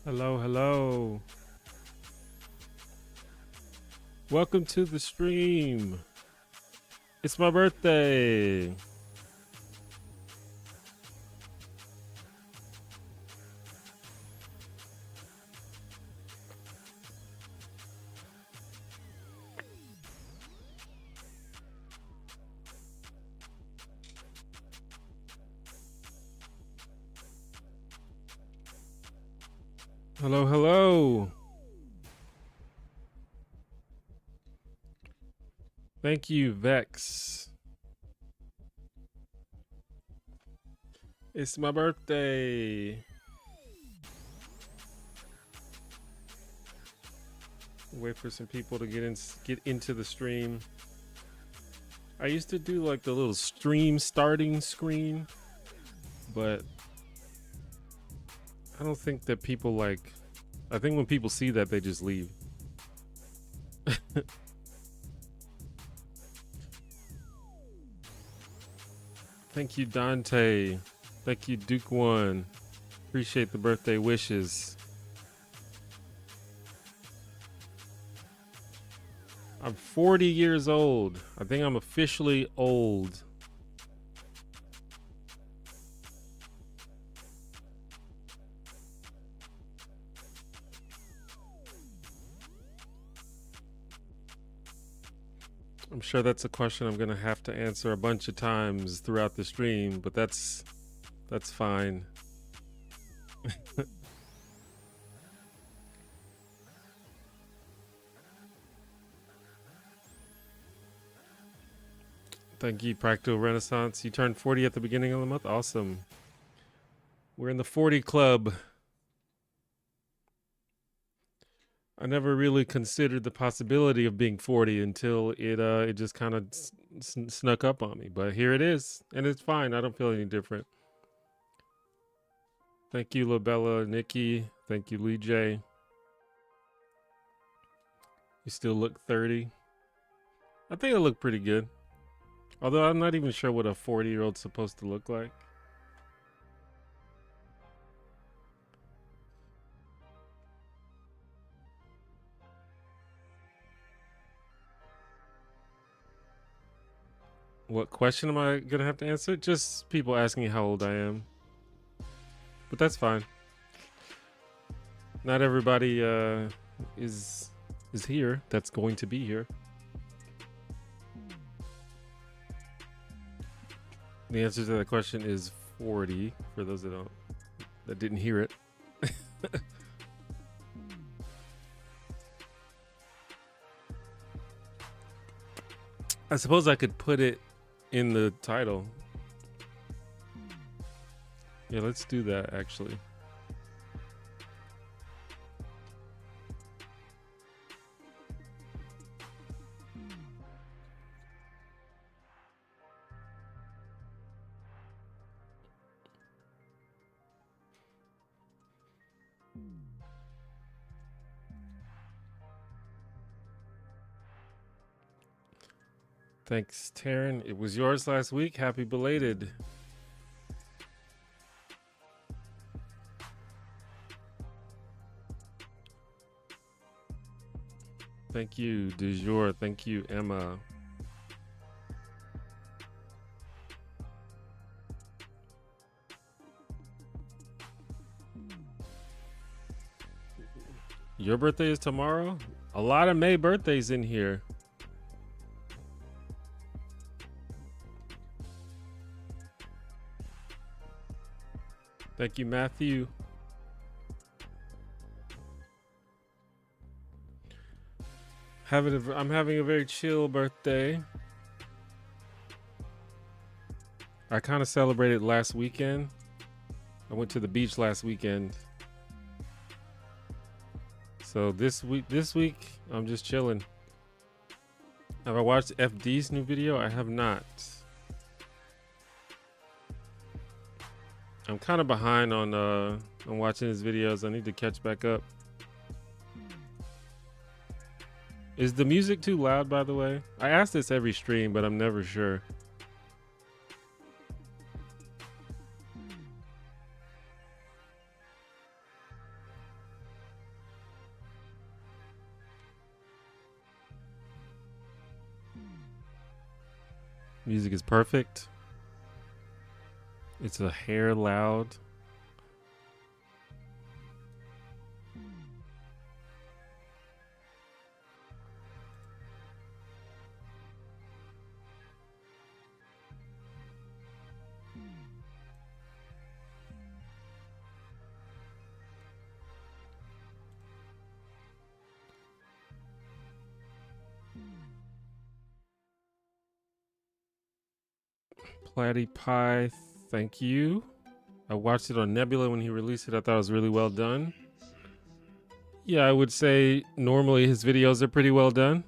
Hello, hello. Welcome to the stream. It's my birthday. Hello, hello. Thank you, Vex. It's my birthday. Wait for some people to get into the stream. I used to do like the little stream starting screen, but I don't think that people I think when people see that, they just leave. Thank you, Dante. Thank you, Duke One. Appreciate the birthday wishes. I'm 40 years old. I think I'm officially old. I'm sure that's a question I'm gonna have to answer a bunch of times throughout the stream, but that's fine. Thank you, Practical Renaissance. You turned 40 at the beginning of the month. Awesome. We're in the 40 club. I never really considered the possibility of being 40 until it just kind of snuck up on me. But here it is, and it's fine. I don't feel any different. Thank you, LaBella, Nikki. Thank you, Lee J. You still look 30. I think I look pretty good. Although I'm not even sure what a 40-year-old's supposed to look like. What question am I gonna have to answer? Just people asking how old I am. But that's fine. Not everybody is here that's going to be here. The answer to that question is 40 for those that didn't hear it. I suppose I could put it in the title. Yeah, let's do that actually. Thanks, Taryn. It was yours last week. Happy belated. Thank you, du jour. Thank you, Emma. Your birthday is tomorrow? A lot of May birthdays in here. Thank you, Matthew. I'm having a very chill birthday. I kind of celebrated last weekend. I went to the beach last weekend. So this week I'm just chilling. Have I watched FD's new video? I have not. I'm kind of behind on watching his videos. I need to catch back up. Is the music too loud, by the way? I ask this every stream, but I'm never sure. Music is perfect. It's a hair loud. Platty Pie, thank you. I watched it on Nebula when he released it. I thought it was really well done. Yeah, I would say normally his videos are pretty well done.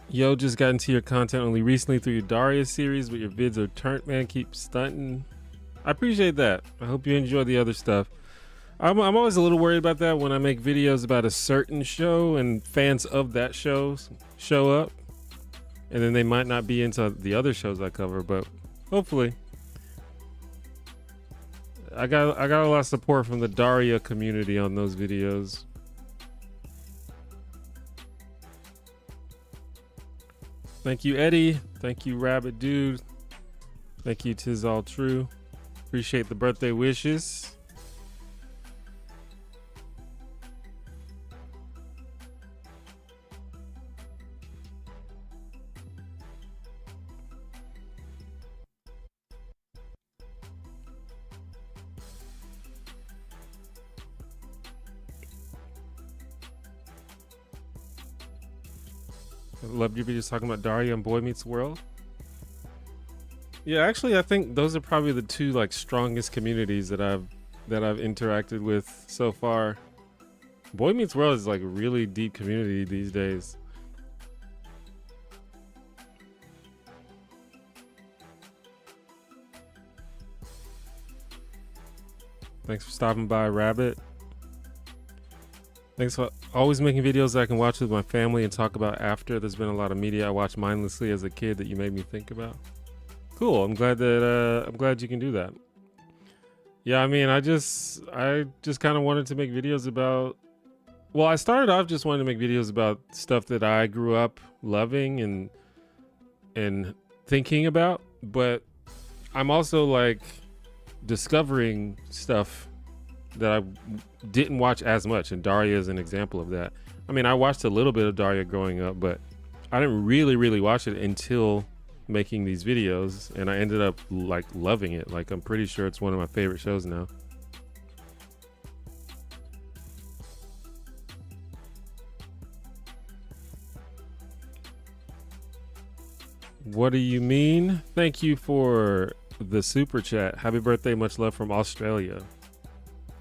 Yo, just got into your content only recently through your Daria series, but your vids are turnt, man. Keep stunting. I appreciate that. I hope you enjoy the other stuff. I'm always a little worried about that when I make videos about a certain show and fans of that show show up, and then they might not be into the other shows I cover, but hopefully. I got a lot of support from the Daria community on those videos. Thank you, Eddie. Thank you, Rabbit Dude. Thank you, Tis All True. Appreciate the birthday wishes. I loved your videos talking about Daria and Boy Meets World. Yeah, actually, I think those are probably the two like strongest communities that I've interacted with so far. Boy Meets World is like a really deep community these days. Thanks for stopping by, Rabbit. Thanks for always making videos that I can watch with my family and talk about after. There's been a lot of media I watched mindlessly as a kid that you made me think about. Cool. I'm glad you can do that. Yeah, I mean, I just kind of wanted to make videos about. Well, I started off just wanting to make videos about stuff that I grew up loving and thinking about, but I'm also like discovering stuff that I didn't watch as much, and Daria is an example of that. I mean, I watched a little bit of Daria growing up, but I didn't really watch it until making these videos, and I ended up like loving it. Like, I'm pretty sure it's one of my favorite shows now. What do you mean? Thank you for the super chat. Happy birthday, much love from Australia.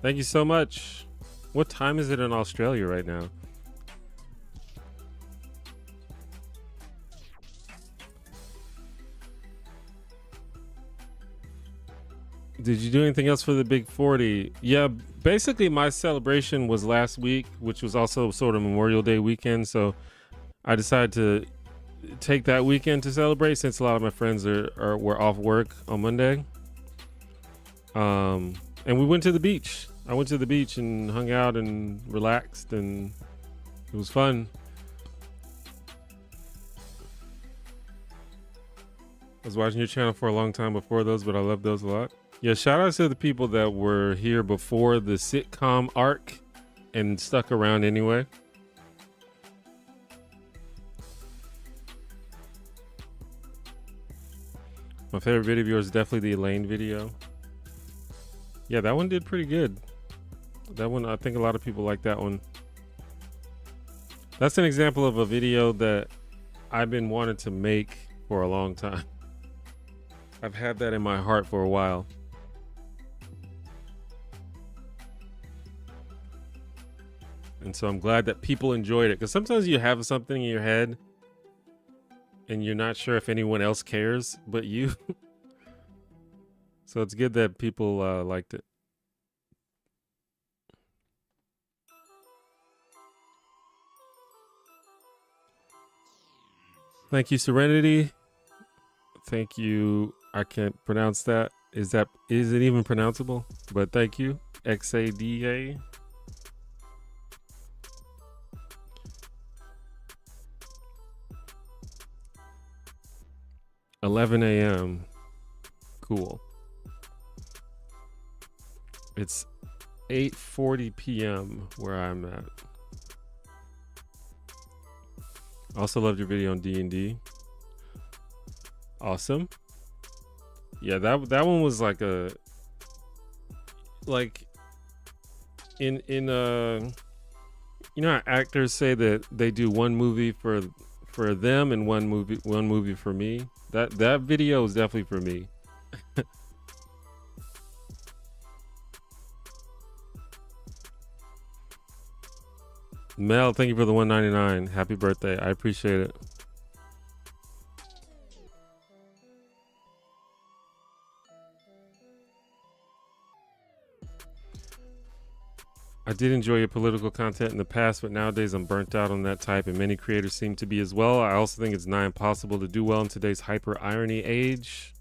Thank you so much. What time is it in Australia right now? Did you do anything else for the Big 40? Yeah, basically my celebration was last week, which was also sort of Memorial Day weekend. So I decided to take that weekend to celebrate since a lot of my friends were off work on Monday. And we went to the beach. I went to the beach and hung out and relaxed, and it was fun. I was watching your channel for a long time before those, but I love those a lot. Yeah, shout out to the people that were here before the sitcom arc and stuck around anyway. My favorite video of yours is definitely the Elaine video. Yeah, that one did pretty good. That one, I think a lot of people like that one. That's an example of a video that I've been wanting to make for a long time. I've had that in my heart for a while. And so I'm glad that people enjoyed it, because sometimes you have something in your head and you're not sure if anyone else cares but you. So it's good that people liked it. Thank you, Serenity. Thank you. I can't pronounce that. Is it even pronounceable? But thank you, XADA. 11 a.m. Cool. It's 8:40 p.m. where I'm at. Also loved your video on D&D. Awesome. Yeah, that one was like a in you know how actors say that they do one movie for them and one movie for me. That video is definitely for me. Mel, thank you for the 199. Happy birthday. I appreciate it. I did enjoy your political content in the past, but nowadays I'm burnt out on that type, and many creators seem to be as well. I also think it's nigh impossible to do well in today's hyper irony age.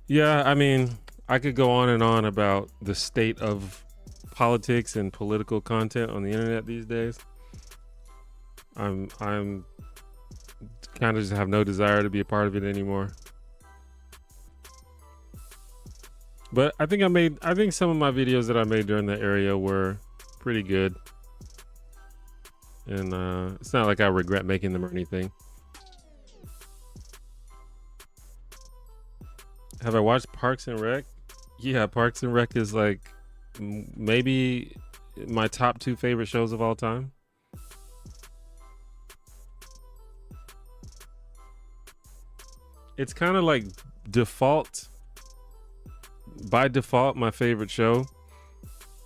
Yeah, I mean, I could go on and on about the state of politics and political content on the internet these days. I'm kind of just have no desire to be a part of it anymore. But I think some of my videos that I made during that area were pretty good. And it's not like I regret making them or anything. Have I watched Parks and Rec? Yeah, Parks and Rec is like maybe my top 2 favorite shows of all time. It's kind of like by default my favorite show.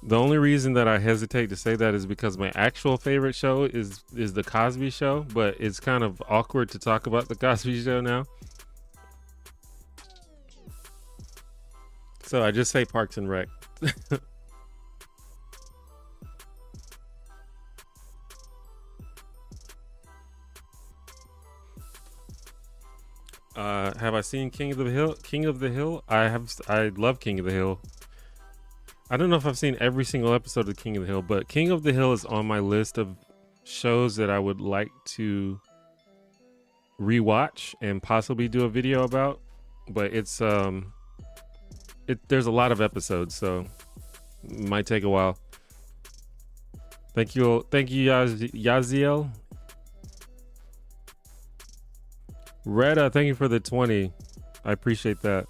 The only reason that I hesitate to say that is because my actual favorite show is the Cosby Show, but it's kind of awkward to talk about the Cosby Show now. So I just say Parks and Rec. Have I seen King of the Hill? King of the Hill? I have. I love King of the Hill. I don't know if I've seen every single episode of King of the Hill, but King of the Hill is on my list of shows that I would like to rewatch and possibly do a video about. But it's there's a lot of episodes, so it might take a while. Thank you, Yaziel. Retta, thank you for the 20. I appreciate that.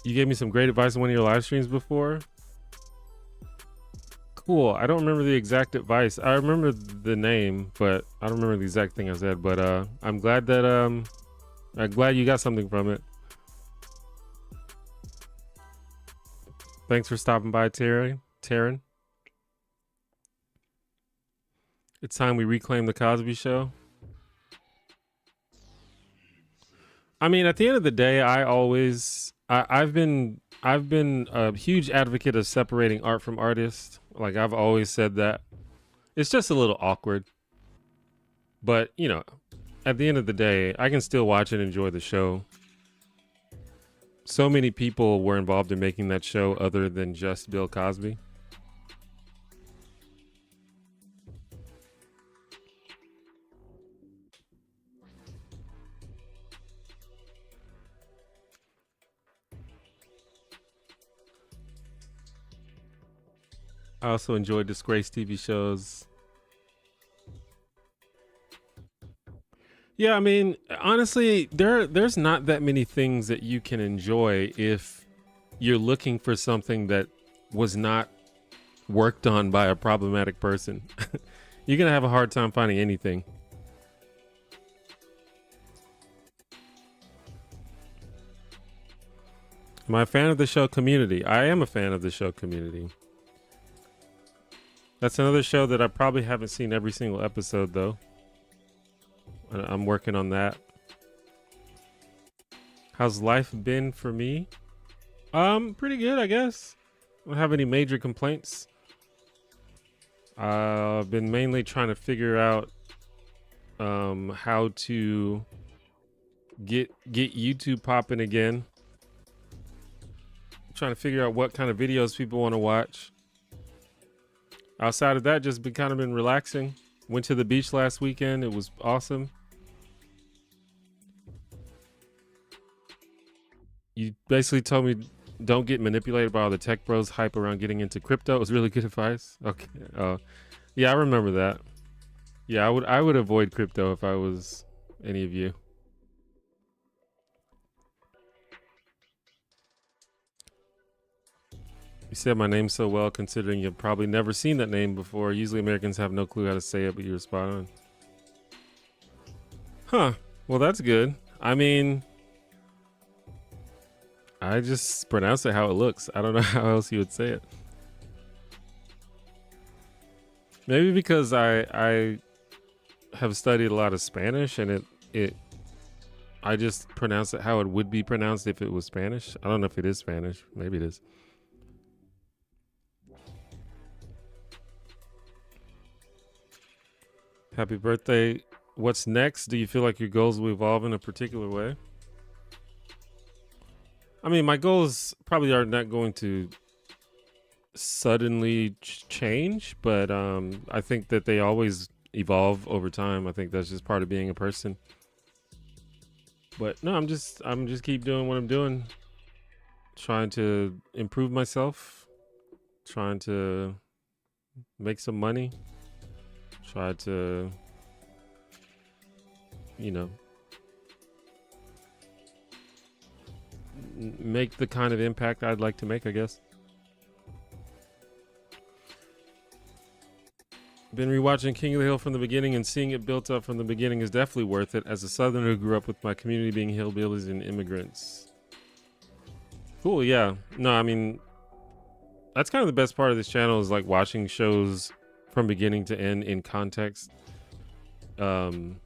You gave me some great advice on one of your live streams before. Cool. I don't remember the exact advice. I remember the name, but I don't remember the exact thing I said. But I'm glad that I'm glad you got something from it. Thanks for stopping by, Taryn. It's time we reclaim the Cosby Show. I mean, at the end of the day, I've been a huge advocate of separating art from artists. Like I've always said that. It's just a little awkward. But, you know, at the end of the day, I can still watch and enjoy the show. So many people were involved in making that show other than just Bill Cosby. I also enjoy disgraced TV shows. Yeah, I mean, honestly, there's not that many things that you can enjoy if you're looking for something that was not worked on by a problematic person. You're gonna have a hard time finding anything. Am I a fan of the show Community? I am a fan of the show Community. That's another show that I probably haven't seen every single episode, though. I'm working on that. How's life been for me? Pretty good, I guess. I don't have any major complaints. I've been mainly trying to figure out how to get YouTube popping again. Trying to figure out what kind of videos people want to watch. Outside of that, just been relaxing. Went to the beach last weekend. It was awesome. You basically told me don't get manipulated by all the tech bros hype around getting into crypto. It was really good advice. Okay. Yeah, I remember that. Yeah, I would avoid crypto if I was any of you. You said my name so well, considering you've probably never seen that name before. Usually Americans have no clue how to say it, but you were spot on. Huh. Well, that's good. I mean, I just pronounce it how it looks. I don't know how else you would say it. Maybe because I have studied a lot of Spanish, and I just pronounce it how it would be pronounced if it was Spanish. I don't know if it is Spanish. Maybe it is. Happy birthday. What's next? Do you feel like your goals will evolve in a particular way? I mean, my goals probably are not going to suddenly change, but I think that they always evolve over time. I think that's just part of being a person. But no, I'm just keep doing what I'm doing. Trying to improve myself. Trying to make some money. Try to, you know, make the kind of impact I'd like to make, I guess. Been rewatching King of the Hill from the beginning, and seeing it built up from the beginning is definitely worth it. As a Southerner who grew up with my community being hillbillies and immigrants. Cool, yeah. No, I mean, that's kind of the best part of this channel is like watching shows from beginning to end in context. You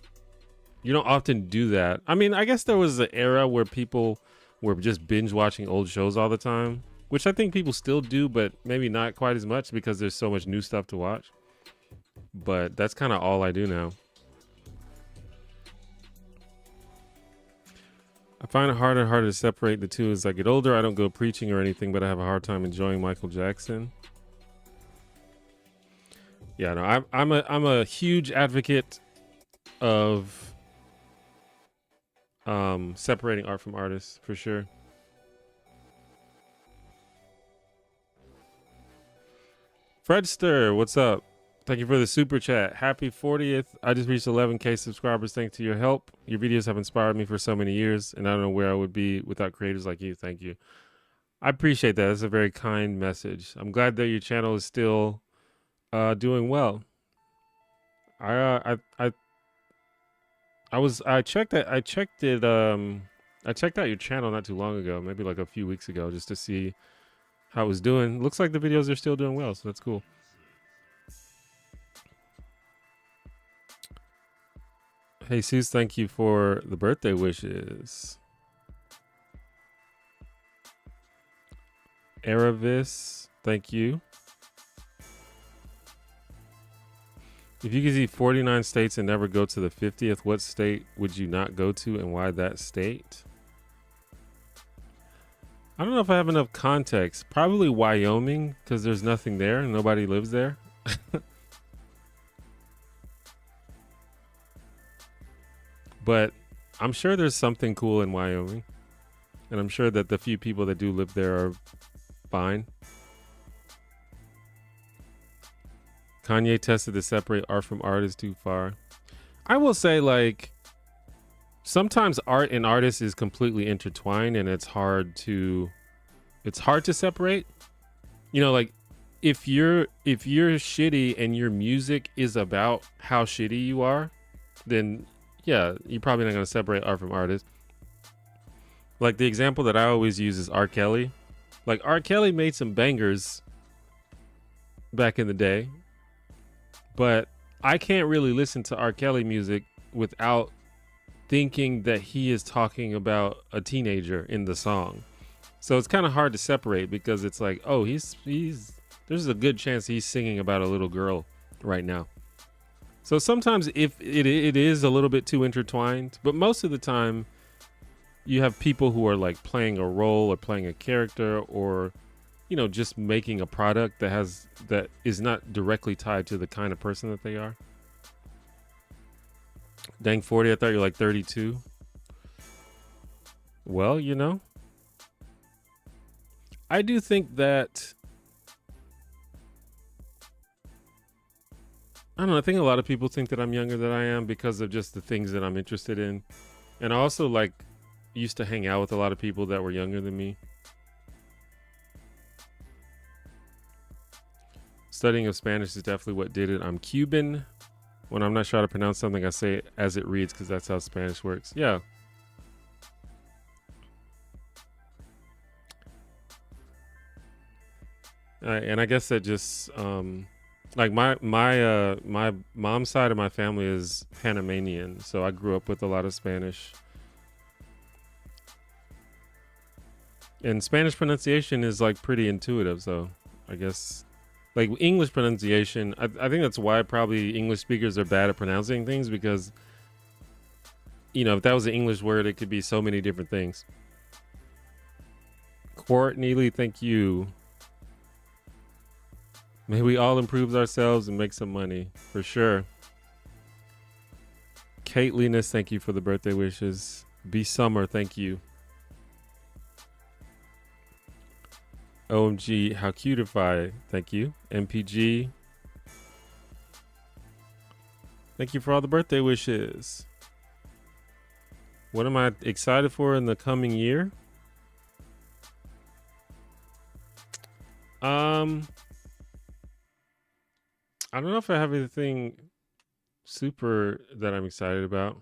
don't often do that. I mean, I guess there was an era where people were just binge watching old shows all the time, which I think people still do, but maybe not quite as much because there's so much new stuff to watch. But that's kind of all I do now. I find it harder and harder to separate the two as I get older. I don't go preaching or anything, but I have a hard time enjoying Michael Jackson. Yeah, no, I'm a huge advocate of separating art from artists, for sure. Fredster, what's up? Thank you for the super chat. Happy 40th. I just reached 11K subscribers thanks to your help. Your videos have inspired me for so many years, and I don't know where I would be without creators like you. Thank you. I appreciate that. That's a very kind message. I'm glad that your channel is still doing well. I checked out your channel not too long ago, maybe like a few weeks ago, just to see how it was doing. Looks like the videos are still doing well, so that's cool. Hey, Jesus, thank you for the birthday wishes. Aravis, thank you. If you could see 49 states and never go to the 50th, what state would you not go to and why that state? I don't know if I have enough context. Probably Wyoming, because there's nothing there and nobody lives there. But I'm sure there's something cool in Wyoming. And I'm sure that the few people that do live there are fine. Kanye tested to separate art from art is too far. I will say, like, sometimes art and artist is completely intertwined, and it's hard to separate. You know, like if you're shitty and your music is about how shitty you are, then yeah, you're probably not going to separate art from artist. Like the example that I always use is R. Kelly. Like R. Kelly made some bangers back in the day, but I can't really listen to R. Kelly music without thinking that he is talking about a teenager in the song. So it's kind of hard to separate because it's like, oh, there's a good chance he's singing about a little girl right now. So sometimes if it is a little bit too intertwined, but most of the time you have people who are like playing a role or playing a character or, you know, just making a product that is not directly tied to the kind of person that they are. Dang, 40. I thought you were like 32. Well, you know, I do think that, I don't know, I think a lot of people think that I'm younger than I am because of just the things that I'm interested in. And I also like used to hang out with a lot of people that were younger than me. Studying of Spanish is definitely what did it. I'm Cuban. When I'm not sure how to pronounce something, I say it as it reads because that's how Spanish works. Yeah. And I guess that just like my mom's side of my family is Panamanian, so I grew up with a lot of Spanish. And Spanish pronunciation is like pretty intuitive, so I guess like English pronunciation, I think that's why probably English speakers are bad at pronouncing things, because you know, if that was an English word, it could be so many different things. Courtney Lee, thank you. May we all improve ourselves and make some money, for sure. Kate Linus, thank you for the birthday wishes. B Summer, thank you. OMG, how cutify, thank you. MPG, thank you for all the birthday wishes. What am I excited for in the coming year? I don't know if I have anything super that I'm excited about.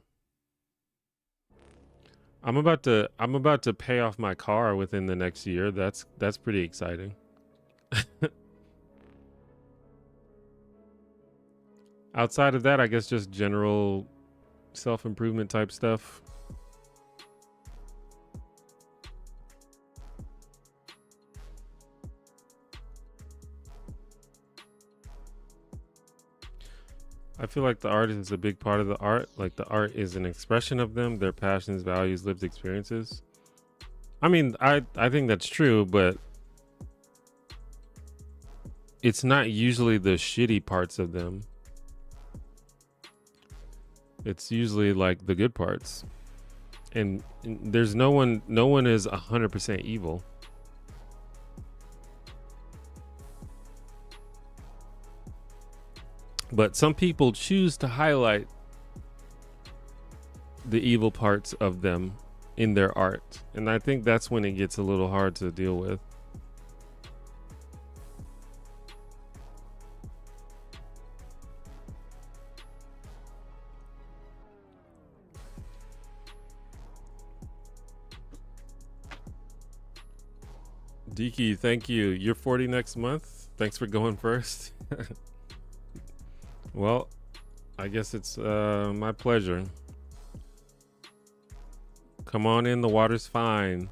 I'm about to pay off my car within the next year. That's pretty exciting. Outside of that, I guess just general self-improvement type stuff. I feel like the artist is a big part of the art. Like the art is an expression of them, their passions, values, lived experiences. I mean, I think that's true, but it's not usually the shitty parts of them. It's usually like the good parts. And there's no one is 100% evil. But some people choose to highlight the evil parts of them in their art. And I think that's when it gets a little hard to deal with. Diki, thank you. You're 40 next month. Thanks for going first. Well, I guess it's my pleasure. Come on in, the water's fine.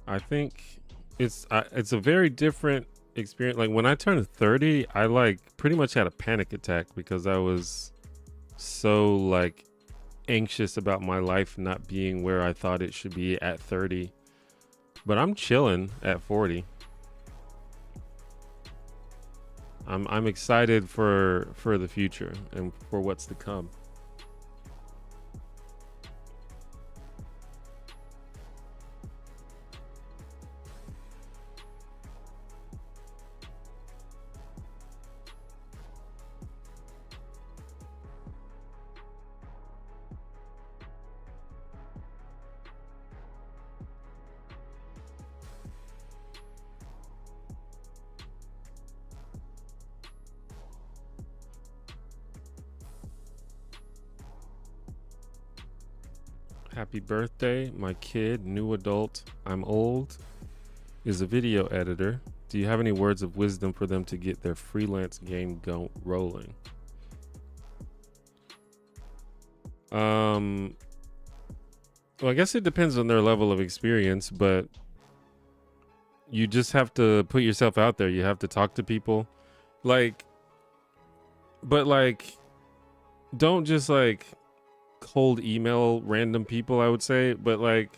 I think it's a very different experience. Like when I turned 30, I like pretty much had a panic attack because I was so like anxious about my life not being where I thought it should be at 30. But I'm chilling at 40. I'm excited for the future and for what's to come. Happy birthday, my kid, new adult. I'm old. Is a video editor. Do you have any words of wisdom for them to get their freelance game rolling? Well, I guess it depends on their level of experience, but you just have to put yourself out there. You have to talk to people, like, but like, don't just like cold email random people, I would say. But like,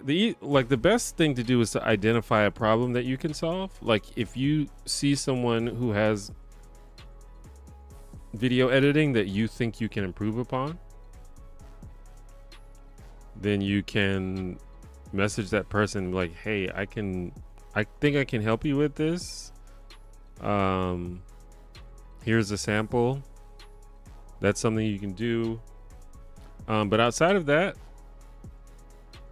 the best thing to do is to identify a problem that you can solve. Like if you see someone who has video editing that you think you can improve upon, then you can message that person like, hey, I think I can help you with this. Here's a sample. That's something you can do. But outside of that,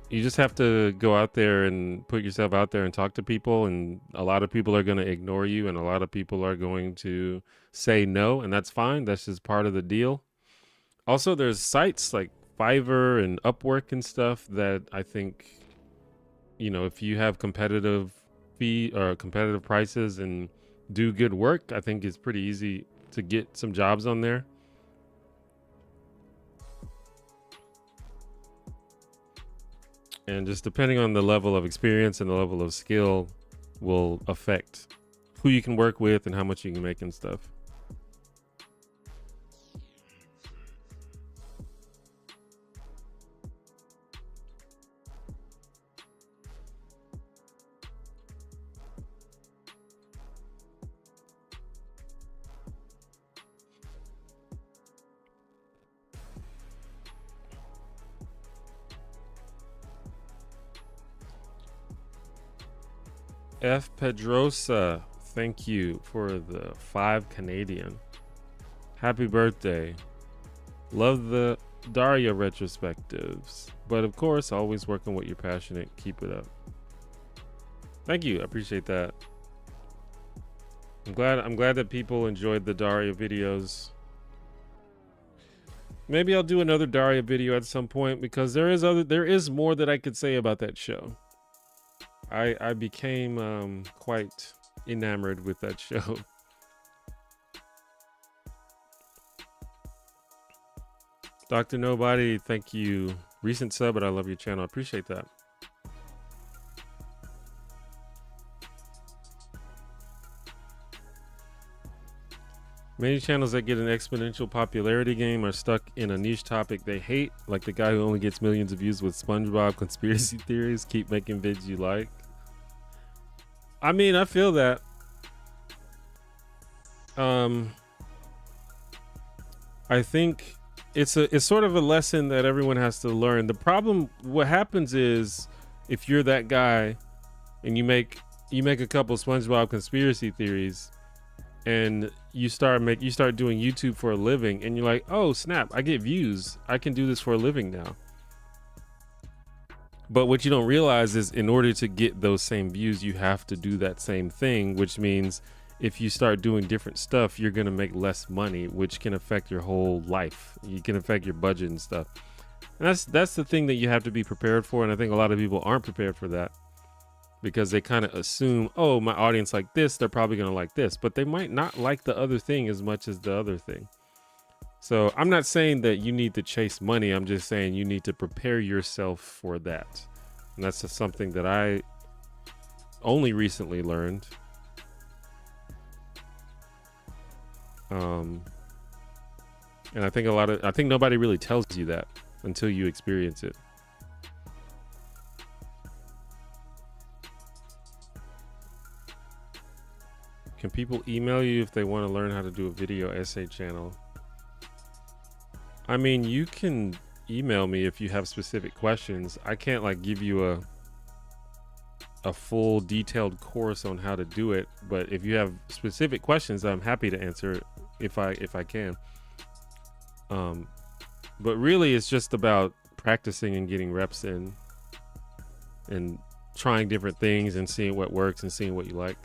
you just have to go out there and put yourself out there and talk to people. And a lot of people are going to ignore you, and a lot of people are going to say no, and that's fine. That's just part of the deal. Also, there's sites like Fiverr and Upwork and stuff that I think, if you have competitive fee or competitive prices and do good work, I think it's pretty easy to get some jobs on there. And just depending on the level of experience and the level of skill will affect who you can work with and how much you can make and stuff. F. Pedrosa, thank you for the 5 Canadian. Happy birthday. Love the Daria retrospectives, but of course, always working what you're passionate. Keep it up. Thank you. I appreciate that. I'm glad that people enjoyed the Daria videos. Maybe I'll do another Daria video at some point, because there is more that I could say about that show. I became quite enamored with that show. Dr. Nobody, thank you. Recent sub, but I love your channel. I appreciate that. Many channels that get an exponential popularity game are stuck in a niche topic they hate, like the guy who only gets millions of views with SpongeBob conspiracy theories. Keep making vids you like. I mean, I feel that. I think it's sort of a lesson that everyone has to learn. The problem, what happens is, if you're that guy and you make a couple SpongeBob conspiracy theories, and you start doing YouTube for a living, and you're like, oh snap, I get views, I can do this for a living now. But what you don't realize is, in order to get those same views, you have to do that same thing, which means if you start doing different stuff, you're going to make less money, which can affect your whole life. You can affect your budget and stuff. And that's the thing that you have to be prepared for. And I think a lot of people aren't prepared for that, because they kind of assume, oh, my audience like this, they're probably going to like this, but they might not like the other thing as much as the other thing. So I'm not saying that you need to chase money. I'm just saying you need to prepare yourself for that. And that's just something that I only recently learned. And I think nobody really tells you that until you experience it. Can people email you if they want to learn how to do a video essay channel? I mean, you can email me if you have specific questions. I can't like give you a full detailed course on how to do it, but if you have specific questions, I'm happy to answer it if I can. But really it's just about practicing and getting reps in and trying different things and seeing what works and seeing what you like.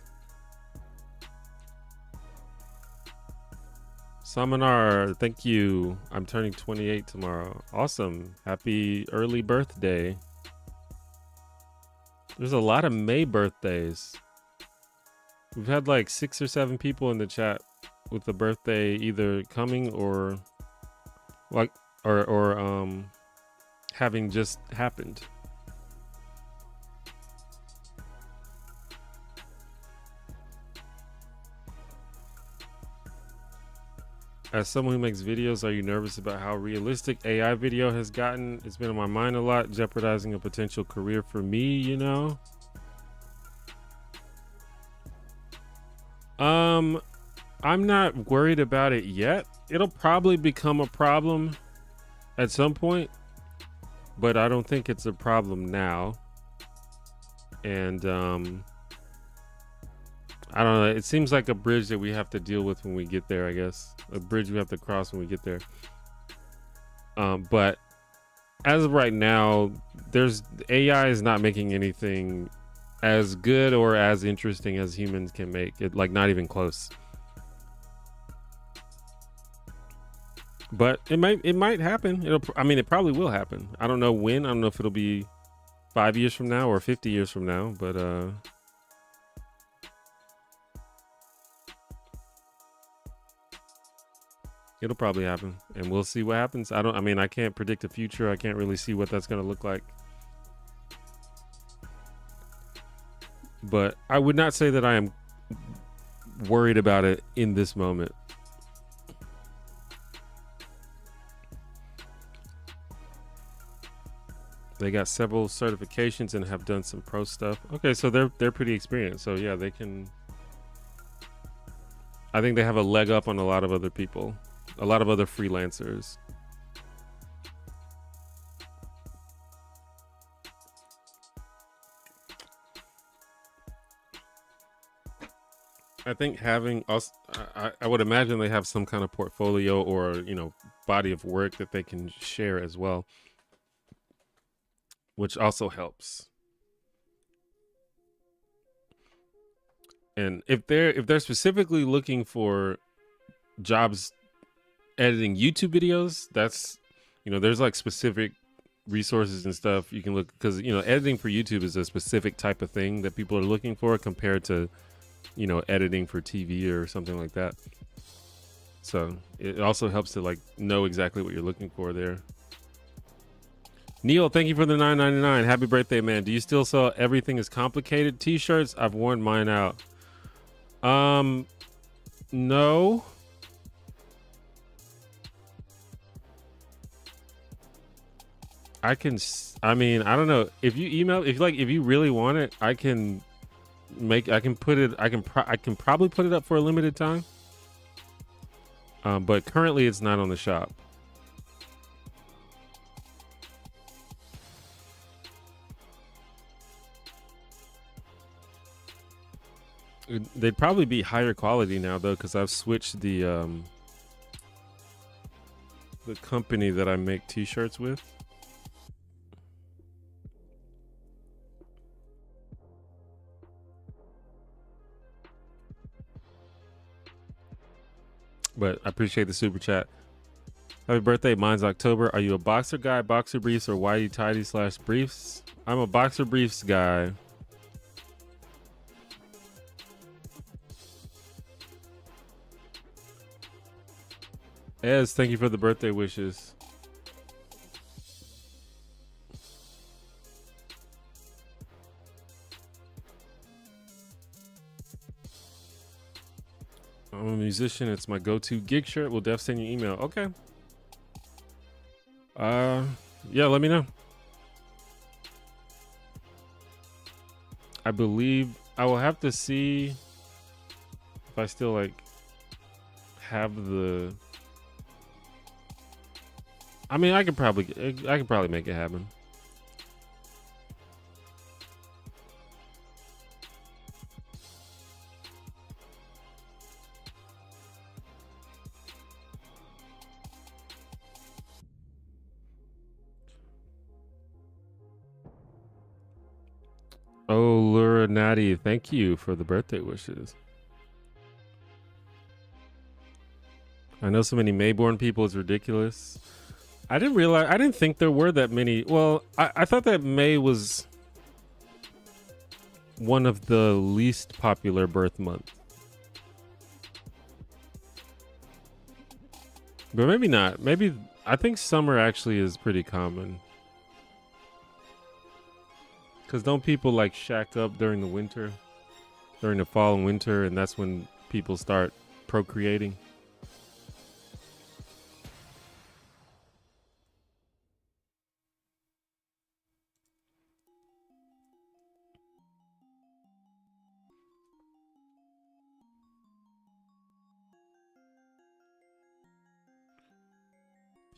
Saminar, thank you. I'm turning 28 tomorrow. Awesome. Happy early birthday. There's a lot of May birthdays. We've had like 6 or 7 people in the chat with a birthday either coming or like or having just happened. As someone who makes videos, are you nervous about how realistic AI video has gotten? It's been on my mind a lot, jeopardizing a potential career for me, you know? I'm not worried about it yet. It'll probably become a problem at some point, but I don't think it's a problem now. And I don't know. It seems like a bridge that we have to deal with when we get there, I guess. A bridge we have to cross when we get there. But as of right now, AI is not making anything as good or as interesting as humans can make it, like not even close. But it might happen. It probably will happen. I don't know when. I don't know if it'll be 5 years from now or 50 years from now, but it'll probably happen, and we'll see what happens. I can't predict the future. I can't really see what that's going to look like. But I would not say that I am worried about it in this moment. They got several certifications and have done some pro stuff. Okay, so they're pretty experienced. So yeah, they can. I think they have a leg up on a lot of other people, a lot of other freelancers. I think having us, I would imagine they have some kind of portfolio or, body of work that they can share as well, which also helps. And if they're specifically looking for jobs editing YouTube videos, that's, there's like specific resources and stuff you can look, because editing for YouTube is a specific type of thing that people are looking for compared to editing for TV or something like that. So it also helps to like know exactly what you're looking for there. Neil, thank you for the $9.99. Happy birthday, man. Do you still sell Everything is Complicated t-shirts? I've worn mine out. No. I don't know. If you really want it, I can probably put it up for a limited time. But currently it's not on the shop. They'd probably be higher quality now though, because I've switched the company that I make t-shirts with. But I appreciate the super chat. Happy birthday. Mine's October. Are you a boxer guy, boxer briefs, or whitey tidy / briefs? I'm a boxer briefs guy. Ez, thank you for the birthday wishes. I'm a musician. It's my go-to gig shirt. We'll def send you email. Okay. Yeah, let me know. I believe I will have to see if I still like have the. I could probably make it happen. Oh, Laura Natty, thank you for the birthday wishes. I know so many Mayborn people, it's ridiculous. I didn't think there were that many. Well, I thought that May was one of the least popular birth month. But maybe not. Maybe, I think summer actually is pretty common. Because don't people like shack up during the winter? During the fall and winter, and that's when people start procreating?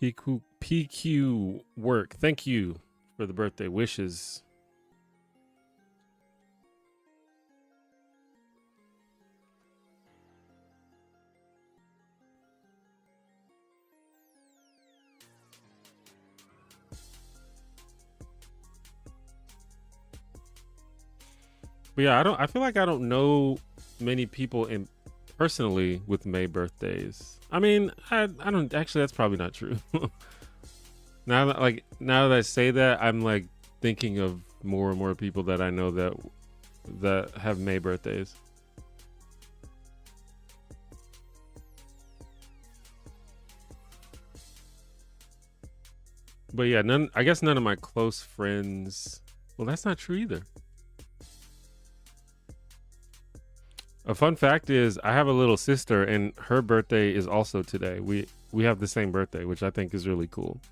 PQ work. Thank you for the birthday wishes. But yeah, I feel like I don't know many people in personally with May birthdays. I mean, I don't actually. That's probably not true. now that I say that, I'm like thinking of more and more people that I know that have May birthdays. But yeah, I guess none of my close friends. Well, that's not true either. A fun fact is I have a little sister and her birthday is also today. We have the same birthday, which I think is really cool.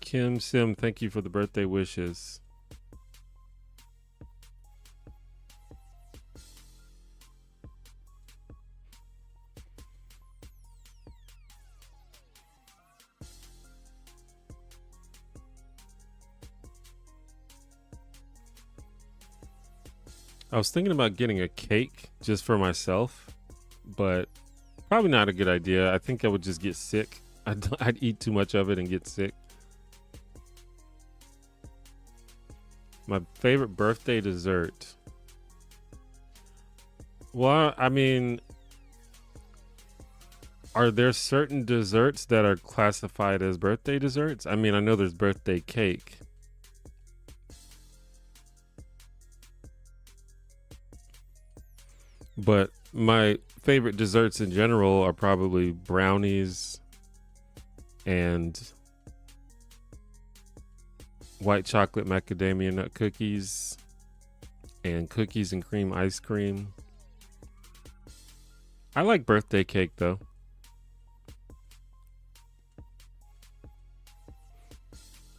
Kim Sim, thank you for the birthday wishes. I was thinking about getting a cake just for myself, but probably not a good idea. I think I would just get sick. I'd eat too much of it and get sick. My favorite birthday dessert. Well, I mean, are there certain desserts that are classified as birthday desserts? I mean, I know there's birthday cake. But my favorite desserts in general are probably brownies and white chocolate macadamia nut cookies and cookies and cream ice cream. I like birthday cake though.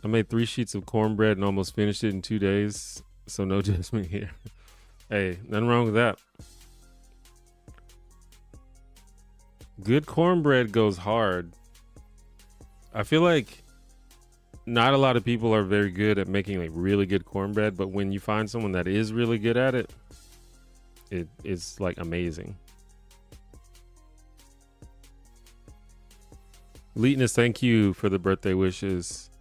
I made 3 sheets of cornbread and almost finished it in 2 days, so no judgment here. Hey, nothing wrong with that. Good cornbread goes hard. I feel like not a lot of people are very good at making like really good cornbread, but when you find someone that is really good at it, it's like amazing. Leetness, thank you for the birthday wishes.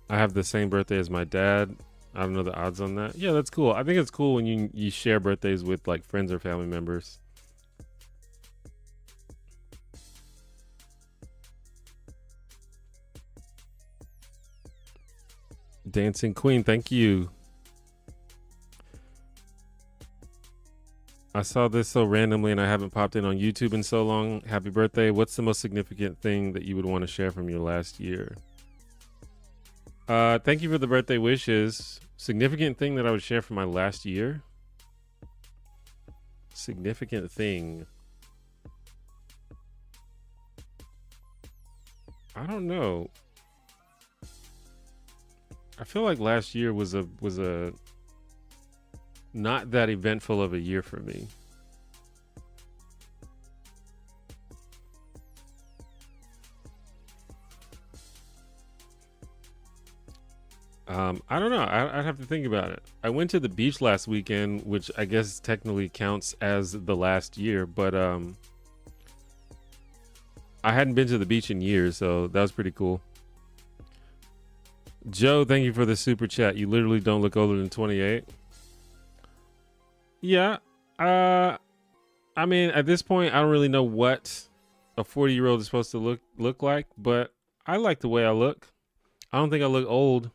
I have the same birthday as my dad. I don't know the odds on that. Yeah, that's cool. I think it's cool when you share birthdays with like friends or family members. Dancing Queen, thank you. I saw this so randomly and I haven't popped in on YouTube in so long. Happy birthday. What's the most significant thing that you would want to share from your last year? Thank you for the birthday wishes. Significant thing that I would share from my last year? Significant thing. I don't know. I feel like last year was a not that eventful of a year for me. I don't know. I'd have to think about it. I went to the beach last weekend, which I guess technically counts as the last year, but I hadn't been to the beach in years, so that was pretty cool. Joe, thank you for the super chat. You literally don't look older than 28. Yeah. I mean, at this point, I don't really know what a 40-year-old is supposed to look like, but I like the way I look. I don't think I look old.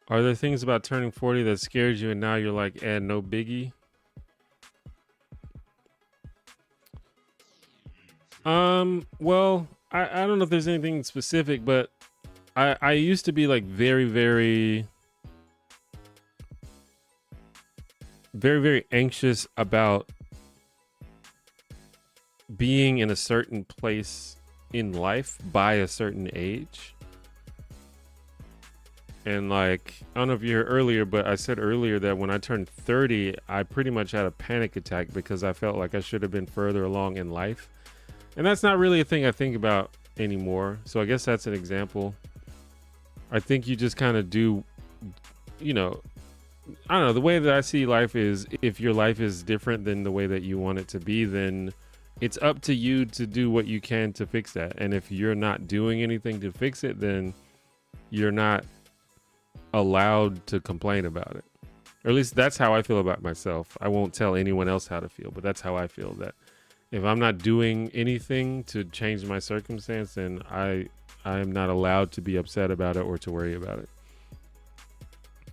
Are there things about turning 40 that scared you and now you're like, no biggie? Well, I don't know if there's anything specific, but I used to be like very, very, very, very anxious about being in a certain place in life by a certain age. And like, I don't know if you heard earlier, but I said earlier that when I turned 30, I pretty much had a panic attack because I felt like I should have been further along in life. And that's not really a thing I think about anymore. So I guess that's an example. I think you just kind of do, you know, I don't know. The way that I see life is, if your life is different than the way that you want it to be, then it's up to you to do what you can to fix that. And if you're not doing anything to fix it, then you're not allowed to complain about it. Or at least that's how I feel about myself. I won't tell anyone else how to feel, but that's how I feel, that if I'm not doing anything to change my circumstance, then I am not allowed to be upset about it or to worry about it.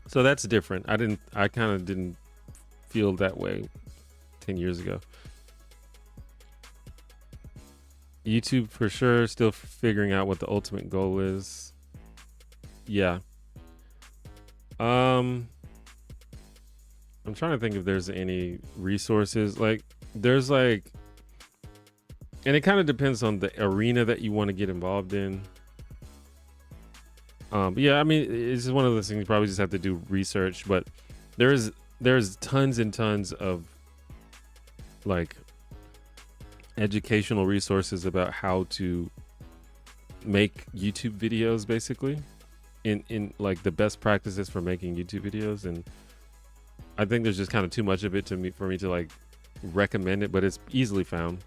So that's different. I kind of didn't feel that way 10 years ago. YouTube for sure, still figuring out what the ultimate goal is. Yeah. I'm trying to think if there's any resources. Like, there's like, and it kind of depends on the arena that you want to get involved in. But yeah, I mean, it's just one of those things you probably just have to do research, but there's tons and tons of like educational resources about how to make YouTube videos, basically in like the best practices for making YouTube videos. And I think there's just kind of too much of it for me to like recommend it, but it's easily found.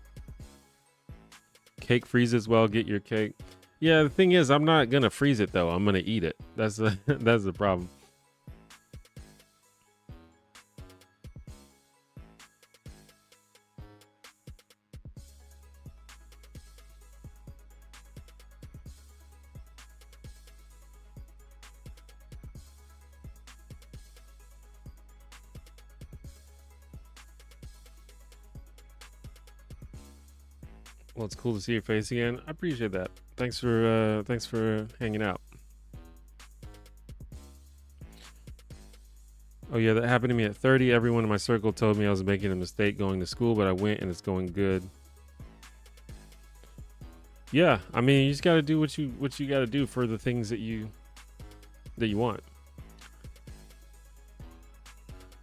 Cake freezes well, get your cake. Yeah, the thing is, I'm not gonna freeze it though. I'm gonna eat it. That's the that's the problem. Well, it's cool to see your face again. I appreciate that. Thanks for hanging out. Oh yeah, that happened to me at 30. Everyone in my circle told me I was making a mistake going to school, but I went and it's going good. Yeah, I mean, you just got to do what you got to do for the things that you want.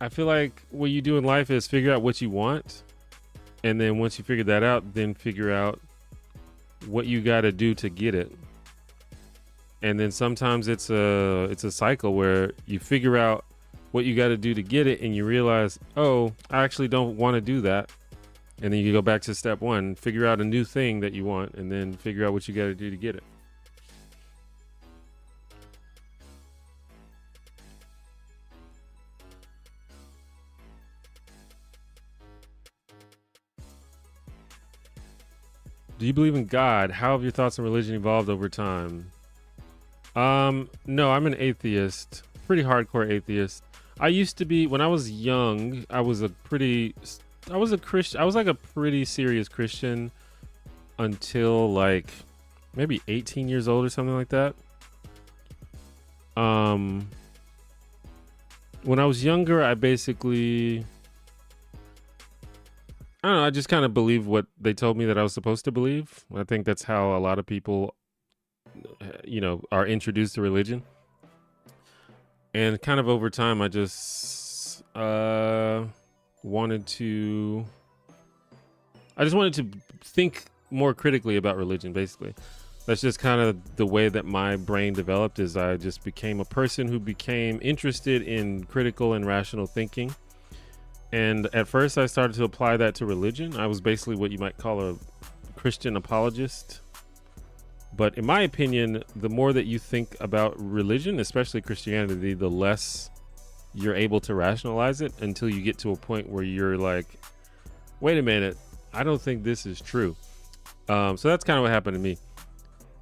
I feel like what you do in life is figure out what you want. And then once you figure that out, then figure out what you got to do to get it. And then sometimes it's a cycle where you figure out what you got to do to get it, and you realize, oh, I actually don't want to do that. And then you go back to step one, figure out a new thing that you want, and then figure out what you got to do to get it. Do you believe in God? How have your thoughts on religion evolved over time? No, I'm an atheist, pretty hardcore atheist. I used to be, when I was young, I was a Christian. I was like a pretty serious Christian until like maybe 18 years old or something like that. When I was younger, I basically, I don't know, I just kind of believed what they told me that I was supposed to believe. I think that's how a lot of people, you know, are introduced to religion. And kind of over time, I just wanted to think more critically about religion, basically. That's just kind of the way that my brain developed, is I just became a person who became interested in critical and rational thinking. And at first I started to apply that to religion. I was basically what you might call a Christian apologist. But in my opinion, the more that you think about religion, especially Christianity, the less you're able to rationalize it until you get to a point where you're like, wait a minute, I don't think this is true. So that's kind of what happened to me.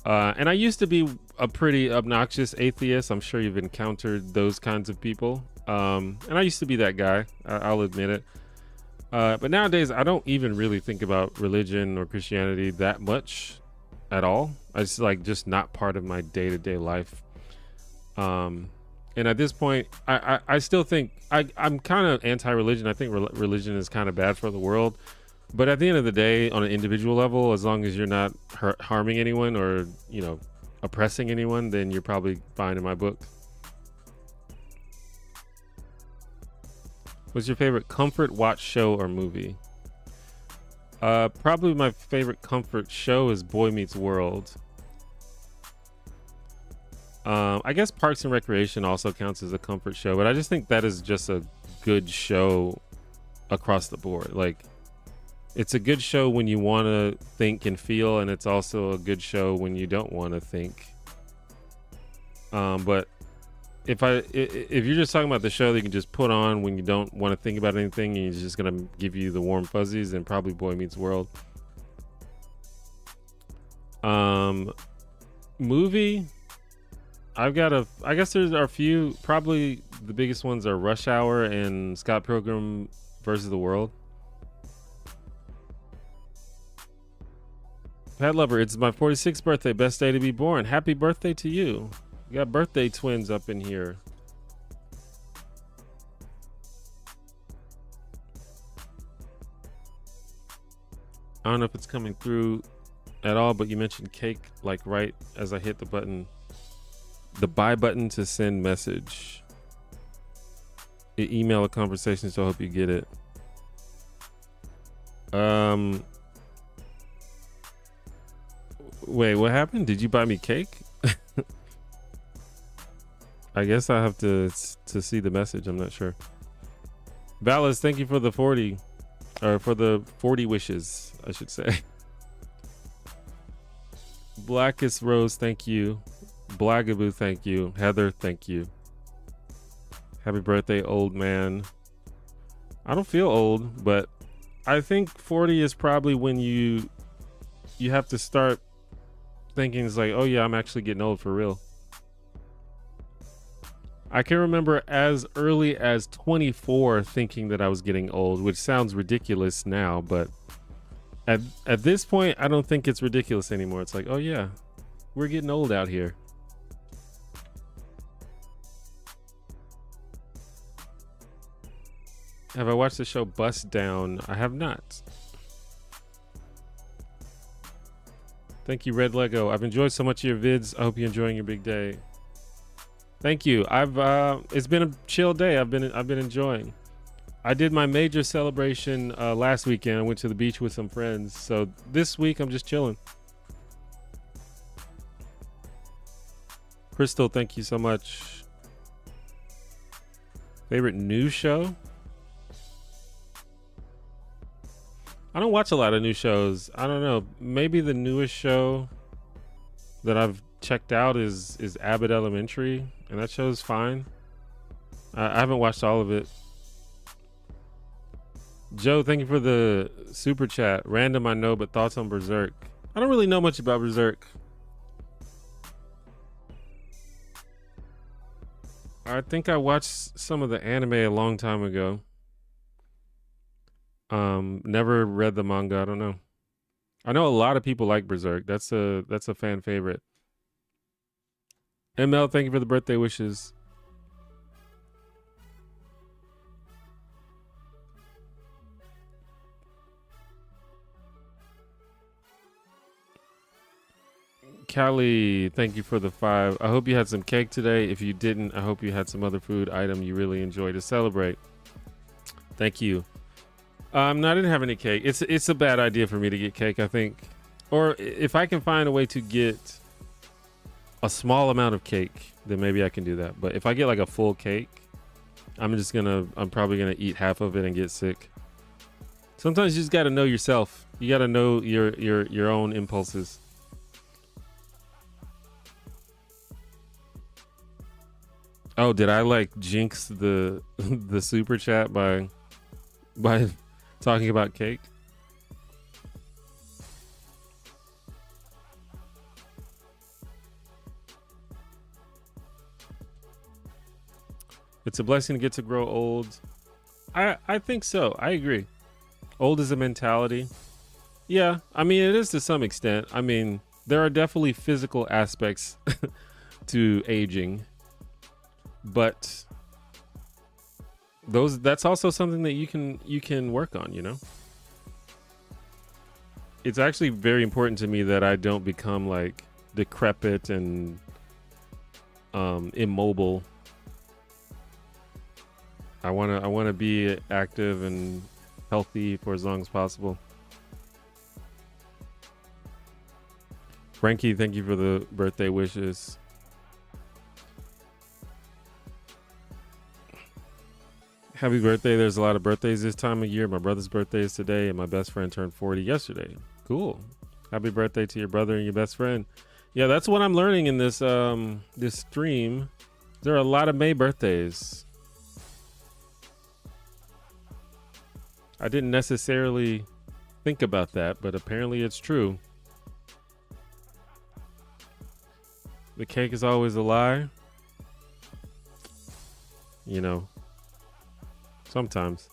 And I used to be a pretty obnoxious atheist. I'm sure you've encountered those kinds of people. And I used to be that guy. I'll admit it. But nowadays, I don't even really think about religion or Christianity that much at all. It's like just not part of my day-to-day life. And at this point, I still think I'm kind of anti-religion. I think religion is kind of bad for the world. But at the end of the day, on an individual level, as long as you're not harming anyone or, you know, oppressing anyone, then you're probably fine in my book. What's your favorite comfort watch show or movie? Probably my favorite comfort show is Boy Meets World. I guess Parks and Recreation also counts as a comfort show, but I just think that is just a good show across the board. Like, it's a good show when you want to think and feel, and it's also a good show when you don't want to think. But if you're just talking about the show that you can just put on when you don't want to think about anything and it's just gonna give you the warm fuzzies, then probably Boy Meets World. Movie, I guess there's a few. Probably the biggest ones are Rush Hour and Scott Pilgrim versus the World. Pet Lover, it's my 46th birthday. Best day to be born. Happy birthday to you. We got birthday twins up in here. I don't know if it's coming through at all, but you mentioned cake like right as I hit the button. The buy button to send message. Email a conversation, so I hope you get it. Wait, what happened? Did you buy me cake? I guess I have to see the message. I'm not sure. Valis, thank you for the 40, or for the 40 wishes, I should say. Blackest Rose, thank you. Blagaboo, thank you. Heather, thank you. Happy birthday, old man. I don't feel old, but I think 40 is probably when you have to start thinking, it's like, oh yeah, I'm actually getting old for real. I can remember as early as 24 thinking that I was getting old, which sounds ridiculous now, but at this point, I don't think it's ridiculous anymore. It's like, oh yeah, we're getting old out here. Have I watched the show Bust Down? I have not. Thank you, Red Lego. I've enjoyed so much of your vids. I hope you're enjoying your big day. Thank you. It's been a chill day. I've been enjoying. I did my major celebration last weekend. I went to the beach with some friends. So this week I'm just chilling. Crystal, thank you so much. Favorite news show? I don't watch a lot of new shows. I don't know. Maybe the newest show that I've checked out is Abbott Elementary, and that show's fine. I haven't watched all of it. Joe, thank you for the super chat. Random, I know, but thoughts on Berserk? I don't really know much about Berserk. I think I watched some of the anime a long time ago. Never read the manga. I don't know. I know a lot of people like Berserk. That's a fan favorite. ML, thank you for the birthday wishes. Callie, thank you for the 5. I hope you had some cake today. If you didn't, I hope you had some other food item you really enjoy to celebrate. Thank you. No, I didn't have any cake. It's a bad idea for me to get cake, I think. Or if I can find a way to get a small amount of cake, then maybe I can do that. But if I get like a full cake, I'm probably gonna eat half of it and get sick. Sometimes you just gotta know yourself. You gotta know your own impulses. Oh, did I like jinx the the super chat by talking about cake? It's a blessing to get to grow old. I think so. I agree. Old is a mentality. Yeah, I mean, it is to some extent. I mean, there are definitely physical aspects to aging, but that's also something that you can work on, you know? it's actually very important to me that I don't become like decrepit and immobile. I wanna be active and healthy for as long as possible. Frankie, thank you for the birthday wishes. Happy birthday. There's a lot of birthdays this time of year. My brother's birthday is today, and my best friend turned 40 yesterday. Cool. Happy birthday to your brother and your best friend. Yeah, that's what I'm learning in this this stream. There are a lot of May birthdays. I didn't necessarily think about that, but apparently it's true. The cake is always a lie. You know, sometimes.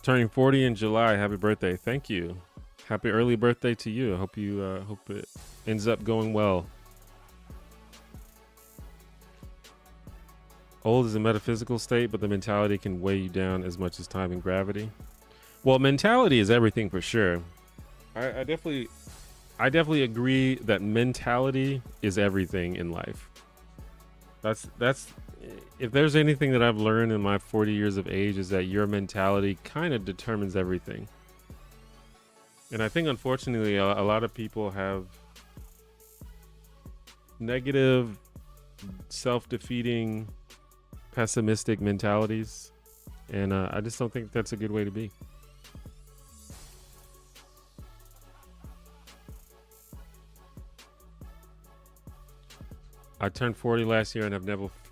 Turning 40 in July. Happy birthday. Thank you. Happy early birthday to you. I hope you hope it ends up going well. Old is a metaphysical state, but the mentality can weigh you down as much as time and gravity. Well, mentality is everything for sure. I definitely agree that mentality is everything in life. That's if there's anything that I've learned in my 40 years of age is that your mentality kind of determines everything. And I think unfortunately a lot of people have negative, self-defeating, pessimistic mentalities, and I just don't think that's a good way to be. I turned 40 last year and I've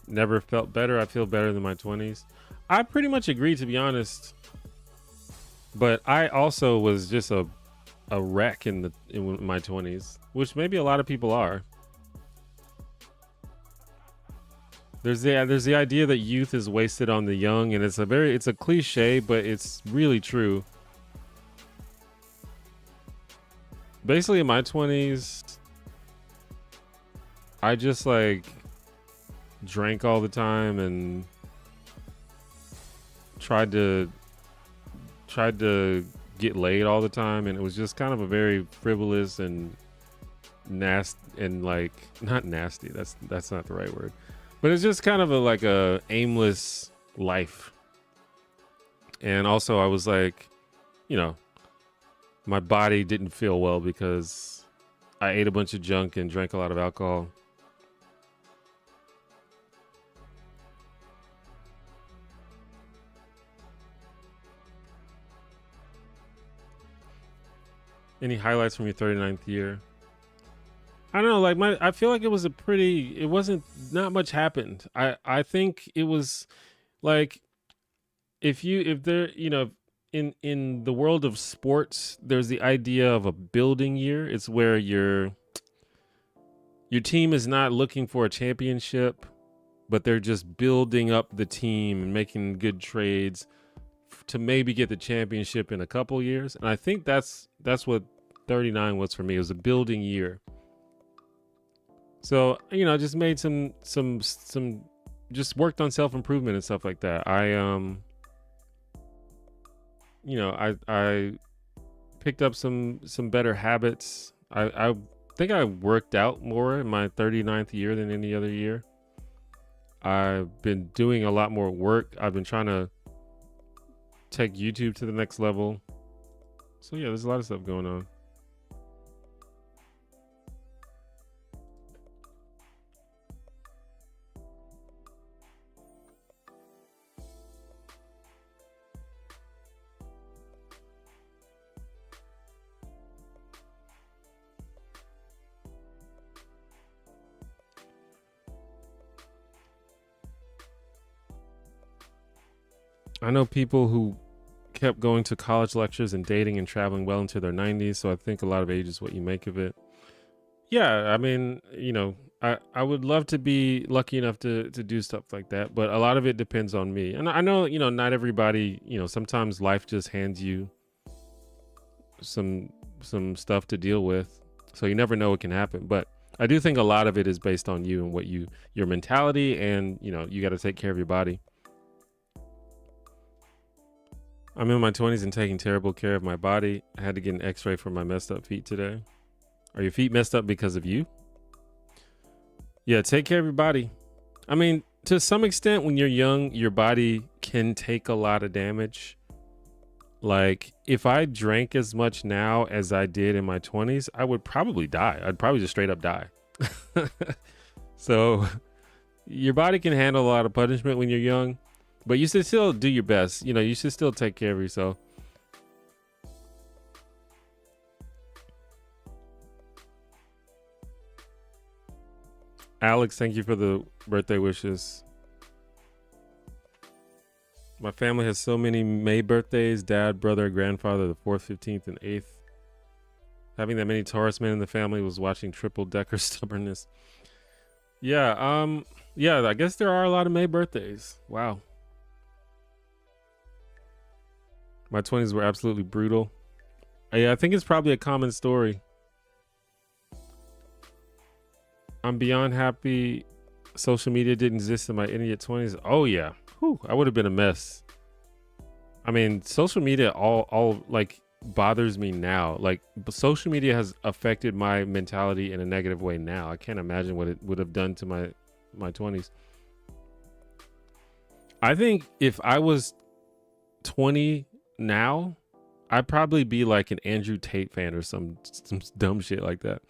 never felt better. I feel better than my 20s. I pretty much agree, to be honest. But I also was just a wreck in my 20s, which maybe a lot of people are. There's the idea that youth is wasted on the young, and it's a cliche, but it's really true. Basically, in my 20s, I just like drank all the time and tried to get laid all the time, and it was just kind of a very frivolous and nasty, and like not nasty. That's not the right word, but it's just kind of like a aimless life. And also, I was like, you know, my body didn't feel well because I ate a bunch of junk and drank a lot of alcohol. Any highlights from your 39th year? I don't know, like I feel like it was not much happened. I think it was like if there, you know, in the world of sports, there's the idea of a building year. It's where your team is not looking for a championship, but they're just building up the team and making good trades to maybe get the championship in a couple years. And I think that's what 39 was for me. It was a building year. So, you know, I just made some just worked on self-improvement and stuff like that. I picked up some better habits. I think I worked out more in my 39th year than any other year. I've been doing a lot more work. I've been trying to take YouTube to the next level. So yeah, there's a lot of stuff going on. I know people who kept going to college lectures and dating and traveling well into their 90s. So I think a lot of age is what you make of it. Yeah, I mean, you know, I would love to be lucky enough to do stuff like that, but a lot of it depends on me. And I know, you know, not everybody, you know, sometimes life just hands you some stuff to deal with. So you never know what can happen. But I do think a lot of it is based on you and what your mentality, and, you know, you got to take care of your body. I'm in my 20s and taking terrible care of my body. I had to get an x-ray for my messed up feet today. Are your feet messed up because of you? Yeah, take care of your body. I mean, to some extent, when you're young, your body can take a lot of damage. Like, if I drank as much now as I did in my 20s, I would probably die. I'd probably just straight up die. So, your body can handle a lot of punishment when you're young, but you should still do your best. You know, you should still take care of yourself. Alex, thank you for the birthday wishes. My family has so many May birthdays. Dad, brother, grandfather, the 4th, 15th, and 8th. Having that many Taurus men in the family was watching triple-decker stubbornness. Yeah, yeah, I guess there are a lot of May birthdays. Wow. My 20s were absolutely brutal. Yeah, I think it's probably a common story. I'm beyond happy social media didn't exist in my idiot 20s. Oh yeah. Whew, I would have been a mess. I mean, social media all like bothers me now. Like, social media has affected my mentality in a negative way now. I can't imagine what it would have done to my 20s. I think if I was 20 now, I'd probably be like an Andrew Tate fan or some dumb shit like that.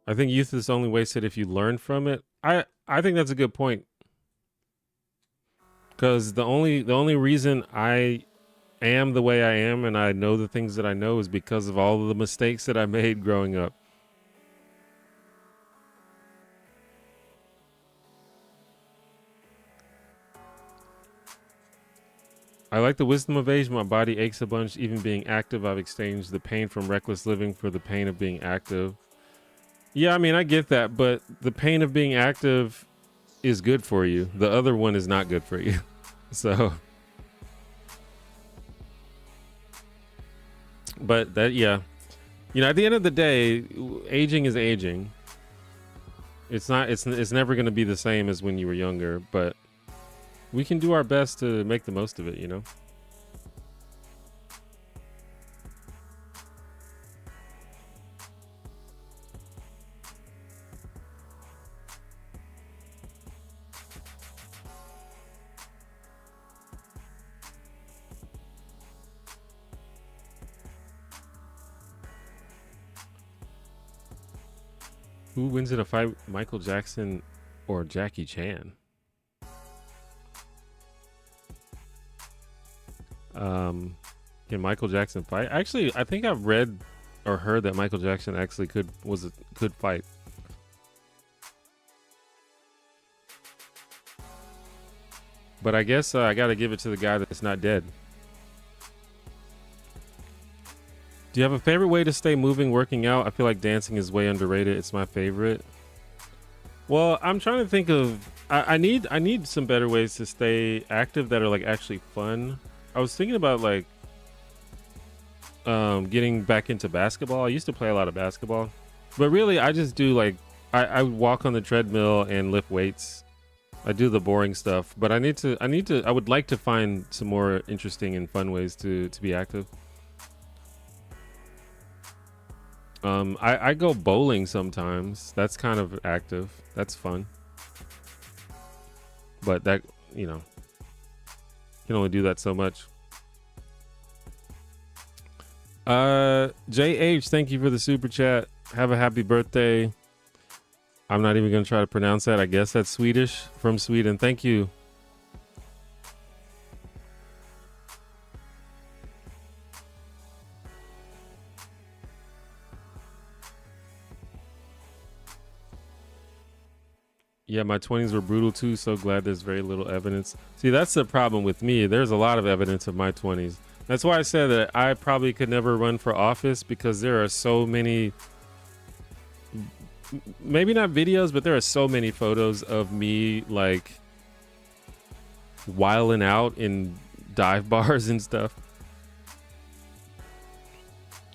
I think youth is only wasted if you learn from it. I think that's a good point. Because the only reason I am the way I am and I know the things that I know is because of all of the mistakes that I made growing up. I like the wisdom of age. My body aches a bunch. Even being active, I've exchanged the pain from reckless living for the pain of being active. Yeah, I mean, I get that, but the pain of being active is good for you. The other one is not good for you. So, but that, yeah, you know, at the end of the day, aging is aging. It's never going to be the same as when you were younger, but we can do our best to make the most of it, you know? Who wins in a fight, Michael Jackson or Jackie Chan? Can Michael Jackson fight? Actually, I think I've read or heard that Michael Jackson actually could fight. But I guess I got to give it to the guy that's not dead. Do you have a favorite way to stay moving, working out? I feel like dancing is way underrated. It's my favorite. Well, I'm trying to think of. I need some better ways to stay active that are like actually fun. I was thinking about like getting back into basketball. I used to play a lot of basketball, but really I just do like I walk on the treadmill and lift weights. I do the boring stuff, but I would like to find some more interesting and fun ways to be active. I go bowling sometimes. That's kind of active. That's fun. But that, you know, can only do that so much. JH, thank you for the super chat. Have a happy birthday. I'm not even going to try to pronounce that. I guess that's Swedish, from Sweden. Thank you. Yeah, my 20s were brutal too. So glad there's very little evidence. See, that's the problem with me. There's a lot of evidence of my 20s. That's why I said that I probably could never run for office, because there are so many, maybe not videos, but there are so many photos of me like wilding out in dive bars and stuff.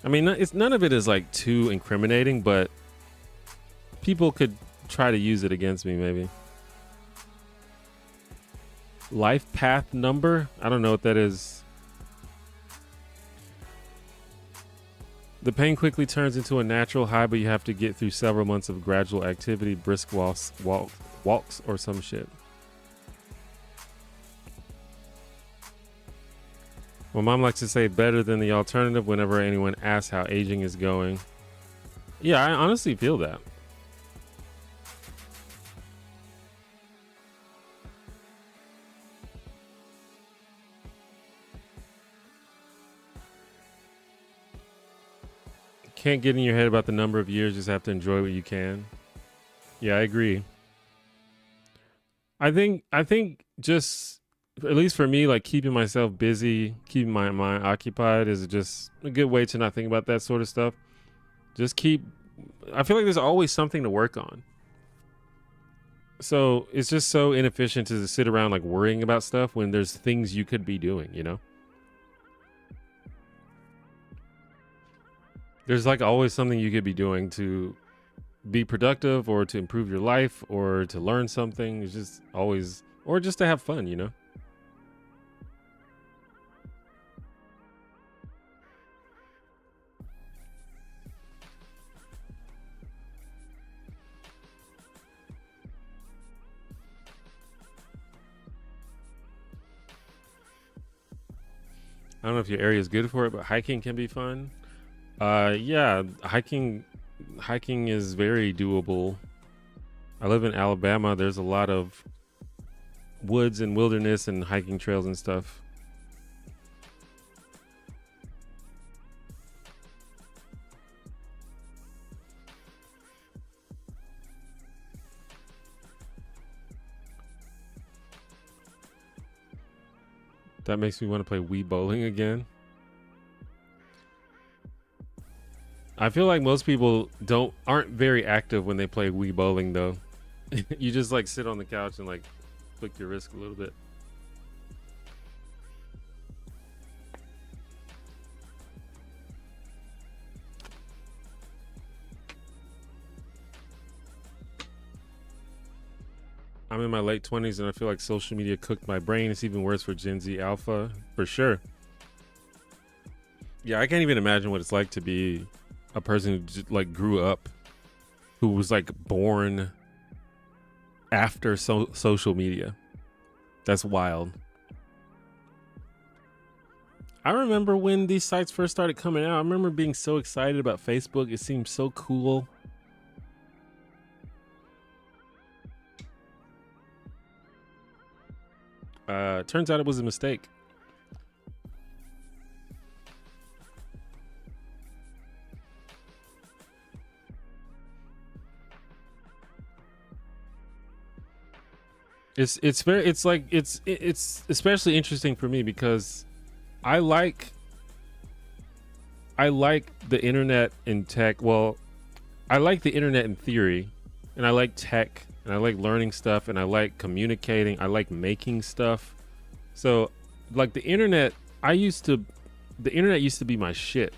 I mean, none of it is like too incriminating, but people could try to use it against me maybe. Life path number? I don't know what that is. The pain quickly turns into a natural high, but you have to get through several months of gradual activity, brisk walks or some shit. My mom likes to say better than the alternative whenever anyone asks how aging is going. Yeah, I honestly feel that. Can't get in your head about the number of years, just have to enjoy what you can. Yeah, I agree. I think just, at least for me, like keeping myself busy, keeping my mind occupied is just a good way to not think about that sort of stuff. Just I feel like there's always something to work on. So it's just so inefficient to sit around like worrying about stuff when there's things you could be doing, you know? There's like always something you could be doing to be productive or to improve your life or to learn something. It's just always, or just to have fun, you know? I don't know if your area is good for it, but hiking can be fun. Yeah, hiking is very doable. I live in Alabama. There's a lot of woods and wilderness and hiking trails and stuff. That makes me want to play Wii bowling again. I feel like most people aren't very active when they play Wii bowling though. You just like sit on the couch and like flick your wrist a little bit. I'm in my late 20s and I feel like social media cooked my brain. It's even worse for Gen Z Alpha, for sure. Yeah, I can't even imagine what it's like to be a person who just, like grew up, who was like born after social media. That's wild. I remember when these sites first started coming out. I remember being so excited about Facebook. It seemed so cool. Turns out it was a mistake. It's especially interesting for me because I like the internet and tech. Well, I like the internet in theory, and I like tech, and I like learning stuff, and I like communicating. I like making stuff. So, like the internet, the internet used to be my shit.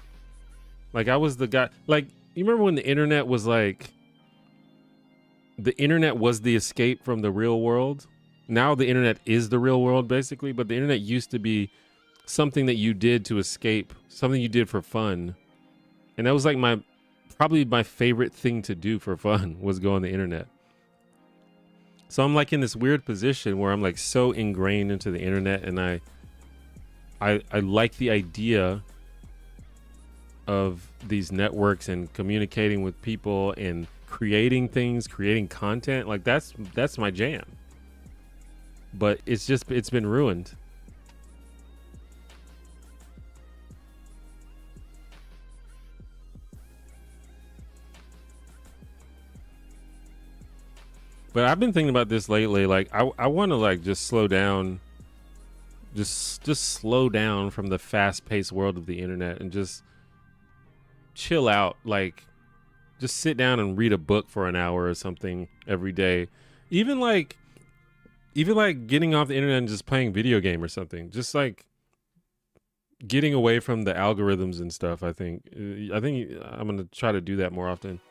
Like I was the guy. Like you remember when the internet was like, the internet was the escape from the real world. Now the internet is the real world, basically. But the internet used to be something that you did to escape, something you did for fun, and that was like probably my favorite thing to do for fun was go on the internet. So I'm like in this weird position where I'm like so ingrained into the internet, and I like the idea of these networks and communicating with people and creating things, creating content. Like that's my jam. But it's been ruined. But I've been thinking about this lately. Like I want to like just slow down, just slow down from the fast-paced world of the internet and just chill out. Like just sit down and read a book for an hour or something every day. Even like getting off the internet and just playing video game or something. Just like getting away from the algorithms and stuff. I think I'm gonna try to do that more often.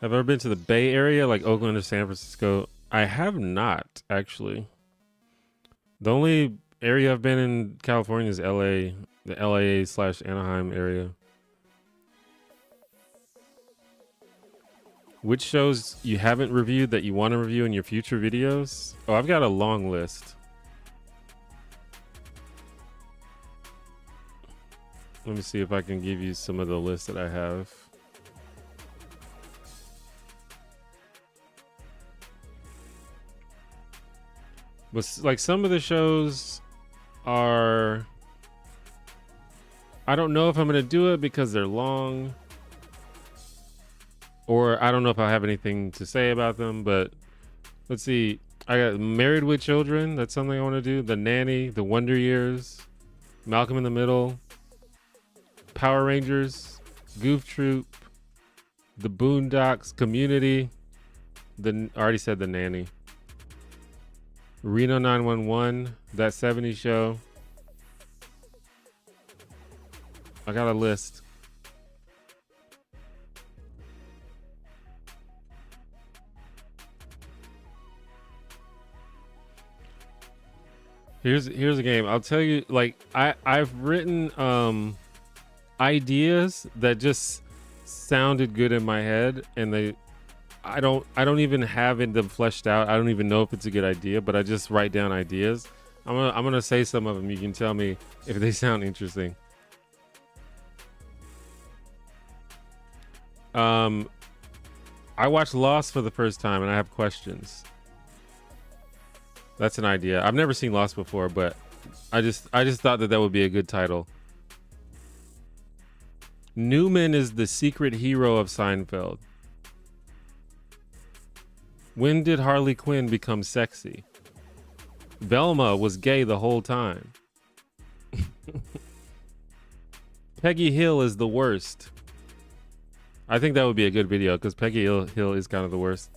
Have I ever been to the Bay Area, like Oakland or San Francisco? I have not, actually. The only area I've been in California is LA, the LA/Anaheim area. Which shows you haven't reviewed that you want to review in your future videos? Oh, I've got a long list. Let me see if I can give you some of the lists that I have. But like some of the shows are, I don't know if I'm going to do it because they're long, or I don't know if I have anything to say about them, but let's see. I got Married with Children. That's something I want to do. The Nanny, The Wonder Years, Malcolm in the Middle, Power Rangers, Goof Troop, The Boondocks, Community. I already said The Nanny. Reno 911, That 70s Show. I got a list. Here's a game. I'll tell you, like I've written ideas that just sounded good in my head, and I don't even have them fleshed out. I don't even know if it's a good idea, but I just write down ideas. I'm gonna say some of them. You can tell me if they sound interesting. I watched Lost for the first time, and I have questions. That's an idea. I've never seen Lost before, but I just thought that would be a good title. Newman is the secret hero of Seinfeld. When did Harley Quinn become sexy? Velma was gay the whole time. Peggy Hill is the worst. I think that would be a good video because Peggy Hill is kind of the worst.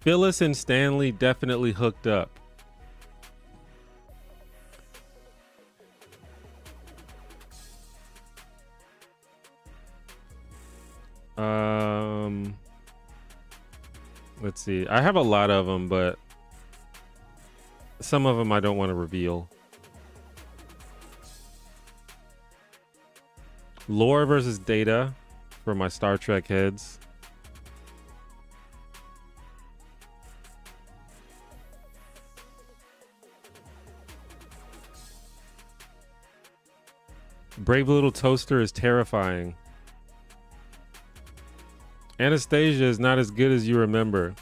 Phyllis and Stanley definitely hooked up. Let's see. I have a lot of them, but some of them I don't want to reveal. Lore versus Data for my Star Trek heads. Brave Little Toaster is terrifying. Anastasia is not as good as you remember.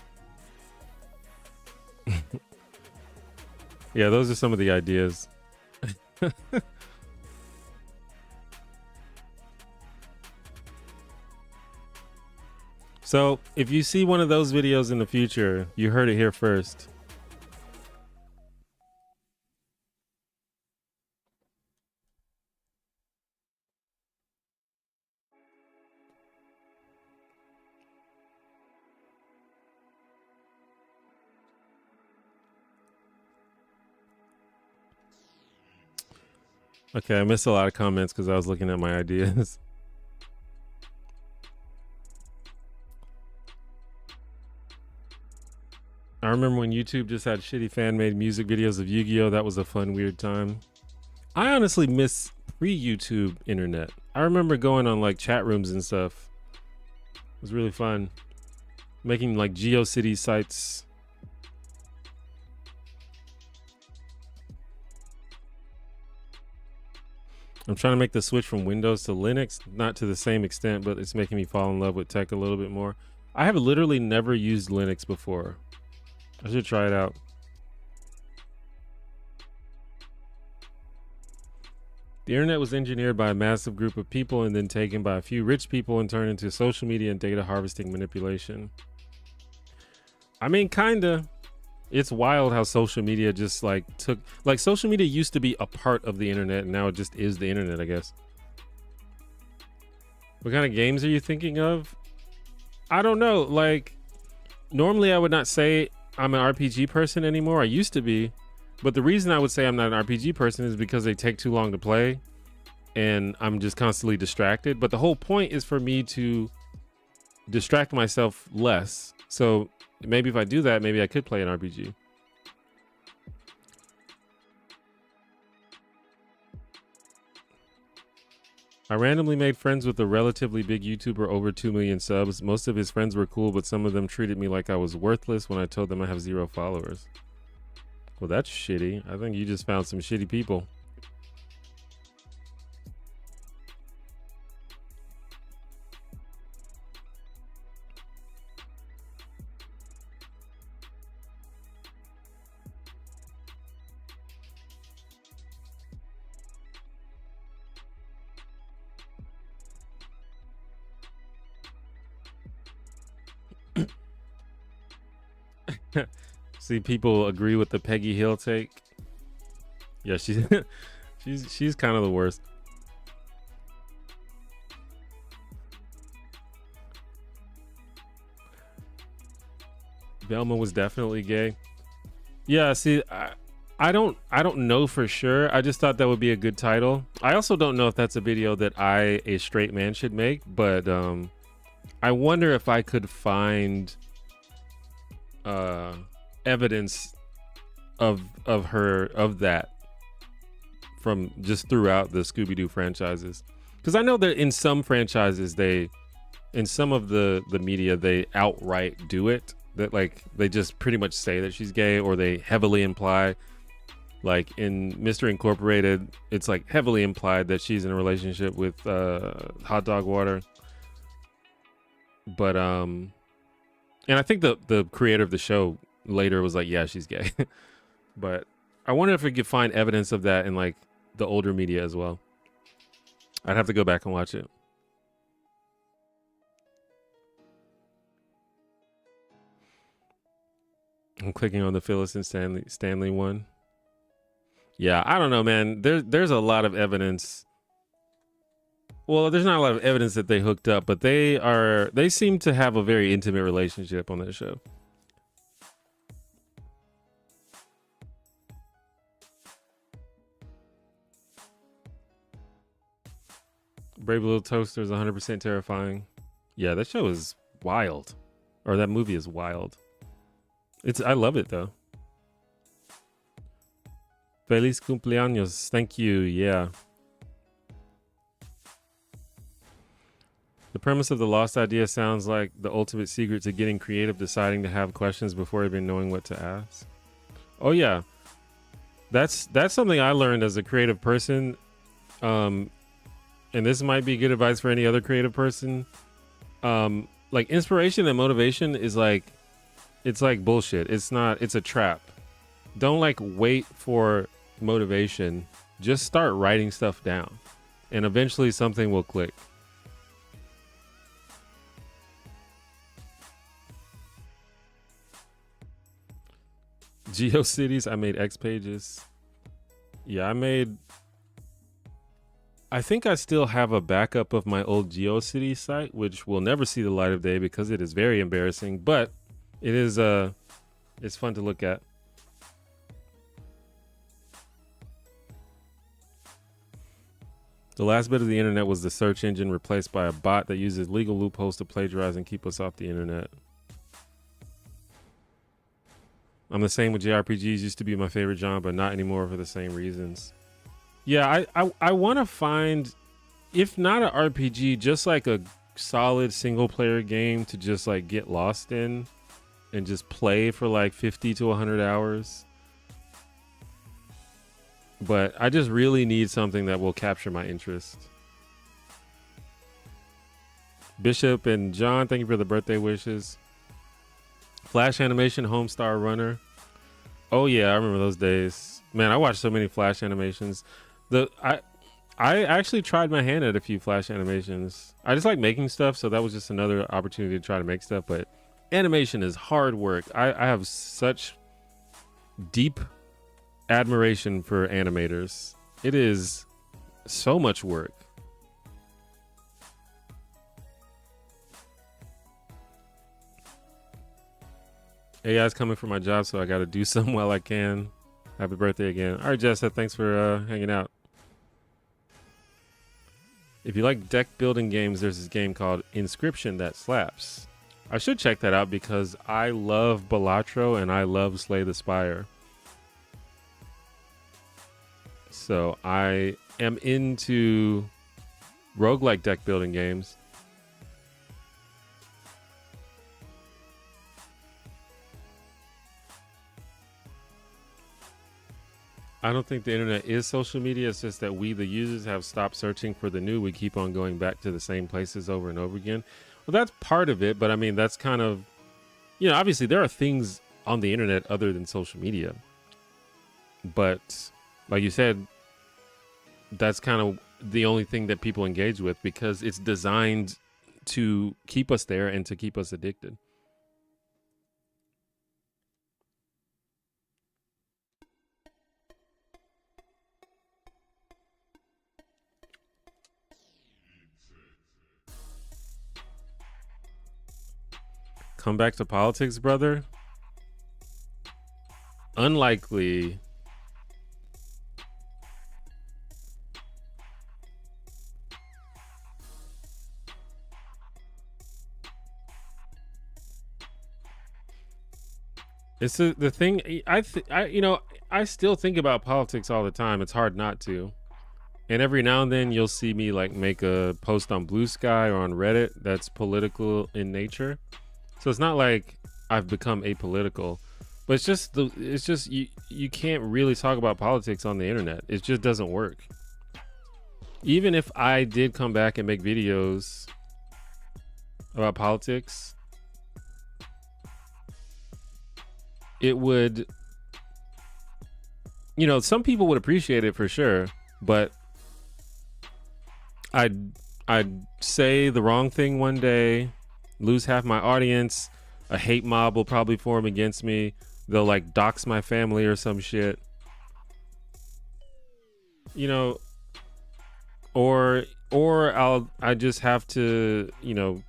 Yeah, those are some of the ideas. So, if you see one of those videos in the future, you heard it here first. Okay, I missed a lot of comments because I was looking at my ideas. I remember when YouTube just had shitty fan-made music videos of Yu-Gi-Oh! That was a fun, weird time. I honestly miss pre-YouTube internet. I remember going on like chat rooms and stuff. It was really fun. Making like GeoCity sites. I'm trying to make the switch from Windows to Linux, not to the same extent, but it's making me fall in love with tech a little bit more. I have literally never used Linux before. I should try it out. The internet was engineered by a massive group of people and then taken by a few rich people and turned into social media and data harvesting manipulation. I mean, kinda. It's wild how social media just like social media used to be a part of the internet and now it just is the internet, I guess. What kind of games are you thinking of? I don't know. Like, normally I would not say I'm an RPG person anymore. I used to be, But the reason I would say I'm not an RPG person is because they take too long to play and I'm just constantly distracted. But the whole point is for me to distract myself less. So maybe if I do that, maybe I could play an RPG. I randomly made friends with a relatively big YouTuber over 2 million subs. Most of his friends were cool, but some of them treated me like I was worthless when I told them I have 0 followers. Well, that's shitty. I think you just found some shitty people. See, people agree with the Peggy Hill take. Yeah, she's she's kind of the worst. Velma was definitely gay. Yeah, see, I don't know for sure. I just thought that would be a good title. I also don't know if that's a video that a straight man, should make, but I wonder if I could find evidence of that from just throughout the Scooby-Doo franchises, because I know that in some franchises in some of the media they outright do it, that like they just pretty much say that she's gay, or they heavily imply, like in Mr. Incorporated, it's like heavily implied that she's in a relationship with Hot Dog Water. But and I think the creator of the show later was like, yeah, she's gay. But I wonder if we could find evidence of that in like the older media as well. I'd have to go back and watch it. I'm clicking on the Phyllis and Stanley one. Yeah, I don't know, man. There's a lot of evidence. Well, there's not a lot of evidence that they hooked up, but they seem to have a very intimate relationship on that show. Brave Little Toaster is 100% terrifying. Yeah, that show is wild. Or that movie is wild. I love it though. Feliz cumpleaños. Thank you. Yeah. The premise of the Lost idea sounds like the ultimate secret to getting creative, deciding to have questions before even knowing what to ask. Oh yeah. That's something I learned as a creative person. And this might be good advice for any other creative person. Like inspiration and motivation is like, it's like bullshit. It's not, it's a trap. Don't like wait for motivation. Just start writing stuff down and eventually something will click. GeoCities, I made X pages. Yeah, I think I still have a backup of my old GeoCities site, which will never see the light of day because it is very embarrassing, but it is it's fun to look at. The last bit of the internet was the search engine replaced by a bot that uses legal loopholes to plagiarize and keep us off the internet. I'm the same with JRPGs. Used to be my favorite genre, but not anymore for the same reasons. Yeah, I want to find, if not an RPG, just like a solid single player game to just like get lost in and just play for like 50 to 100 hours. But I just really need something that will capture my interest. Bishop and John, thank you for the birthday wishes. Flash animation, Homestar Runner. Oh yeah, I remember those days. Man, I watched so many Flash animations. I actually tried my hand at a few Flash animations. I just like making stuff, so that was just another opportunity to try to make stuff. But animation is hard work. I have such deep admiration for animators. It is so much work. AI is coming for my job, so I got to do some while I can. Happy birthday again. All right, Jessa, thanks for hanging out. If you like deck building games, there's this game called Inscription that slaps. I should check that out because I love Balatro and I love Slay the Spire. So I am into roguelike deck building games. I don't think the internet is social media. It's just that we, the users, have stopped searching for the new. We keep on going back to the same places over and over again. Well, that's part of it. But I mean, that's kind of, you know, obviously there are things on the internet other than social media. But like you said, that's kind of the only thing that people engage with because it's designed to keep us there and to keep us addicted. Come back to politics, brother? Unlikely. It's the thing. You know, I still think about politics all the time. It's hard not to. And every now and then you'll see me like make a post on Blue Sky or on Reddit that's political in nature. So it's not like I've become apolitical, but it's just you can't really talk about politics on the internet. It just doesn't work. Even if I did come back and make videos about politics, it would, you know, some people would appreciate it for sure, but I'd say the wrong thing one day, lose half my audience, a hate mob will probably form against me, they'll like dox my family or some shit, you know, or I just have to, you know,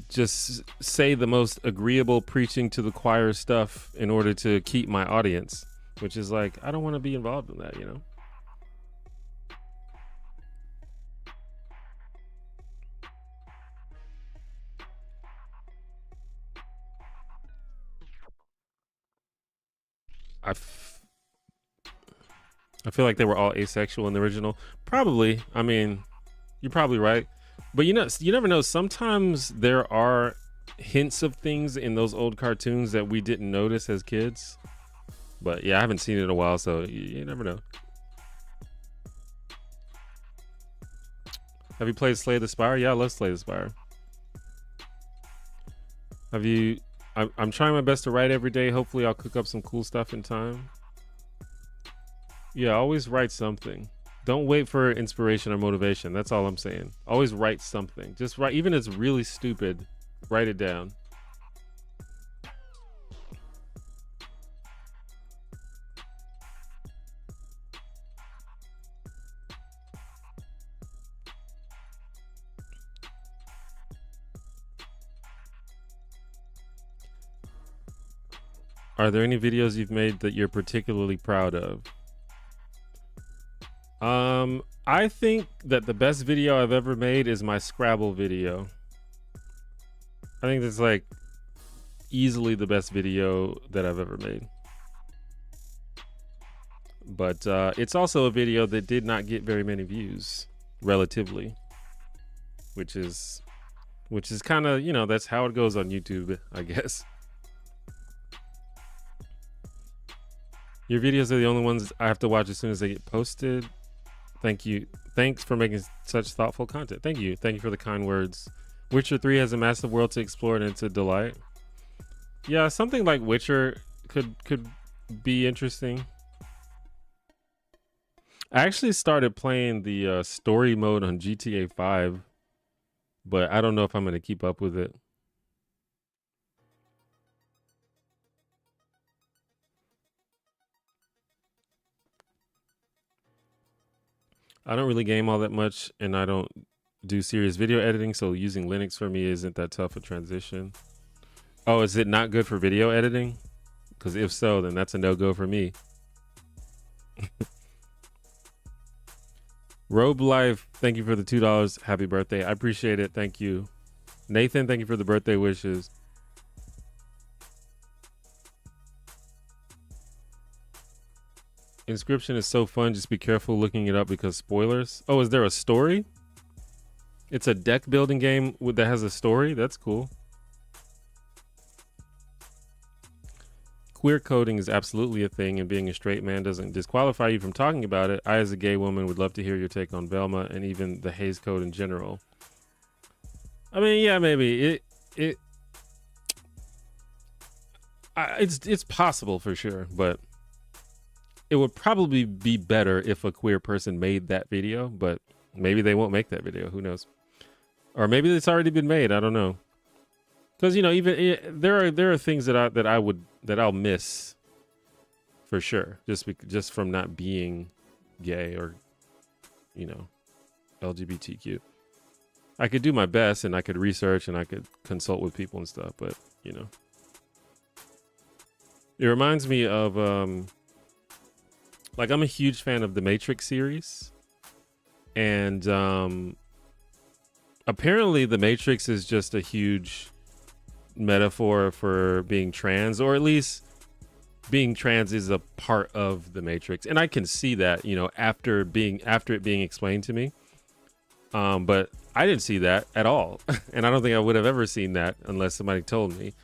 just say the most agreeable preaching to the choir stuff in order to keep my audience, which is like, I don't want to be involved in that, you know. I feel like they were all asexual in the original. Probably. I mean, you're probably right. But you know, you never know. Sometimes there are hints of things in those old cartoons that we didn't notice as kids. But yeah, I haven't seen it in a while, so you never know. Have you played Slay the Spire? Yeah, I love Slay the Spire. Have you... I'm trying my best to write every day. Hopefully I'll cook up some cool stuff in time. Yeah, always write something. Don't wait for inspiration or motivation. That's all I'm saying. Always write something. Just write, even if it's really stupid, write it down. Are there any videos you've made that you're particularly proud of? I think that the best video I've ever made is my Scrabble video. I think that's like easily the best video that I've ever made. But it's also a video that did not get very many views, relatively, which is kind of, you know, that's how it goes on YouTube, I guess. Your videos are the only ones I have to watch as soon as they get posted. Thank you. Thanks for making such thoughtful content. Thank you. Thank you for the kind words. Witcher 3 has a massive world to explore and it's a delight. Yeah, something like Witcher could be interesting. I actually started playing the story mode on GTA 5, but I don't know if I'm going to keep up with it. I don't really game all that much, and I don't do serious video editing, so using Linux for me isn't that tough a transition. Oh, is it not good for video editing? Because if so, then that's a no-go for me. Robe Life, thank you for the $2. Happy birthday. I appreciate it. Thank you. Nathan, thank you for the birthday wishes. Inscription is so fun. Just be careful looking it up because spoilers. Oh, is there a story? It's a deck building game that has a story? That's cool. Queer coding is absolutely a thing, and being a straight man doesn't disqualify you from talking about it. I, as a gay woman, would love to hear your take on Velma and even the Hays Code in general. I mean, yeah, maybe it's possible for sure, but it would probably be better if a queer person made that video. But maybe they won't make that video. Who knows? Or maybe it's already been made. I don't know. Because, you know, even there are things that I'll miss for sure, just from not being gay or, you know, LGBTQ. I could do my best and I could research and I could consult with people and stuff, but, you know, it reminds me of like, I'm a huge fan of the Matrix series, and apparently the Matrix is just a huge metaphor for being trans, or at least being trans is a part of the Matrix, and I can see that, you know, after it being explained to me, but I didn't see that at all. And I don't think I would have ever seen that unless somebody told me.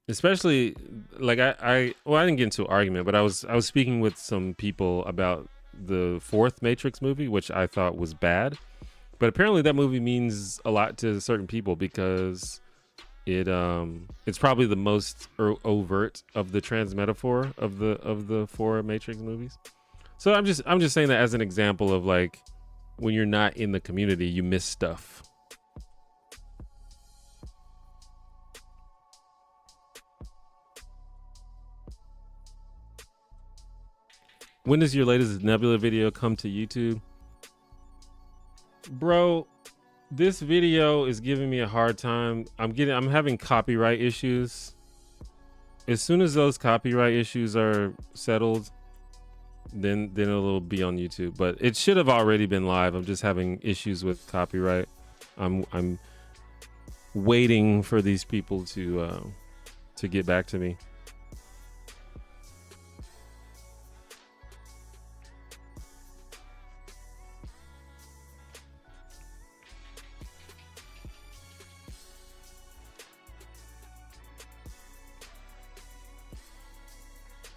Especially like I didn't get into an argument, but I was speaking with some people about the fourth Matrix movie, which I thought was bad. But apparently that movie means a lot to certain people because it's probably the most overt of the trans metaphor of the four Matrix movies. So I'm just saying that as an example of, like, when you're not in the community, you miss stuff. When does your latest Nebula video come to YouTube? Bro, this video is giving me a hard time. I'm having copyright issues. As soon as those copyright issues are settled, then it'll be on YouTube. But it should have already been live. I'm just having issues with copyright. I'm waiting for these people to get back to me.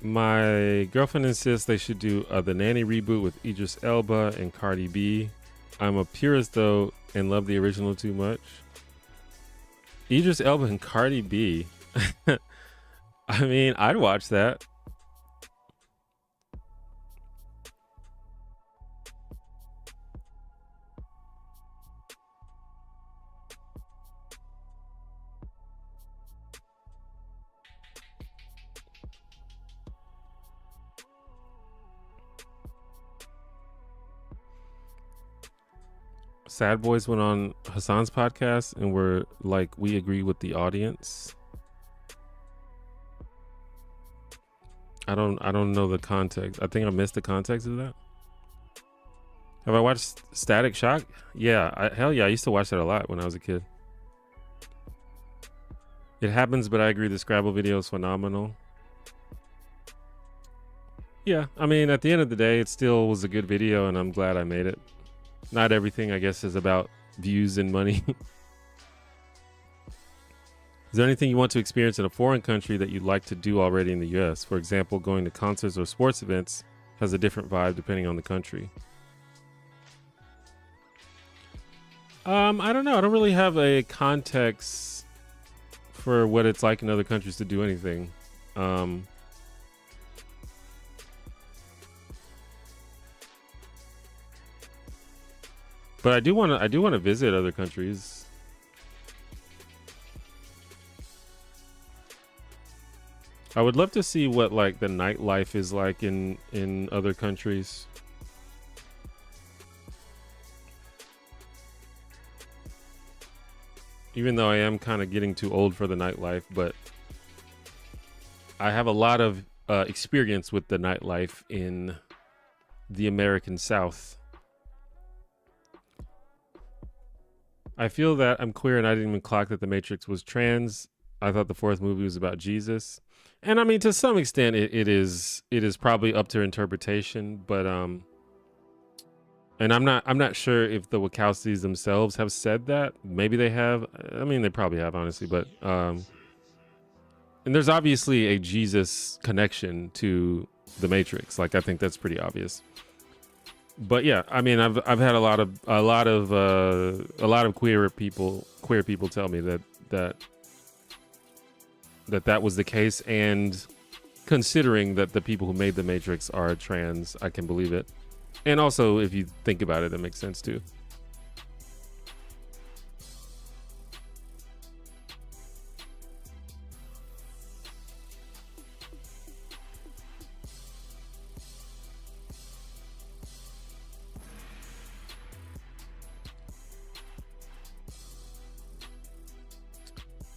My girlfriend insists they should do the Nanny reboot with Idris Elba and Cardi B. I'm a purist though and love the original too much. Idris Elba and Cardi B. I mean, I'd watch that. Sad Boys went on Hassan's podcast and were like, we agree with the audience. I don't know the context. I think I missed the context of that. Have I watched Static Shock? Yeah, hell yeah, I used to watch that a lot when I was a kid. It happens, but I agree the Scrabble video is phenomenal. Yeah, I mean, at the end of the day, it still was a good video and I'm glad I made it. Not everything, I guess, is about views and money. Is there anything you want to experience in a foreign country that you'd like to do already in the US? For example, going to concerts or sports events has a different vibe depending on the country. I don't know. I don't really have a context for what it's like in other countries to do anything. But I do want to visit other countries. I would love to see what like the nightlife is like in other countries. even though I am kind of getting too old for the nightlife, but I have a lot of experience with the nightlife in the American South. I feel that I'm queer and I didn't even clock that The Matrix was trans. I thought the fourth movie was about Jesus. And I mean, to some extent it is probably up to interpretation, but and I'm not sure if the Wachowskis themselves have said that. Maybe they have. I mean, they probably have, honestly, but and there's obviously a Jesus connection to The Matrix. Like, I think that's pretty obvious. But yeah, I mean, I've had a lot of queer people tell me that was the case, and considering that the people who made The Matrix are trans, I can believe it. And also, if you think about it, that makes sense too.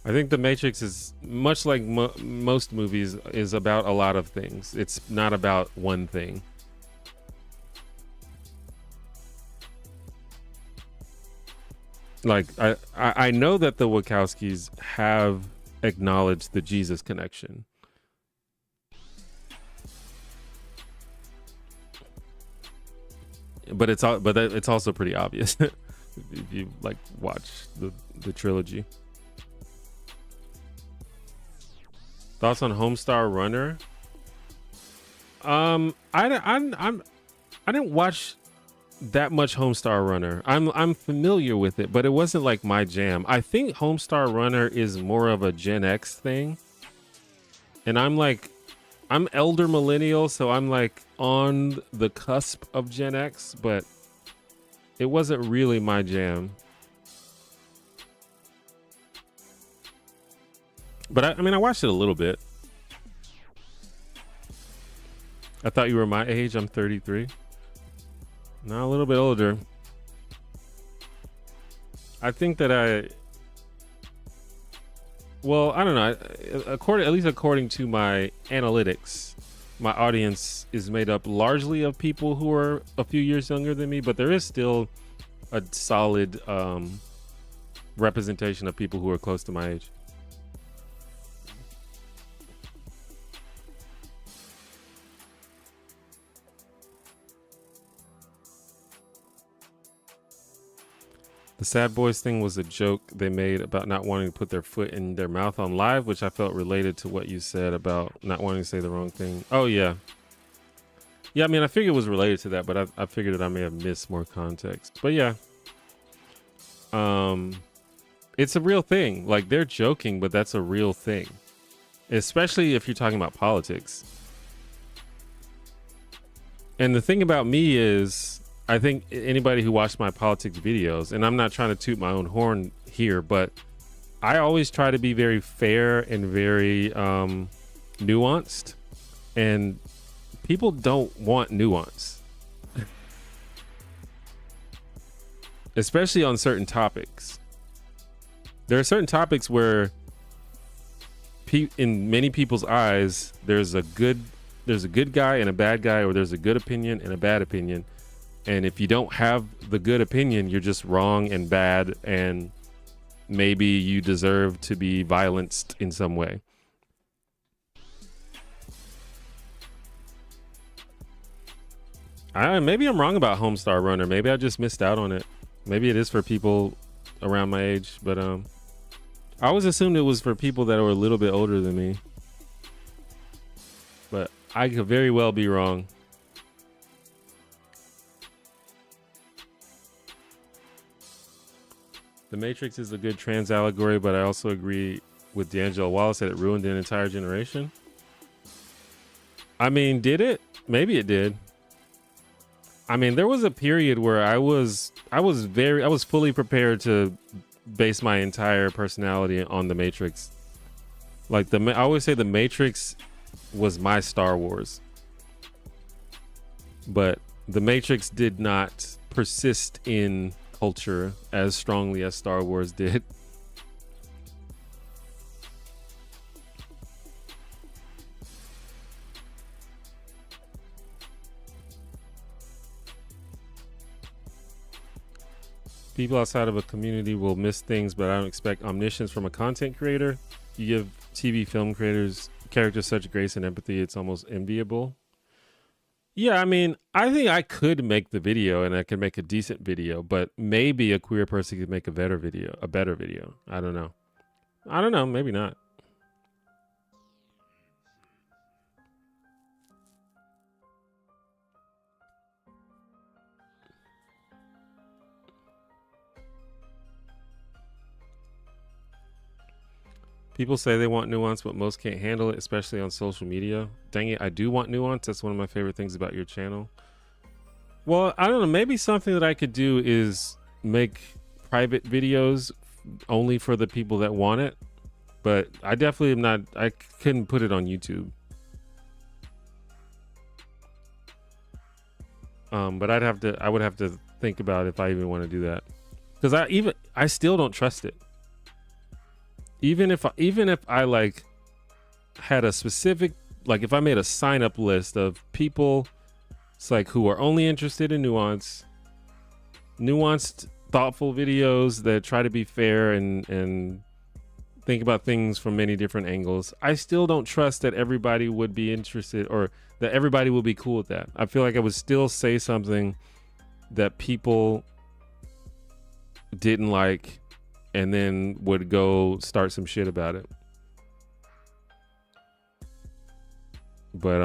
I think The Matrix is much like most movies, is about a lot of things. It's not about one thing. Like, I know that the Wachowskis have acknowledged the Jesus connection. But it's also pretty obvious if you like watch the trilogy. Thoughts on Homestar Runner? I didn't watch that much Homestar Runner. I'm familiar with it, but it wasn't like my jam. I think Homestar Runner is more of a Gen X thing. And I'm elder millennial, so I'm like on the cusp of Gen X, but it wasn't really my jam. But I mean, I watched it a little bit. I thought you were my age. I'm 33. No, a little bit older. I think that I don't know. At least according to my analytics, my audience is made up largely of people who are a few years younger than me, but there is still a solid representation of people who are close to my age. The Sad Boys thing was a joke they made about not wanting to put their foot in their mouth on live, which I felt related to what you said about not wanting to say the wrong thing. Oh, yeah. Yeah, I mean, I figured it was related to that, but I figured that I may have missed more context. But yeah. It's a real thing. Like, they're joking, but that's a real thing. Especially if you're talking about politics. And the thing about me is, I think anybody who watched my politics videos, and I'm not trying to toot my own horn here, but I always try to be very fair and very nuanced, and people don't want nuance, especially on certain topics. There are certain topics where in many people's eyes, there's a good guy and a bad guy, or there's a good opinion and a bad opinion. And if you don't have the good opinion, you're just wrong and bad, and maybe you deserve to be violenced in some way. Maybe I'm wrong about Homestar Runner. Maybe I just missed out on it. Maybe it is for people around my age, but I always assumed it was for people that were a little bit older than me. But I could very well be wrong. The Matrix is a good trans allegory, but I also agree with D'Angelo Wallace that it ruined an entire generation. I mean, did it? Maybe it did. I mean, there was a period where I was fully prepared to base my entire personality on The Matrix. Like, I always say The Matrix was my Star Wars. But The Matrix did not persist in culture as strongly as Star Wars did. People outside of a community will miss things, but I don't expect omniscience from a content creator. You give TV film creators characters such grace and empathy, it's almost enviable. Yeah, I mean, I think I could make the video and I could make a decent video, but maybe a queer person could make a better video, I don't know. Maybe not. People say they want nuance, but most can't handle it, especially on social media. Dang it, I do want nuance. That's one of my favorite things about your channel. Well, I don't know. Maybe something that I could do is make private videos only for the people that want it. But I definitely am not. I couldn't put it on YouTube. But I would have to think about if I even want to do that, because I still don't trust it. Even if I like had a specific, like if I made a sign up list of people, it's like who are only interested in nuanced, thoughtful videos that try to be fair and think about things from many different angles, I still don't trust that everybody would be interested or that everybody will be cool with that. I feel like I would still say something that people didn't like and then would go start some shit about it. But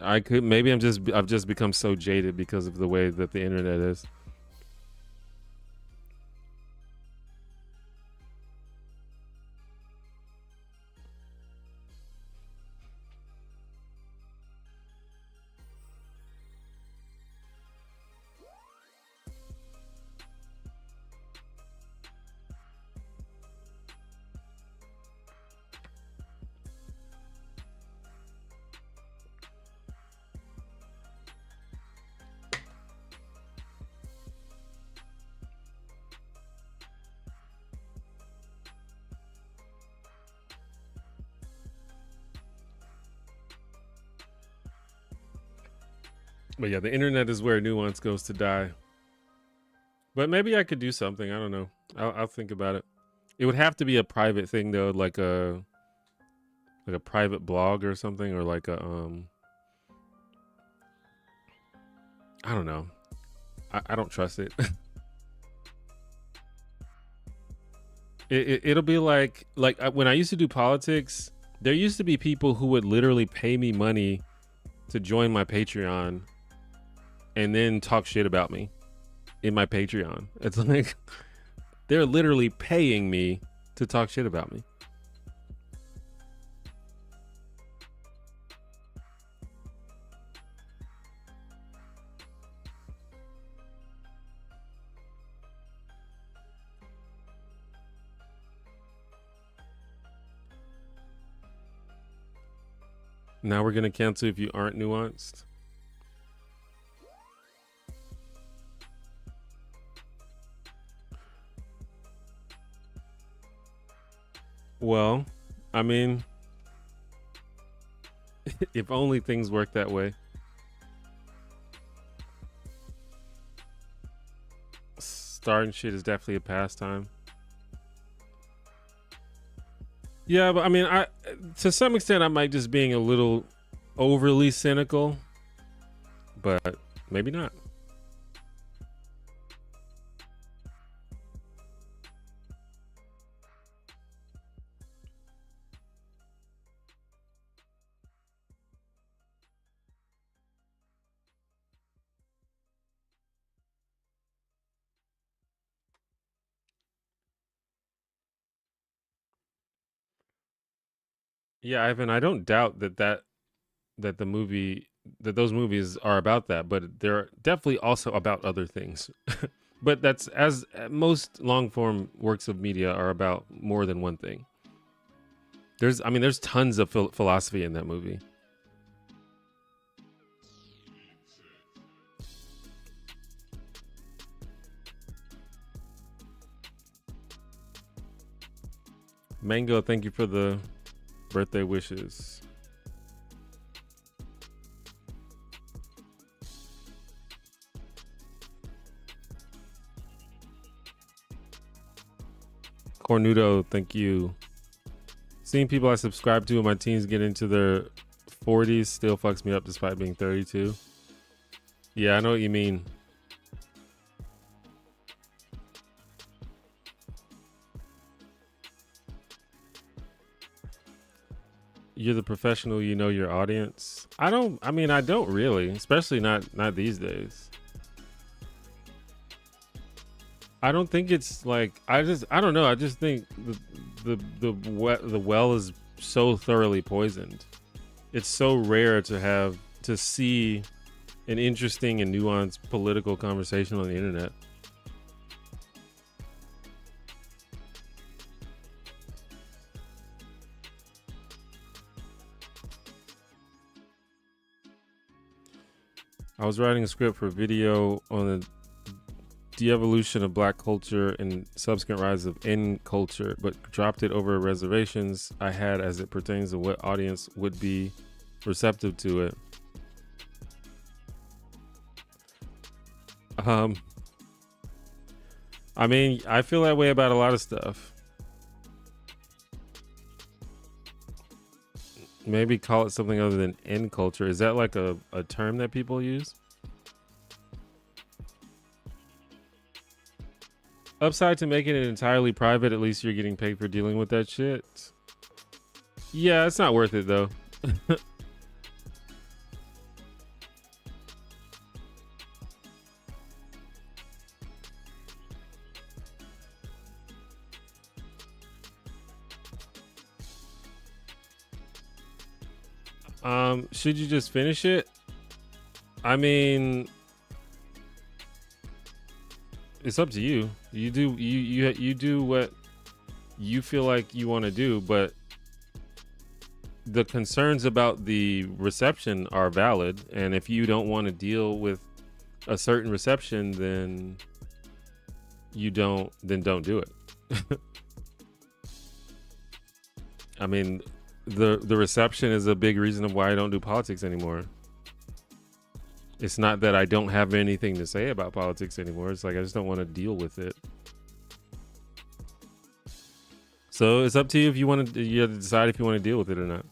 I've just become so jaded because of the way that the internet is. But yeah, the internet is where nuance goes to die. But maybe I could do something. I don't know. I'll think about it. It would have to be a private thing though, like a private blog or something, or like a I don't know. I don't trust it. It'll be like when I used to do politics, there used to be people who would literally pay me money to join my Patreon and then talk shit about me in my Patreon. It's like they're literally paying me to talk shit about me. Now we're gonna cancel if you aren't nuanced. Well, I mean, if only things work that way. Starting shit is definitely a pastime. Yeah, but I mean, to some extent, I might just being a little overly cynical, but maybe not. Yeah, Ivan, I don't doubt that those movies are about that, but they're definitely also about other things. But that's as most long form works of media are about more than one thing. There's tons of philosophy in that movie. Mango, thank you for the birthday wishes. Cornudo, thank you. Seeing people I subscribe to in my teens get into their 40s still fucks me up despite being 32. Yeah, I know what you mean. You're the professional, you know your audience. I don't really, especially not these days. I don't think it's like, I don't know. I just think the well is so thoroughly poisoned. It's so rare to see an interesting and nuanced political conversation on the internet. I was writing a script for a video on the de-evolution of black culture and subsequent rise of N culture, but dropped it over reservations I had as it pertains to what audience would be receptive to it. I mean, I feel that way about a lot of stuff. Maybe call it something other than N culture. Is that like a term that people use? Upside to making it entirely private, at least you're getting paid for dealing with that shit. Yeah, it's not worth it though. Should you just finish it? I mean, it's up to you. You do what you feel like you want to do, but the concerns about the reception are valid, and if you don't want to deal with a certain reception, then don't do it. I mean, the reception is a big reason of why I don't do politics anymore. It's not that I don't have anything to say about politics anymore. It's like I just don't want to deal with it. So it's up to you if you want to. You have to decide if you want to deal with it or not.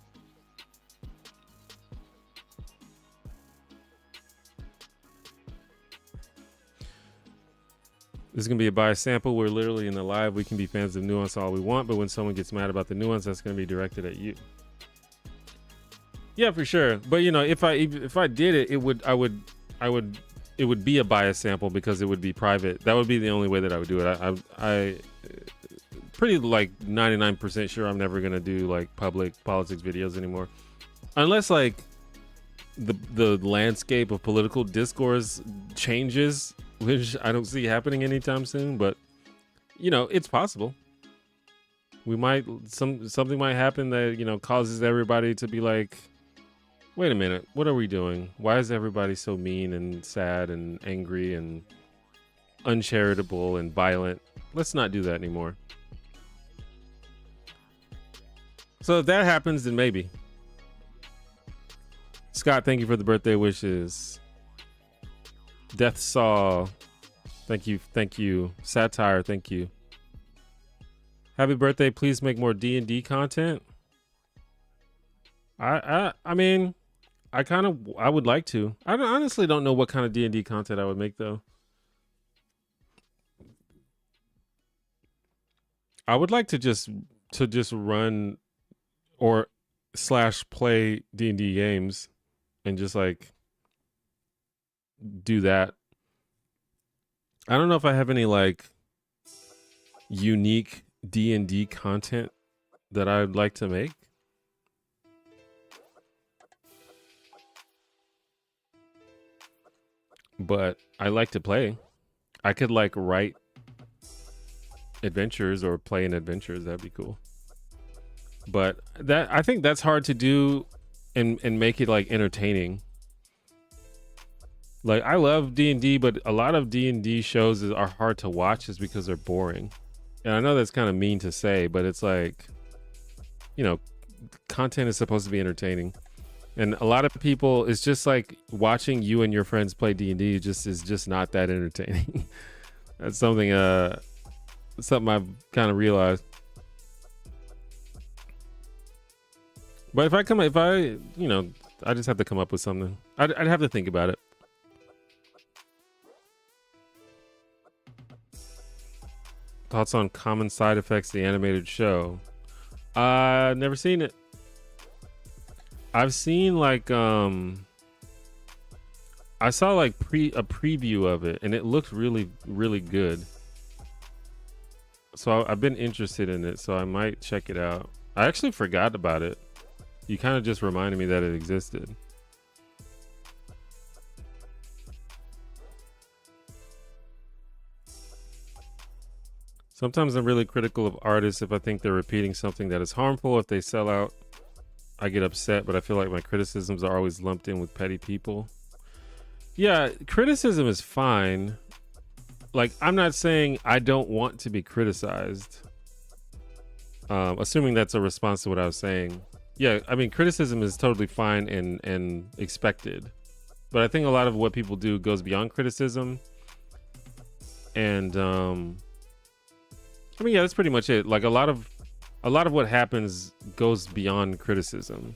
This is going to be a biased sample. We're literally in the live. We can be fans of nuance all we want, but when someone gets mad about the nuance, that's going to be directed at you. Yeah, for sure. But you know, if I did it, it would be a biased sample because it would be private. That would be the only way that I would do it. I pretty like 99% sure I'm never going to do like public politics videos anymore. Unless like the landscape of political discourse changes, which I don't see happening anytime soon, but you know, it's possible. We might, something might happen that, you know, causes everybody to be like, wait a minute, what are we doing? Why is everybody so mean and sad and angry and uncharitable and violent? Let's not do that anymore. So if that happens, then maybe. Scott, thank you for the birthday wishes. Death Saw, thank you. Satire, thank you. Happy birthday, please make more D&D content. I mean, I would like to. I honestly don't know what kind of D&D content I would make though. I would like to just run or / play D&D games and just like do that. I don't know if I have any like unique D&D content that I'd like to make. But I like to play. I could like write adventures or play in adventures. That'd be cool. But that, I think that's hard to do and make it like entertaining. Like I love D&D, but a lot of D&D shows are hard to watch just because they're boring. And I know that's kind of mean to say, but it's like, you know, content is supposed to be entertaining. And a lot of people, it's just like watching you and your friends play D&D is just not that entertaining. That's something something I've kind of realized. But if I I just have to come up with something. I'd have to think about it. Thoughts on Common Side Effects, the animated show? Never seen it. I've seen like I saw like a preview of it, and it looked really, really good. So I've been interested in it, so I might check it out. I actually forgot about it. You kind of just reminded me that it existed. Sometimes I'm really critical of artists if I think they're repeating something that is harmful. If they sell out, I get upset, but I feel like my criticisms are always lumped in with petty people. Yeah, criticism is fine. Like, I'm not saying I don't want to be criticized. Assuming that's a response to what I was saying. Yeah, I mean, criticism is totally fine and expected. But I think a lot of what people do goes beyond criticism. And I mean, yeah, that's pretty much it. Like a lot of what happens goes beyond criticism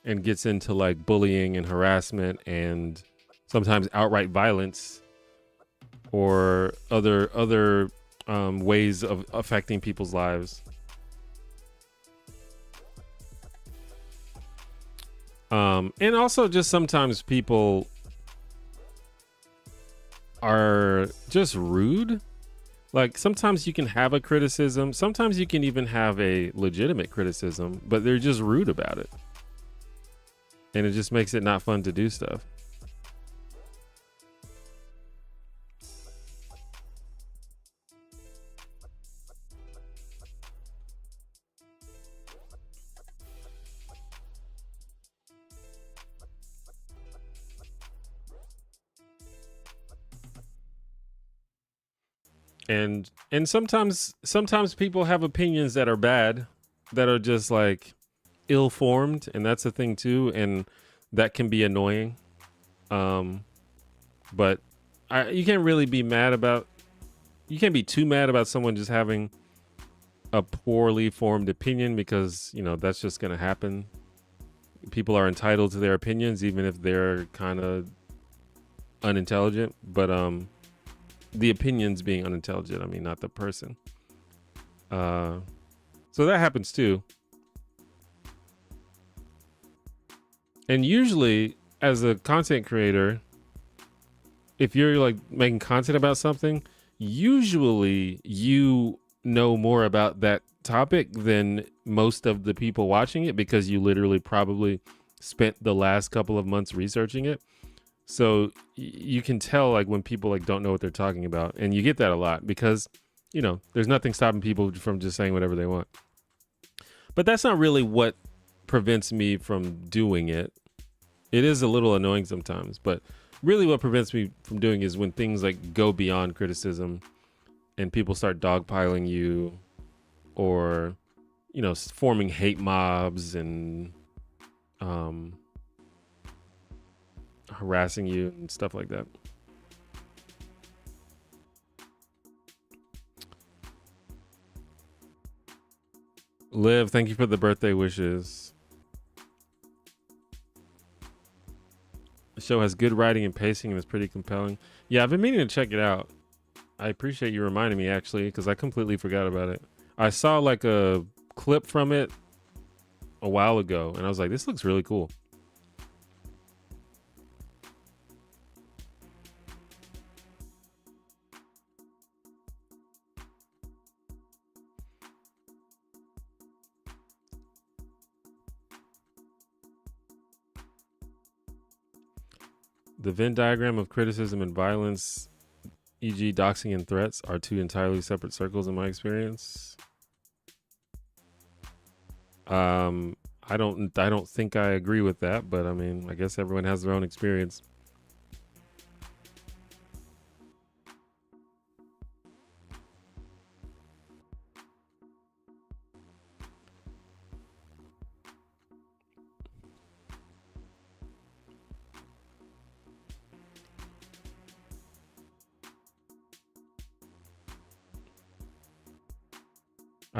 and gets into like bullying and harassment and sometimes outright violence or other ways of affecting people's lives. And also just sometimes people are just rude. Like sometimes you can have a criticism, sometimes you can even have a legitimate criticism, but they're just rude about it. And it just makes it not fun to do stuff. And sometimes people have opinions that are bad, that are just like ill-formed, and that's a thing too, and that can be annoying. But you can't really be mad about, you can't be too mad about someone just having a poorly formed opinion, because you know that's just gonna happen. People are entitled to their opinions even if they're kind of unintelligent, but the opinions being unintelligent, I mean, not the person. So that happens too. And usually as a content creator, if you're like making content about something, usually you know more about that topic than most of the people watching it, because you literally probably spent the last couple of months researching it. So you can tell like when people like don't know what they're talking about, and you get that a lot because, you know, there's nothing stopping people from just saying whatever they want. But that's not really what prevents me from doing it. It is a little annoying sometimes, but really what prevents me from doing is when things like go beyond criticism and people start dogpiling you, or, you know, forming hate mobs and harassing you and stuff like that. Liv, thank you for the birthday wishes. The show has good writing and pacing and is pretty compelling. Yeah, I've been meaning to check it out. I appreciate you reminding me, actually, because I completely forgot about it. I saw like a clip from it a while ago, and I was like, this looks really cool. The Venn diagram of criticism and violence, e.g. doxing and threats, are two entirely separate circles in my experience. I don't think I agree with that, but I mean, I guess everyone has their own experience.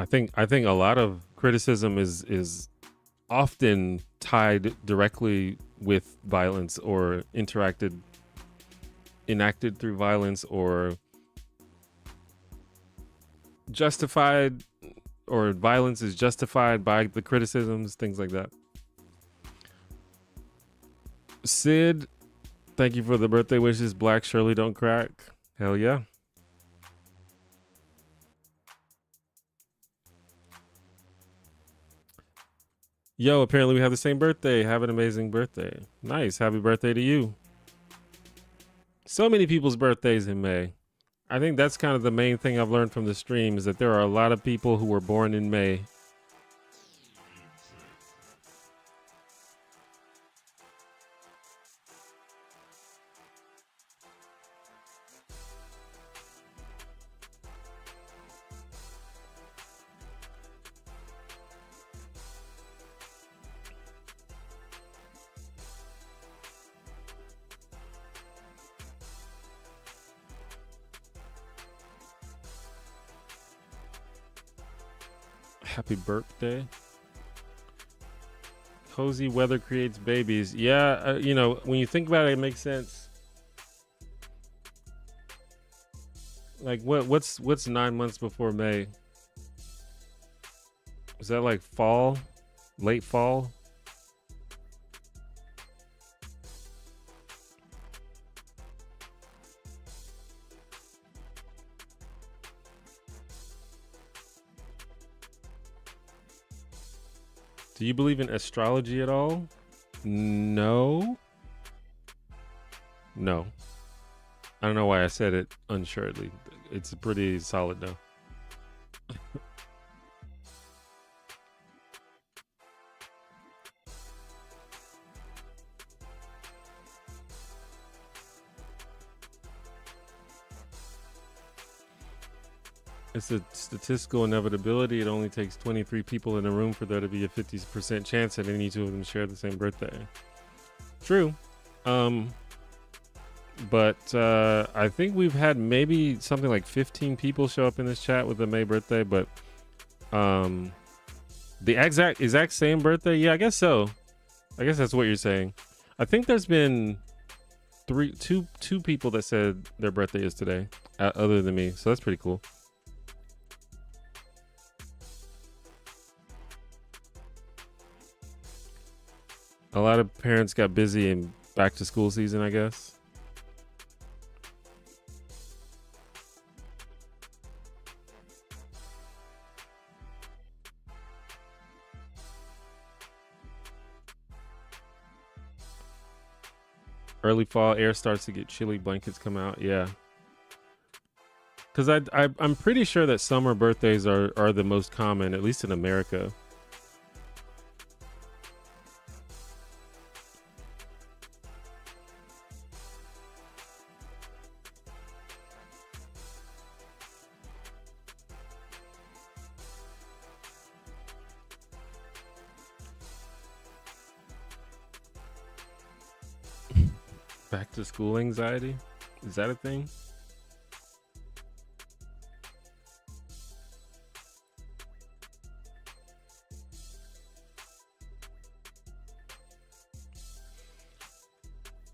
I think a lot of criticism is often tied directly with violence or enacted through violence or justified, or violence is justified by the criticisms, things like that. Sid, thank you for the birthday wishes. Black Shirley don't crack. Hell yeah. Yo, apparently we have the same birthday. Have an amazing birthday. Nice. Happy birthday to you. So many people's birthdays in May. I think that's kind of the main thing I've learned from the stream, is that there are a lot of people who were born in May. Happy birthday. Cozy weather creates babies. Yeah, you know, when you think about it, it makes sense. Like what's 9 months before May? Is that like fall? Late fall? Do you believe in astrology at all? No. No. I don't know why I said it unsuredly. It's a pretty solid no. It's a statistical inevitability. It only takes 23 people in a room for there to be a 50% chance that any two of them share the same birthday. True. But I think we've had maybe something like 15 people show up in this chat with a May birthday, but the exact same birthday? Yeah, I guess so. I guess that's what you're saying. I think there's been two people that said their birthday is today, other than me. So that's pretty cool. A lot of parents got busy in back to school season, I guess. Early fall, air starts to get chilly, blankets come out. Yeah. Because I'm pretty sure that summer birthdays are the most common, at least in America. Back to school anxiety? Is that a thing?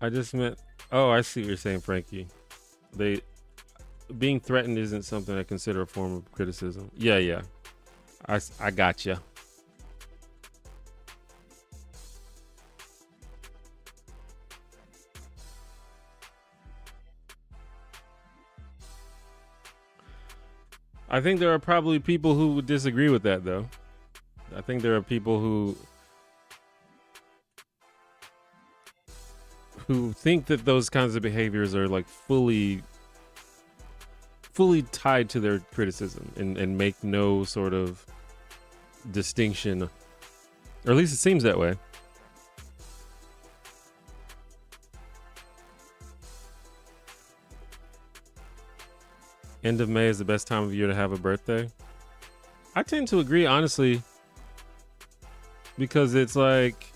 I just meant, oh, I see what you're saying, Frankie. Being threatened isn't something I consider a form of criticism. Yeah. I gotcha. I think there are probably people who would disagree with that, though. I think there are people who think that those kinds of behaviors are like fully tied to their criticism and make no sort of distinction, or at least it seems that way. End of May is the best time of year to have a birthday. I tend to agree, honestly, because it's like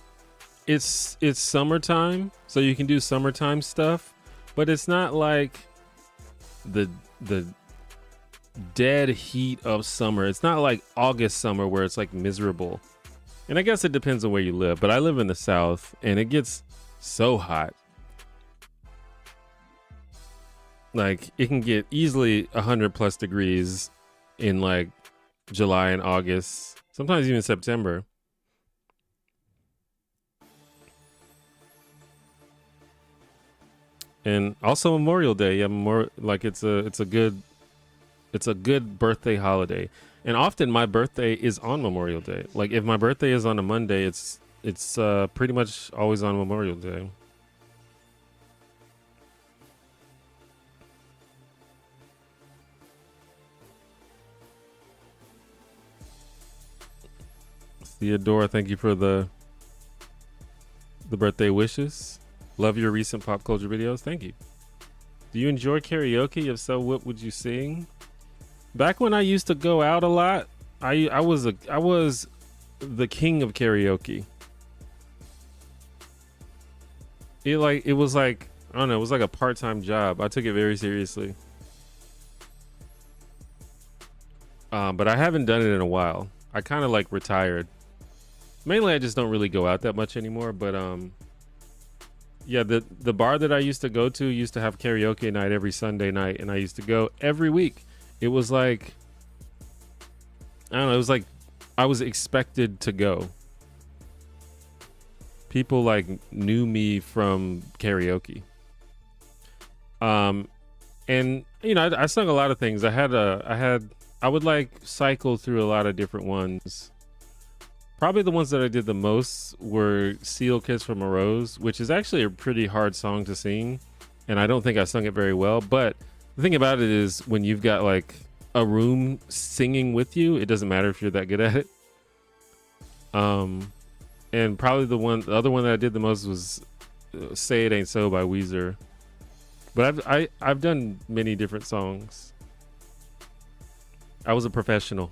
it's summertime, so you can do summertime stuff, but it's not like the dead heat of summer. It's not like August summer where it's like miserable. And I guess it depends on where you live, but I live in the South and it gets so hot. Like it can get easily 100+ degrees in like July and August, sometimes even September. And also Memorial Day, yeah, like it's a good birthday holiday. And often my birthday is on Memorial Day. Like if my birthday is on a Monday, it's pretty much always on Memorial Day. Theodore, thank you for the birthday wishes. Love your recent pop culture videos. Thank you. Do you enjoy karaoke? If so, what would you sing? Back when I used to go out a lot, I was the king of karaoke. It was like I don't know, it was like a part-time job. I took it very seriously. But I haven't done it in a while. I kind of like retired. Mainly, I just don't really go out that much anymore. But yeah, the bar that I used to go to used to have karaoke night every Sunday night, and I used to go every week. It was like I don't know. It was like I was expected to go. People like knew me from karaoke. And you know, I sung a lot of things. I would like cycle through a lot of different ones. Probably the ones that I did the most were Seal Kiss from a Rose, which is actually a pretty hard song to sing. And I don't think I sung it very well. But the thing about it is when you've got like a room singing with you, it doesn't matter if you're that good at it. And probably the other one that I did the most was Say It Ain't So by Weezer. But I've done many different songs. I was a professional.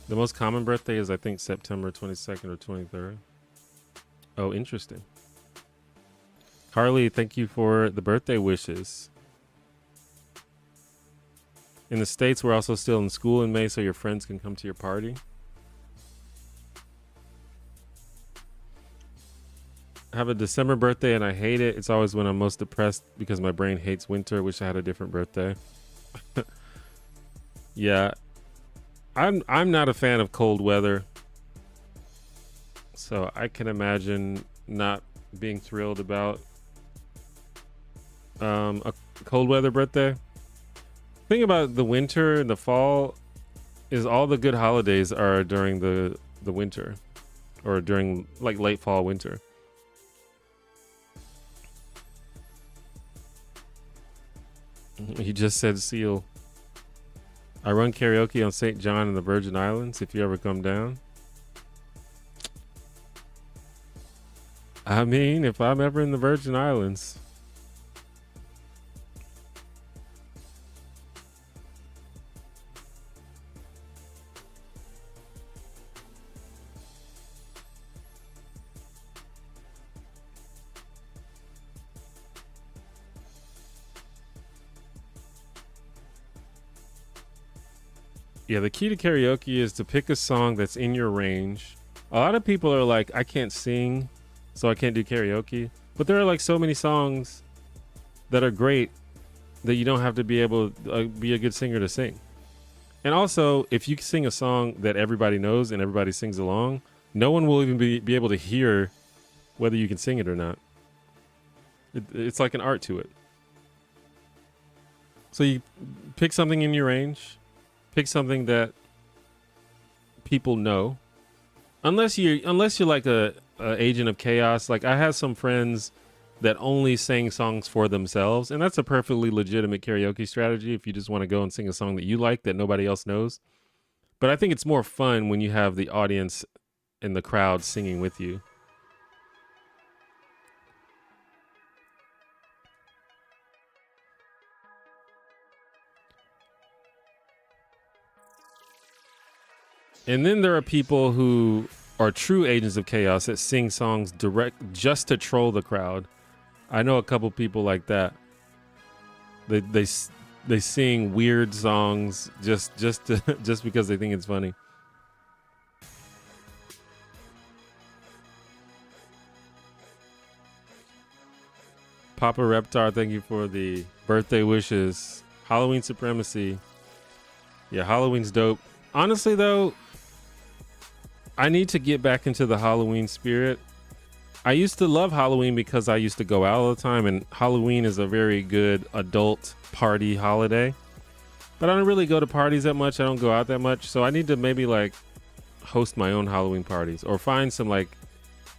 The most common birthday is, I think, September 22nd or 23rd. Oh, interesting. Carly, thank you for the birthday wishes. In the States, we're also still in school in May, so your friends can come to your party. I have a December birthday and I hate it. It's always when I'm most depressed because my brain hates winter. Wish I had a different birthday. Yeah. I'm not a fan of cold weather. So I can imagine not being thrilled about a cold weather birthday. Thing about the winter and the fall is all the good holidays are during the winter or during like late fall winter. He just said Seal. I run karaoke on St. John in the Virgin Islands if you ever come down. I mean, if I'm ever in the Virgin Islands. Yeah, the key to karaoke is to pick a song that's in your range. A lot of people are like, I can't sing, so I can't do karaoke. But there are like so many songs that are great that you don't have to be able to be a good singer to sing. And also, if you sing a song that everybody knows and everybody sings along, no one will even be able to hear whether you can sing it or not. It's like an art to it. So you pick something in your range. Pick something that people know. Unless you're like a agent of chaos. Like I have some friends that only sing songs for themselves, and that's a perfectly legitimate karaoke strategy if you just want to go and sing a song that you like that nobody else knows. But I think it's more fun when you have the audience and the crowd singing with you. And then there are people who are true agents of chaos that sing songs direct just to troll the crowd. I know a couple people like that. They sing weird songs just because they think it's funny. Papa Reptar, thank you for the birthday wishes. Halloween supremacy. Yeah, Halloween's dope. Honestly, though, I need to get back into the Halloween spirit. I used to love Halloween because I used to go out all the time, and Halloween is a very good adult party holiday. But I don't really go to parties that much. I don't go out that much. So I need to maybe like host my own Halloween parties or find some like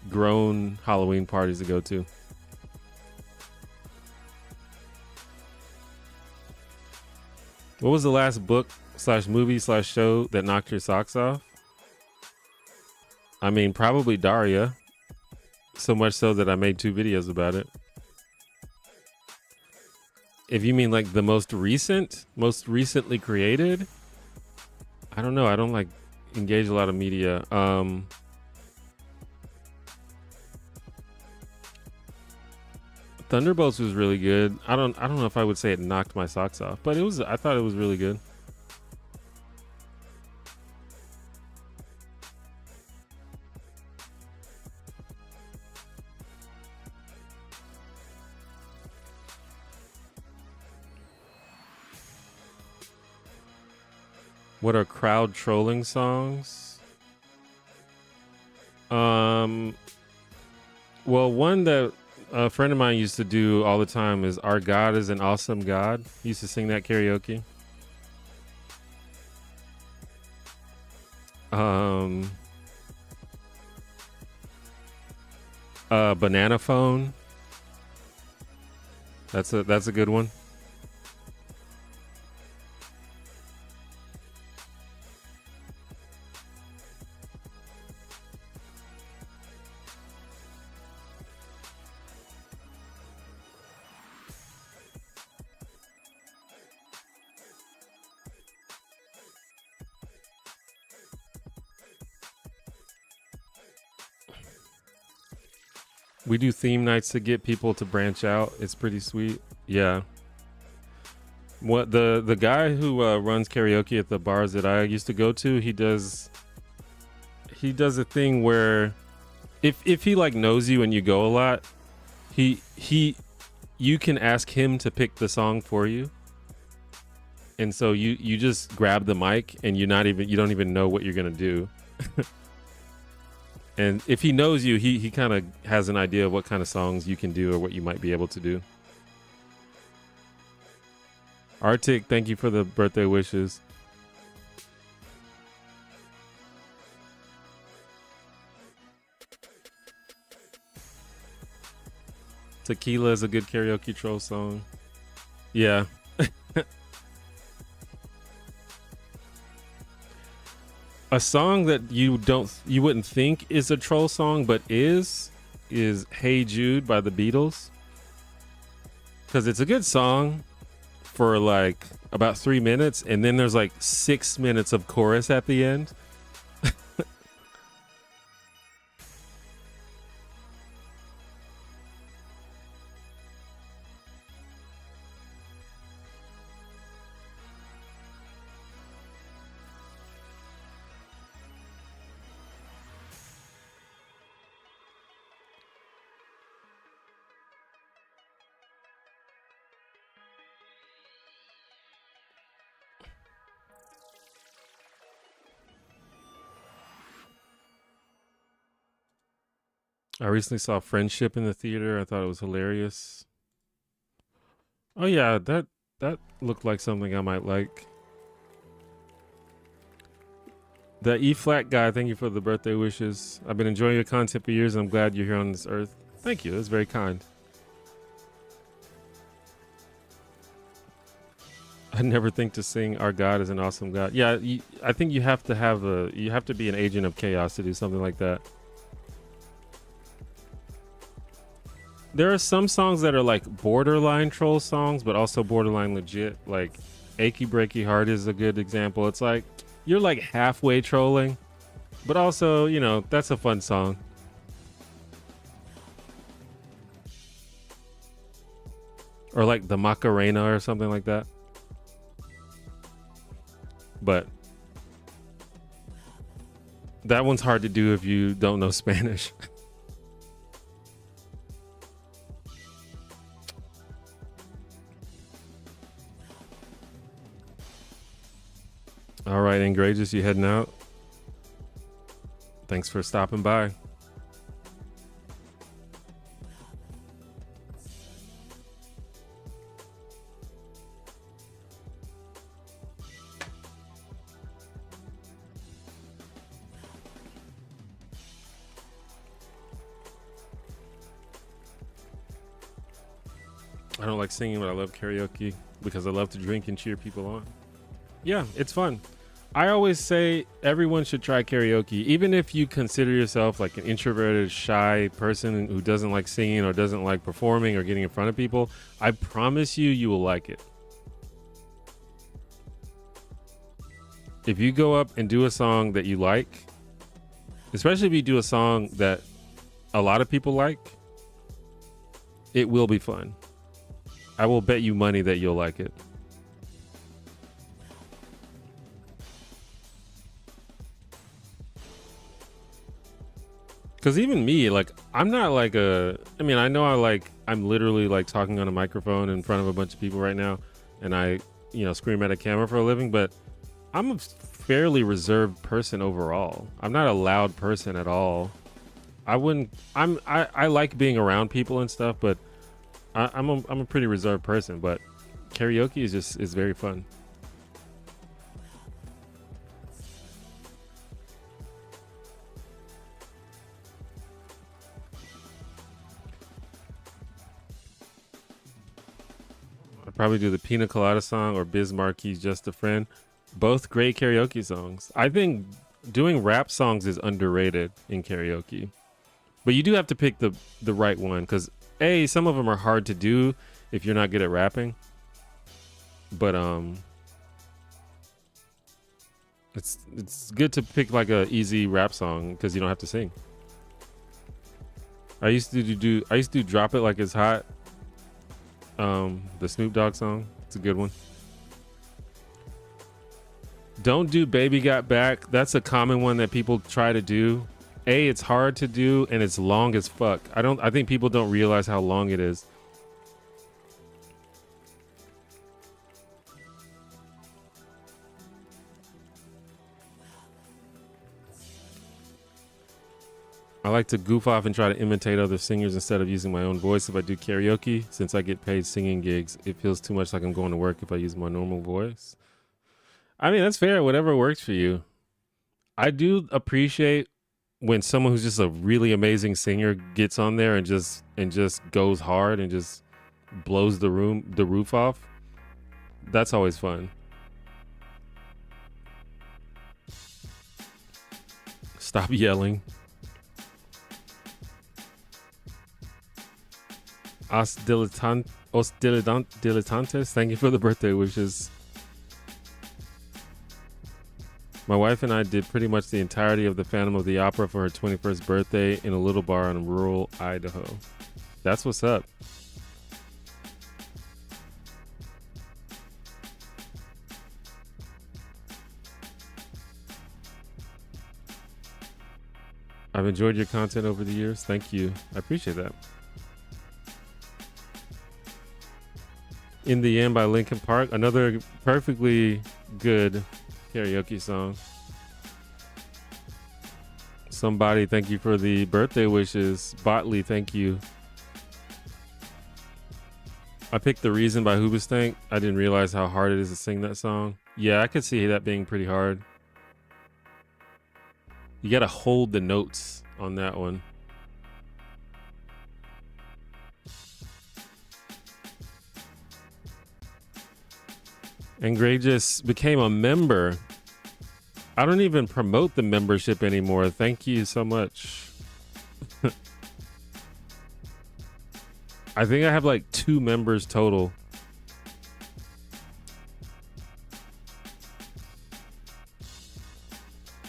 grown Halloween parties to go to. What was the last book / movie / show that knocked your socks off? I mean, probably Daria. So much so that I made 2 videos about it. If you mean like the most recently created, I don't know. I don't like engage a lot of media. Thunderbolts was really good. I don't know if I would say it knocked my socks off, but I thought it was really good. What are crowd trolling songs? Well, one that a friend of mine used to do all the time is "Our God is an Awesome God." He used to sing that karaoke. Banana Phone. That's a good one. We do theme nights to get people to branch out. It's pretty sweet. Yeah. What the guy who runs karaoke at the bars that I used to go to, he does a thing where if he like knows you and you go a lot, you can ask him to pick the song for you. And so you just grab the mic and you don't even know what you're gonna do. And if he knows you, he kind of has an idea of what kind of songs you can do or what you might be able to do. Arctic, thank you for the birthday wishes. Tequila is a good karaoke troll song. Yeah. A song that you wouldn't think is a troll song, but is "Hey Jude" by the Beatles. Because it's a good song for like about 3 minutes, and then there's like 6 minutes of chorus at the end. I recently saw Friendship in the theater. I thought it was hilarious. Oh yeah, that looked like something I might like. The E flat guy, thank you for the birthday wishes. I've been enjoying your content for years, and I'm glad you're here on this earth. Thank you. That's very kind. I never think to sing "Our God is an Awesome God." Yeah, I think you have to be an agent of chaos to do something like that. There are some songs that are like borderline troll songs, but also borderline legit. Like "Achy Breaky Heart" is a good example. It's like you're like halfway trolling, but also, you know, that's a fun song. Or like the Macarena or something like that. But that one's hard to do if you don't know Spanish. All right, Ingracious, you heading out? Thanks for stopping by. I don't like singing, but I love karaoke because I love to drink and cheer people on. Yeah, it's fun. I always say everyone should try karaoke, even if you consider yourself like an introverted, shy person who doesn't like singing or doesn't like performing or getting in front of people. I promise you, you will like it. If you go up and do a song that you like, especially if you do a song that a lot of people like, it will be fun. I will bet you money that you'll like it. Because even me, like, I'm not like I mean, I know I'm literally like talking on a microphone in front of a bunch of people right now, and I, you know, scream at a camera for a living, but I'm a fairly reserved person overall. I'm not a loud person at all. I like being around people and stuff, but I'm a pretty reserved person, but karaoke is very fun. I'd probably do the Pina Colada song or Biz Marquis' Just a Friend. Both great karaoke songs. I think doing rap songs is underrated in karaoke, but you do have to pick the right one, because some of them are hard to do if you're not good at rapping. But it's good to pick like a easy rap song because you don't have to sing. I used to do Drop It Like It's Hot. The Snoop Dogg song. It's a good one. Don't do Baby Got Back. That's a common one that people try to do. It's hard to do and it's long as fuck. I think people don't realize how long it is. I like to goof off and try to imitate other singers instead of using my own voice if I do karaoke. Since I get paid singing gigs, it feels too much like I'm going to work if I use my normal voice. I mean, that's fair. Whatever works for you. I do appreciate when someone who's just a really amazing singer gets on there and just goes hard and just blows the roof off. That's always fun. Stop yelling. Os dilettantes, thank you for the birthday wishes. My wife and I did pretty much the entirety of the Phantom of the Opera for her 21st birthday in a little bar in rural Idaho. That's what's up. I've enjoyed your content over the years. Thank you. I appreciate that. In the End by Linkin Park, another perfectly good karaoke song. Somebody, thank you for the birthday wishes. Botley, thank you. I picked The Reason by Hoobastank. I didn't realize how hard it is to sing that song. Yeah, I could see that being pretty hard. You gotta hold the notes on that one. And Gray just became a member. I don't even promote the membership anymore. Thank you so much. I think I have like 2 members total.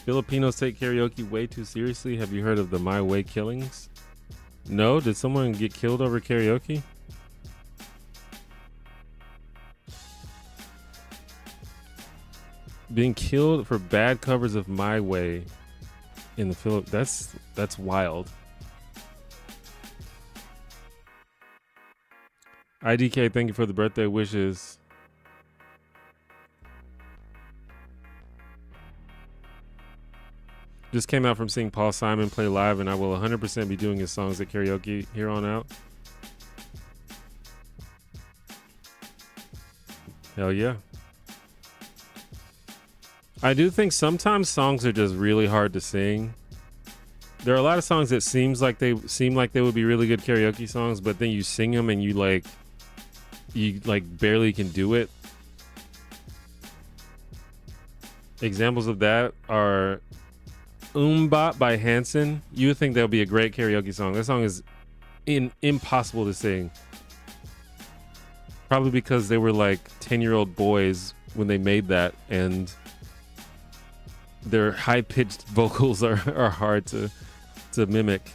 Filipinos take karaoke way too seriously. Have you heard of the My Way killings? No? Did someone get killed over karaoke? Being killed for bad covers of My Way in the Philippines. That's wild. IDK, thank you for the birthday wishes. Just came out from seeing Paul Simon play live, and I will 100% be doing his songs at karaoke here on out. Hell yeah. I do think sometimes songs are just really hard to sing. There are a lot of songs that seem like they would be really good karaoke songs, but then you sing them and you barely can do it. Examples of that are Umbop by Hanson. You would think that would be a great karaoke song. That song is impossible to sing. Probably because they were like 10-year-old boys when they made that, and their high-pitched vocals are hard to mimic.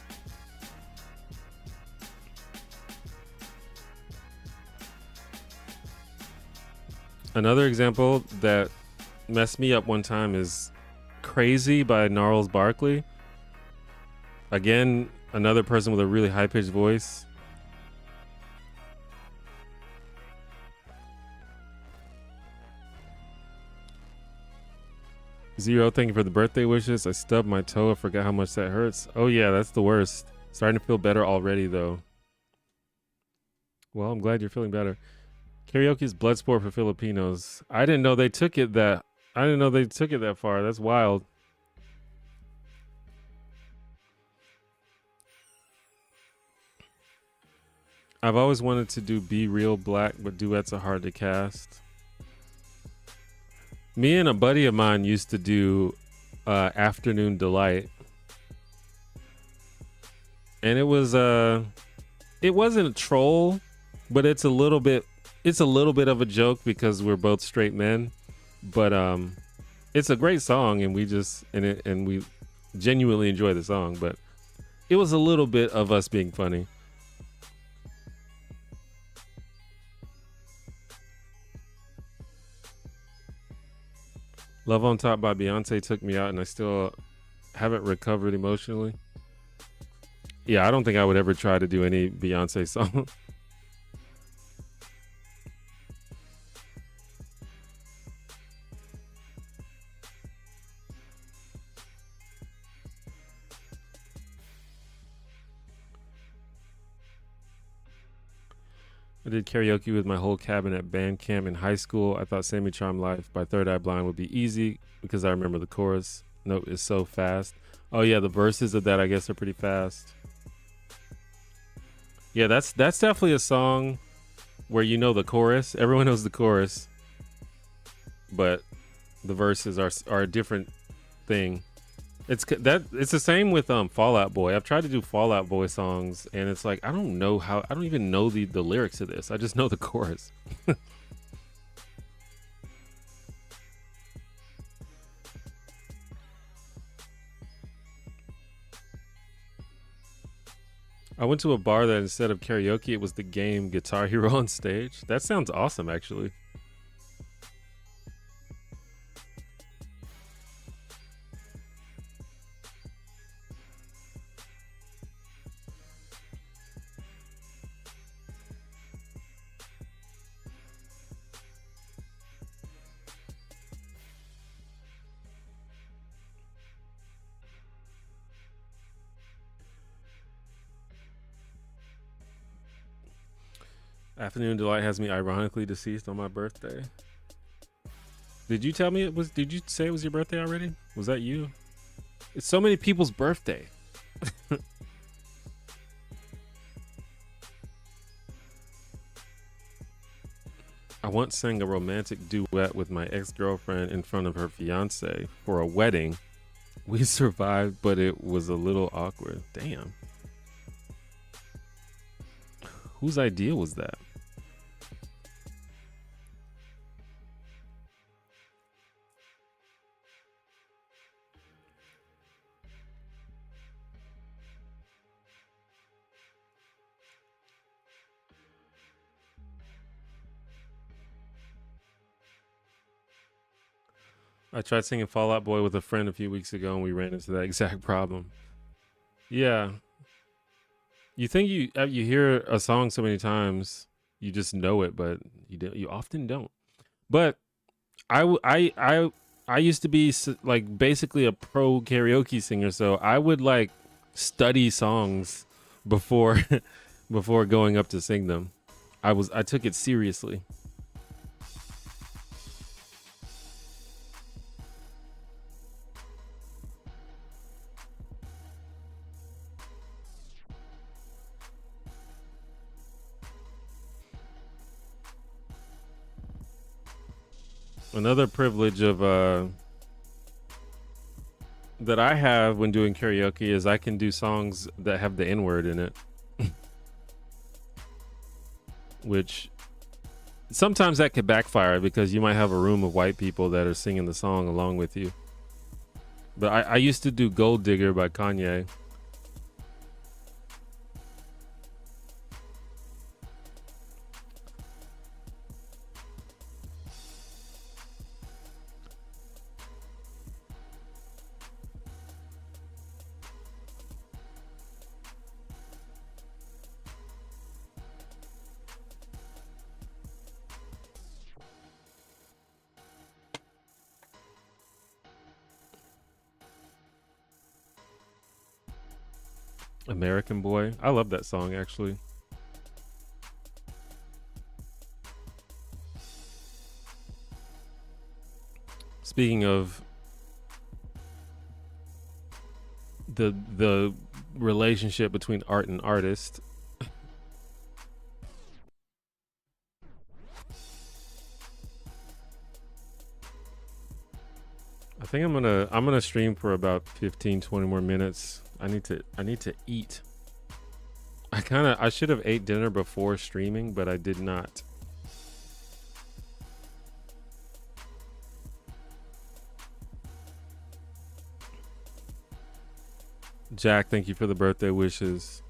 Another example that messed me up one time is Crazy by Gnarls Barkley. Again, another person with a really high-pitched voice. Zero, thank you for the birthday wishes. I stubbed my toe. I forgot how much that hurts. Oh yeah, that's the worst. Starting to feel better already though. Well, I'm glad you're feeling better. Karaoke is blood sport for Filipinos. I didn't know they took it that far. That's wild. I've always wanted to do Be Real Black, but duets are hard to cast. Me and a buddy of mine used to do Afternoon Delight. And it wasn't a troll, but it's a little bit of a joke because we're both straight men. But it's a great song, and we genuinely enjoy the song, but it was a little bit of us being funny. Love on Top by Beyonce took me out, and I still haven't recovered emotionally. Yeah, I don't think I would ever try to do any Beyonce song. I did karaoke with my whole cabin at band camp in high school. I thought Semi Charm Life by Third Eye Blind would be easy because I remember the chorus note is so fast. Oh yeah, the verses of that I guess are pretty fast. Yeah, that's definitely a song where you know the chorus. Everyone knows the chorus, but the verses are a different thing. It's the same with Fall Out Boy. I've tried to do Fall Out Boy songs, and it's like I don't even know the lyrics to this. I just know the chorus. I went to a bar that instead of karaoke, it was the game Guitar Hero on stage. That sounds awesome, actually. Afternoon Delight has me ironically deceased on my birthday. Did you tell me it was? Did you say it was your birthday already? Was that you? It's so many people's birthday. I once sang a romantic duet with my ex-girlfriend in front of her fiance for a wedding. We survived, but it was a little awkward. Damn. Whose idea was that? I tried singing Fall Out Boy with a friend a few weeks ago, and we ran into that exact problem. Yeah, you think you hear a song so many times, you just know it, but you often don't. But I used to be like basically a pro karaoke singer, so I would like study songs before before going up to sing them. I took it seriously. Another privilege of that I have when doing karaoke is I can do songs that have the N word in it, which sometimes that could backfire because you might have a room of white people that are singing the song along with you. But I used to do Gold Digger by Kanye. American Boy. I love that song actually. Speaking of the relationship between art and artist, I think I'm gonna stream for about 15-20 more minutes. I need to eat. I should have ate dinner before streaming, but I did not. Jack, thank you for the birthday wishes.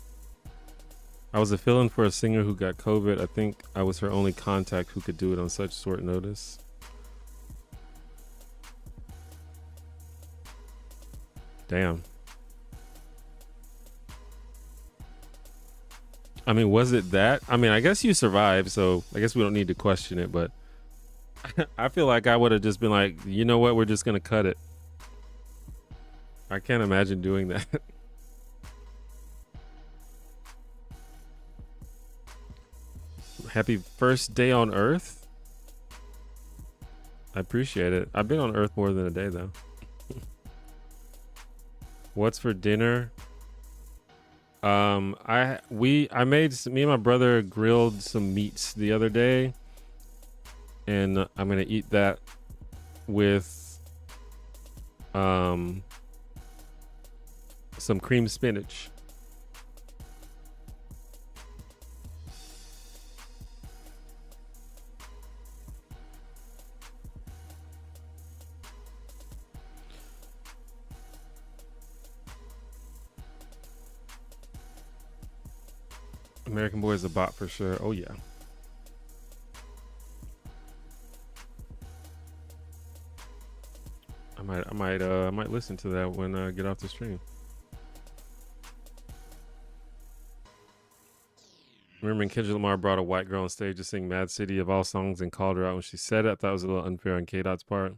I was a fill-in for a singer who got COVID. I think I was her only contact who could do it on such short notice. Damn. I mean, was it that? I mean, I guess you survived, so I guess we don't need to question it, but I feel like I would have just been like, you know what, we're just gonna cut it. I can't imagine doing that. Happy first day on Earth. I appreciate it. I've been on Earth more than a day though. What's for dinner? I made me and my brother grilled some meats the other day, and I'm gonna eat that with some cream spinach. American Boy is a bot for sure. Oh yeah. I might listen to that when I get off the stream. Remember when Kendrick Lamar brought a white girl on stage to sing Mad City of all songs and called her out when she said it? I thought it was a little unfair on K-Dot's part.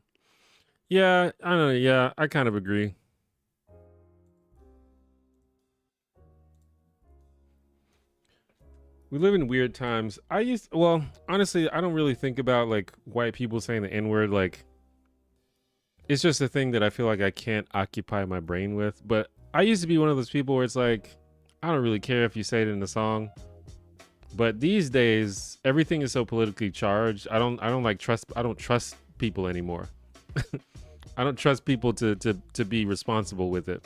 Yeah, I don't know. Yeah, I kind of agree. We live in weird times. Well, honestly, I don't really think about like white people saying the N-word. Like, it's just a thing that I feel like I can't occupy my brain with. But I used to be one of those people where it's like, I don't really care if you say it in the song. But these days, everything is so politically charged. I don't trust people anymore. I don't trust people to be responsible with it.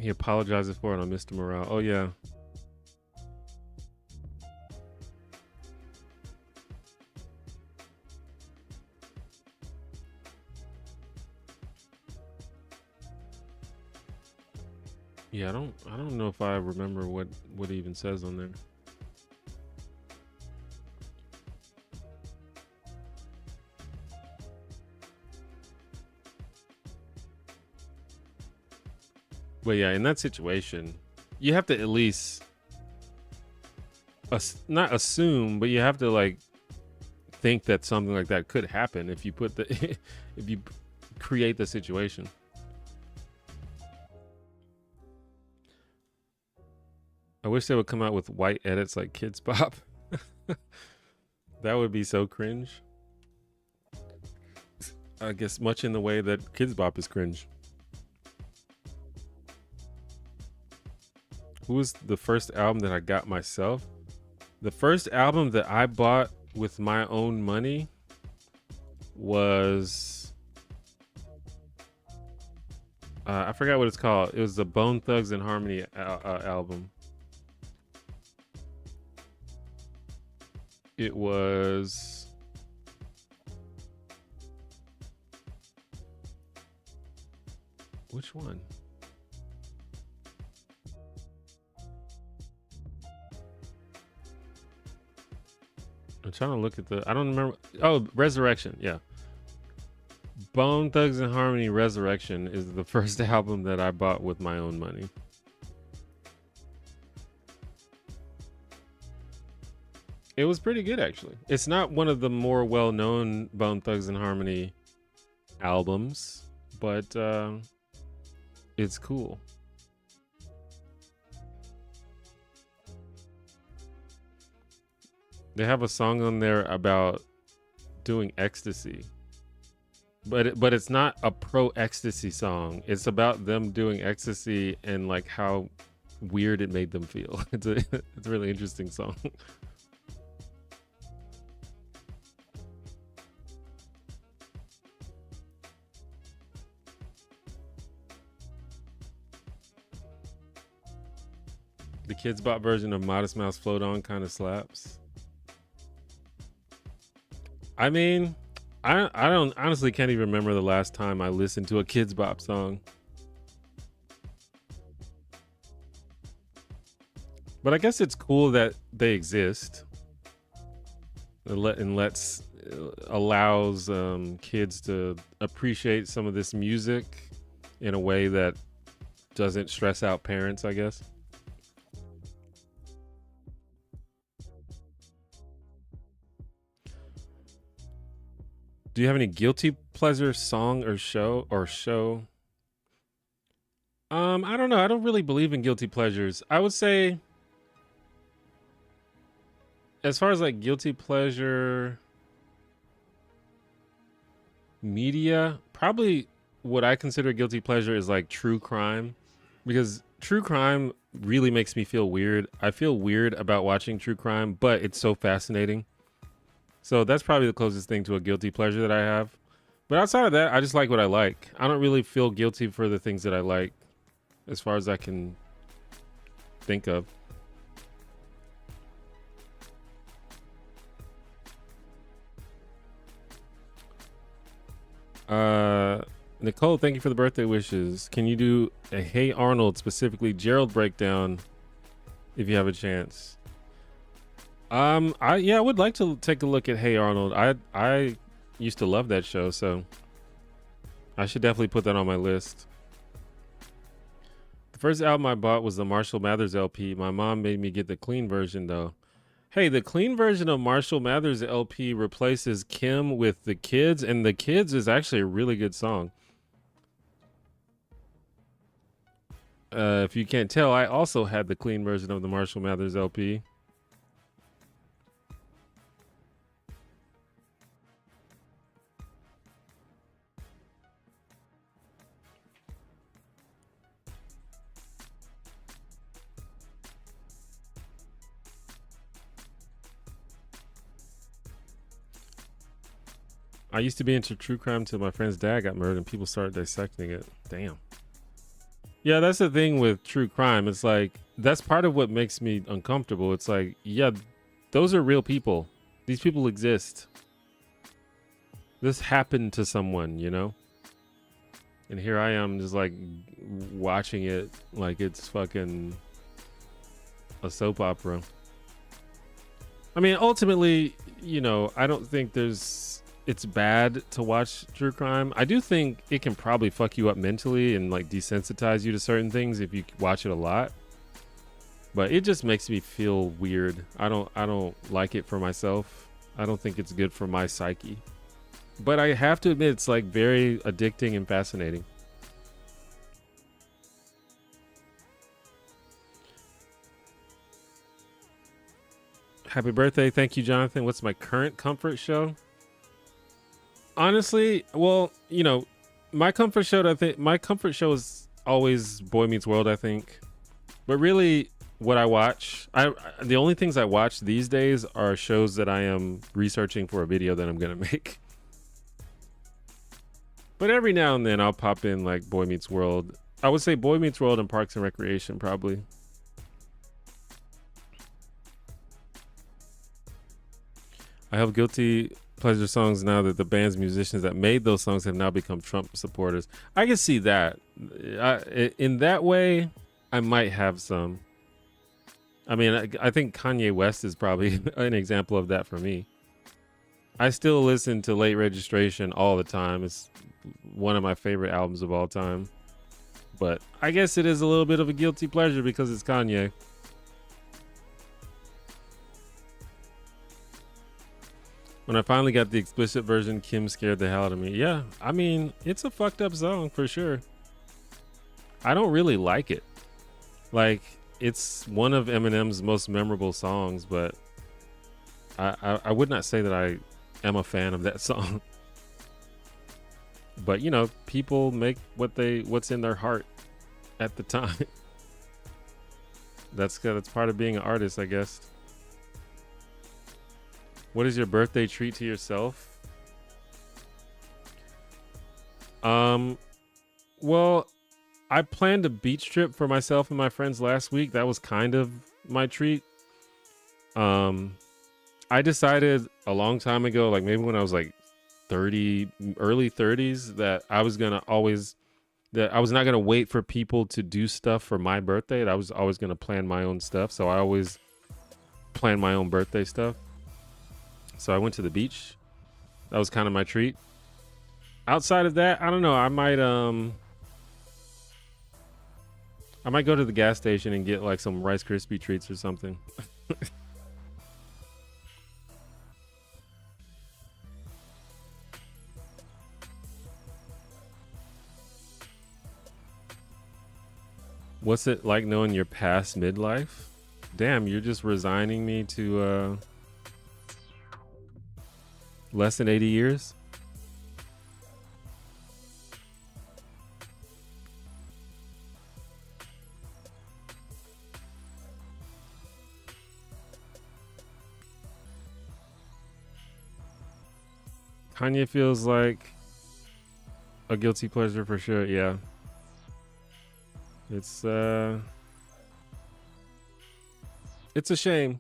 He apologizes for it on Mr. Morale. Oh yeah. Yeah, I don't know if I remember what it even says on there. But yeah, in that situation, you have to at least not assume, but you have to like think that something like that could happen if you put the if you create the situation. I wish they would come out with white edits like Kids Bop. That would be so cringe. I guess much in the way that Kids Bop is cringe. Who was the first album that I got myself? The first album that I bought with my own money was I forgot what it's called. It was the Bone Thugs and Harmony album. It was which one? I'm trying to look at the I don't remember. Oh, Resurrection. Yeah. Bone Thugs and Harmony Resurrection is the first album that I bought with my own money. It was pretty good, actually. It's not one of the more well-known Bone Thugs and Harmony albums, but it's cool. They have a song on there about doing ecstasy, but it's not a pro ecstasy song. It's about them doing ecstasy and like how weird it made them feel. It's a really interesting song. The Kids Bop version of Modest Mouse Float On kind of slaps. I mean, I don't honestly can't even remember the last time I listened to a Kids Bop song. But I guess it's cool that they exist. Allows kids to appreciate some of this music in a way that doesn't stress out parents, I guess. Do you have any guilty pleasure song or show I don't know. I don't really believe in guilty pleasures. I would say as far as like guilty pleasure media, probably what I consider guilty pleasure is like true crime, because true crime really makes me feel weird. I feel weird about watching true crime, but it's so fascinating. So that's probably the closest thing to a guilty pleasure that I have. But outside of that, I just like what I like. I don't really feel guilty for the things that I like, as far as I can think of. Nicole, thank you for the birthday wishes. Can you do a Hey Arnold, specifically Gerald breakdown if you have a chance? I would like to take a look at Hey Arnold. I used to love that show, so I should definitely put that on my list. The first album I bought was the Marshall Mathers LP. My mom made me get the clean version though. Hey, the clean version of Marshall Mathers LP replaces Kim with The Kids, and The Kids is actually a really good song. If you can't tell, I also had the clean version of the Marshall Mathers LP. I used to be into true crime till my friend's dad got murdered and people started dissecting it. Damn. Yeah, that's the thing with true crime. It's like, that's part of what makes me uncomfortable. It's like, yeah, those are real people. These people exist. This happened to someone, you know? And here I am just like watching it like it's fucking a soap opera. I mean, ultimately, you know, I don't think it's bad to watch true crime. I do think it can probably fuck you up mentally and like desensitize you to certain things if you watch it a lot. But it just makes me feel weird. I don't like it for myself. I don't think it's good for my psyche. But I have to admit, it's like very addicting and fascinating. Happy birthday. Thank you, Jonathan. What's my current comfort show? Honestly, well, you know, my comfort show is always Boy Meets World, I think. But really what I watch, the only things I watch these days are shows that I am researching for a video that I'm going to make. But every now and then I'll pop in like Boy Meets World. I would say Boy Meets World and Parks and Recreation probably. I have guilty pleasure songs now that the band's musicians that made those songs have now become Trump supporters. I can see that. In that way, I might have some. I mean, I think Kanye West is probably an example of that for me. I still listen to Late Registration all the time. It's one of my favorite albums of all time. But I guess it is a little bit of a guilty pleasure because it's Kanye. When I finally got the explicit version, Kim scared the hell out of me. Yeah, I mean, it's a fucked up song for sure. I don't really like it. Like, it's one of Eminem's most memorable songs, but I would not say that I am a fan of that song. But, you know, people make what's in their heart at the time. That's part of being an artist, I guess. What is your birthday treat to yourself? Well, I planned a beach trip for myself and my friends last week. That was kind of my treat. I decided a long time ago, like maybe when I was like 30, early 30s, that I was not going to wait for people to do stuff for my birthday. That I was always going to plan my own stuff. So I always plan my own birthday stuff. So I went to the beach. That was kind of my treat. Outside of that, I don't know. I might go to the gas station and get like some Rice Krispie treats or something. What's it like knowing your past midlife? Damn, you're just resigning me to less than 80 years? Kanye feels like a guilty pleasure for sure, yeah. It's a shame.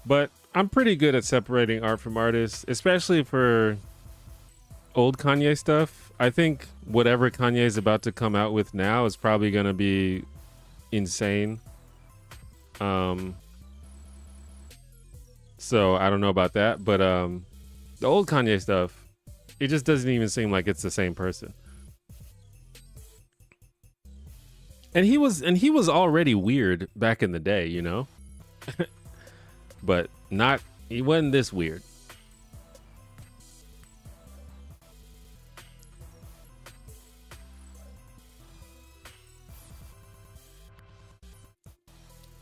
But I'm pretty good at separating art from artists, especially for old Kanye stuff. I think whatever Kanye is about to come out with now is probably going to be insane. So I don't know about that, but the old Kanye stuff, it just doesn't even seem like it's the same person. And he was already weird back in the day, you know? But he wasn't this weird.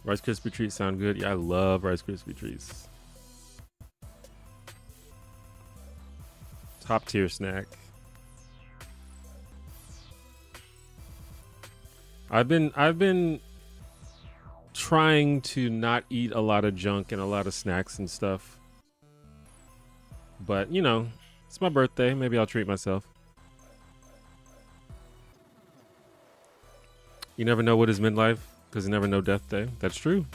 Rice Krispie treats sound good. Yeah, I love Rice Krispie treats. Top tier snack. I've been trying to not eat a lot of junk and a lot of snacks and stuff. But, you know, it's my birthday. Maybe I'll treat myself. You never know what is midlife because you never know death day. That's true.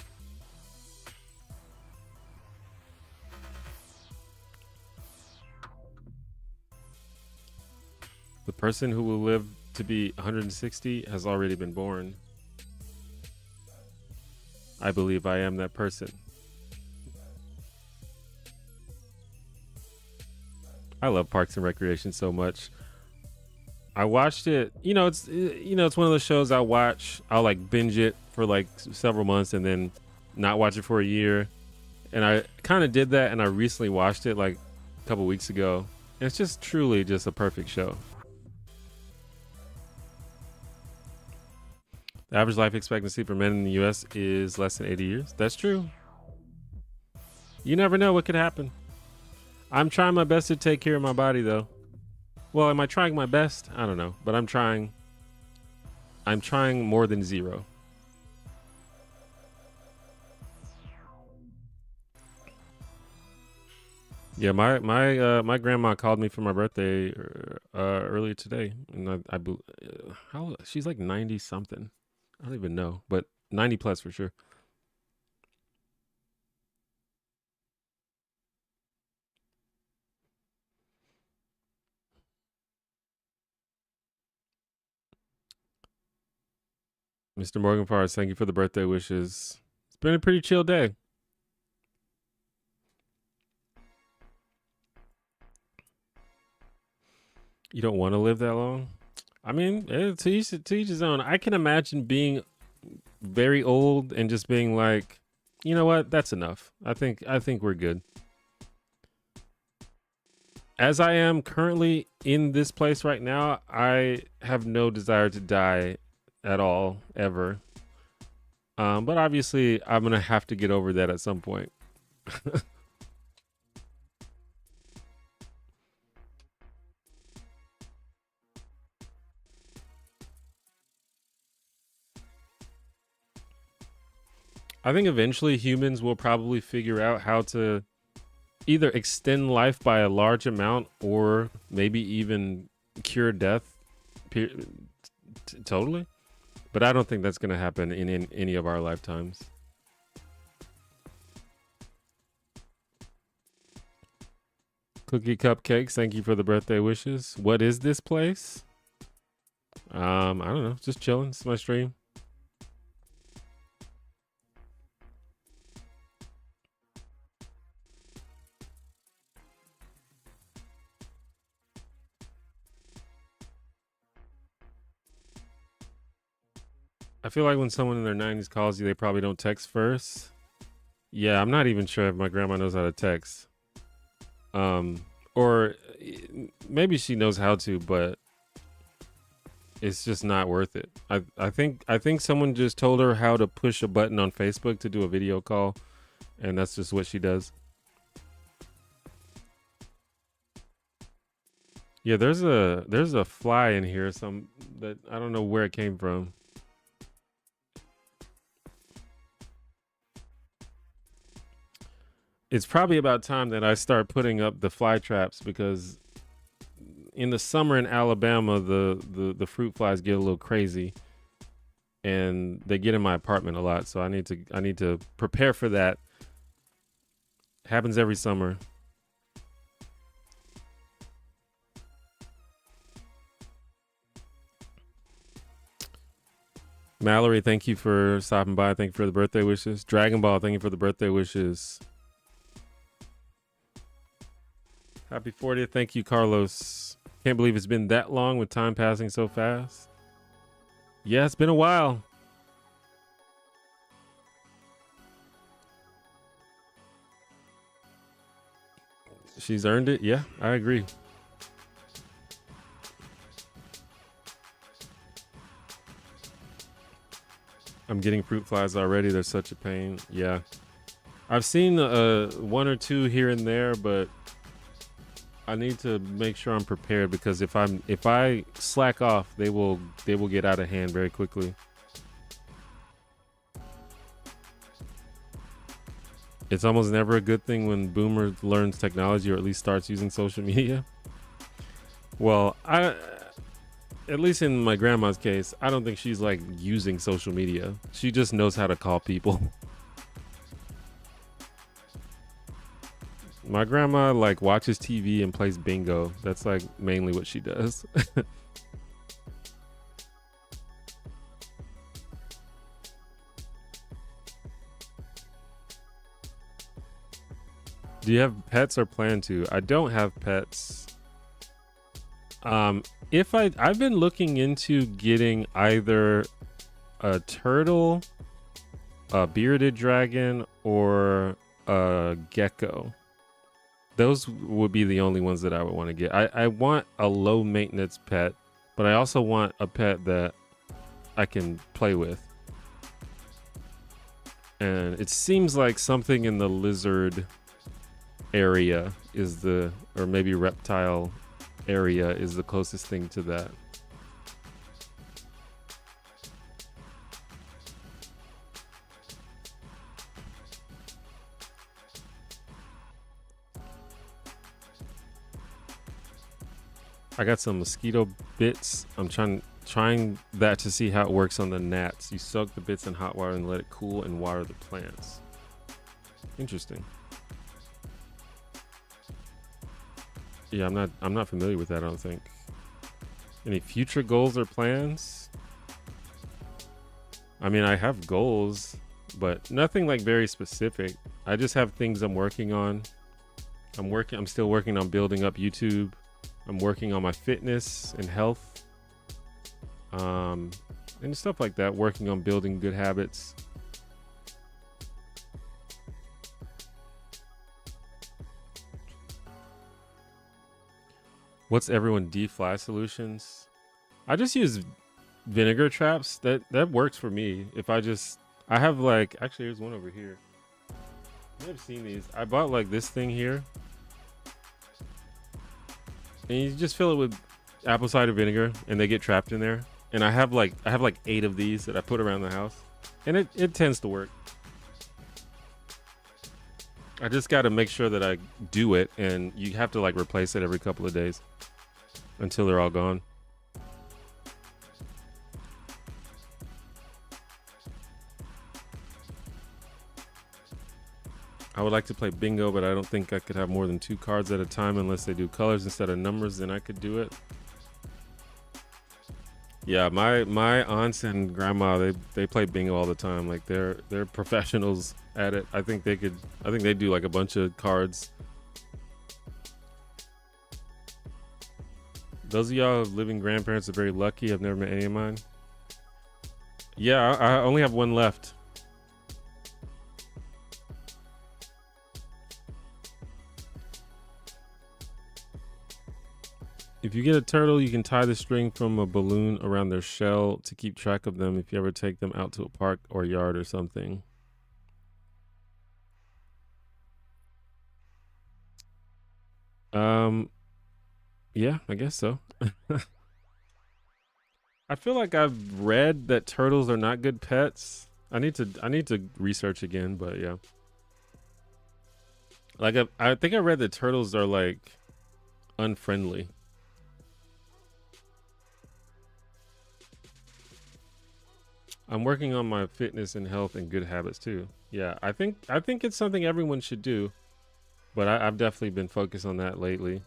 The person who will live to be 160 has already been born. I believe I am that person. I love Parks and Recreation so much. I watched it, it's one of those shows I watch. I'll like binge it for like several months and then not watch it for a year. And I kind of did that, and I recently watched it like a couple weeks ago. And it's just truly just a perfect show. The average life expectancy for men in the US is less than 80 years. That's true. You never know what could happen. I'm trying my best to take care of my body though. Well, am I trying my best? I don't know, but I'm trying. I'm trying more than zero. Yeah, my grandma called me for my birthday earlier today, and how she's like 90 something. I don't even know, but 90 plus for sure. Mr. Morgan Forrest, thank you for the birthday wishes. It's been a pretty chill day. You don't want to live that long? I mean, to each his own. I can imagine being very old and just being like, you know what? That's enough. I think we're good. As I am currently in this place right now, I have no desire to die at all, ever. But obviously, I'm going to have to get over that at some point. I think eventually humans will probably figure out how to either extend life by a large amount or maybe even cure death totally. But I don't think that's going to happen in any of our lifetimes. Cookie Cupcakes, thank you for the birthday wishes. What is this place? I don't know. Just chilling. It's my stream. I feel like when someone in their 90s calls you, they probably don't text first. Yeah, I'm not even sure if my grandma knows how to text. Or maybe she knows how to, but it's just not worth it. I think someone just told her how to push a button on Facebook to do a video call, and that's just what she does. Yeah, there's a fly in here, some that I don't know where it came from. It's probably about time that I start putting up the fly traps, because in the summer in Alabama, the fruit flies get a little crazy, and they get in my apartment a lot. So I need to prepare for that. Happens every summer. Mallory, thank you for stopping by. Thank you for the birthday wishes. Dragon Ball, thank you for the birthday wishes. Happy 40th. Thank you, Carlos. Can't believe it's been that long with time passing so fast. Yeah, it's been a while. She's earned it. Yeah, I agree. I'm getting fruit flies already. They're such a pain. Yeah. I've seen one or two here and there, but I need to make sure I'm prepared, because if I slack off, they will get out of hand very quickly. It's almost never a good thing when Boomer learns technology, or at least starts using social media. Well, at least in my grandma's case, I don't think she's like using social media. She just knows how to call people. My grandma like watches TV and plays bingo. That's like mainly what she does. Do you have pets or plan to? I don't have pets. If I've been looking into getting either a turtle, a bearded dragon, or a gecko. Those would be the only ones that I would want to get. I want a low maintenance pet, but I also want a pet that I can play with. And it seems like something in the lizard area is the, or maybe reptile area is the closest thing to that. I got some mosquito bits. I'm trying that to see how it works on the gnats. You soak the bits in hot water and let it cool and water the plants. Interesting. Yeah, I'm not familiar with that, I don't think. Any future goals or plans? I mean, I have goals, but nothing like very specific. I just have things I'm working on. I'm still working on building up YouTube. I'm working on my fitness and health. And stuff like that, working on building good habits. What's everyone defly solutions? I just use vinegar traps. That works for me. If I have like, actually there's one over here. You may have seen these. I bought like this thing here. And you just fill it with apple cider vinegar and they get trapped in there. And I have like 8 of these that I put around the house. And it tends to work. I just got to make sure that I do it, and you have to like replace it every couple of days until they're all gone. I would like to play bingo, but I don't think I could have more than 2 cards at a time unless they do colors instead of numbers. Then I could do it. Yeah, my aunts and grandma, they play bingo all the time. Like they're professionals at it. I think they do like a bunch of cards. Those of y'all living grandparents are very lucky. I've never met any of mine. Yeah, I only have one left. If you get a turtle, you can tie the string from a balloon around their shell to keep track of them if you ever take them out to a park or yard or something. Yeah, I guess so. I feel like I've read that turtles are not good pets. I need to research again, but yeah. Like I think I read that turtles are like unfriendly. I'm working on my fitness and health and good habits too. Yeah, I think it's something everyone should do, but I've definitely been focused on that lately.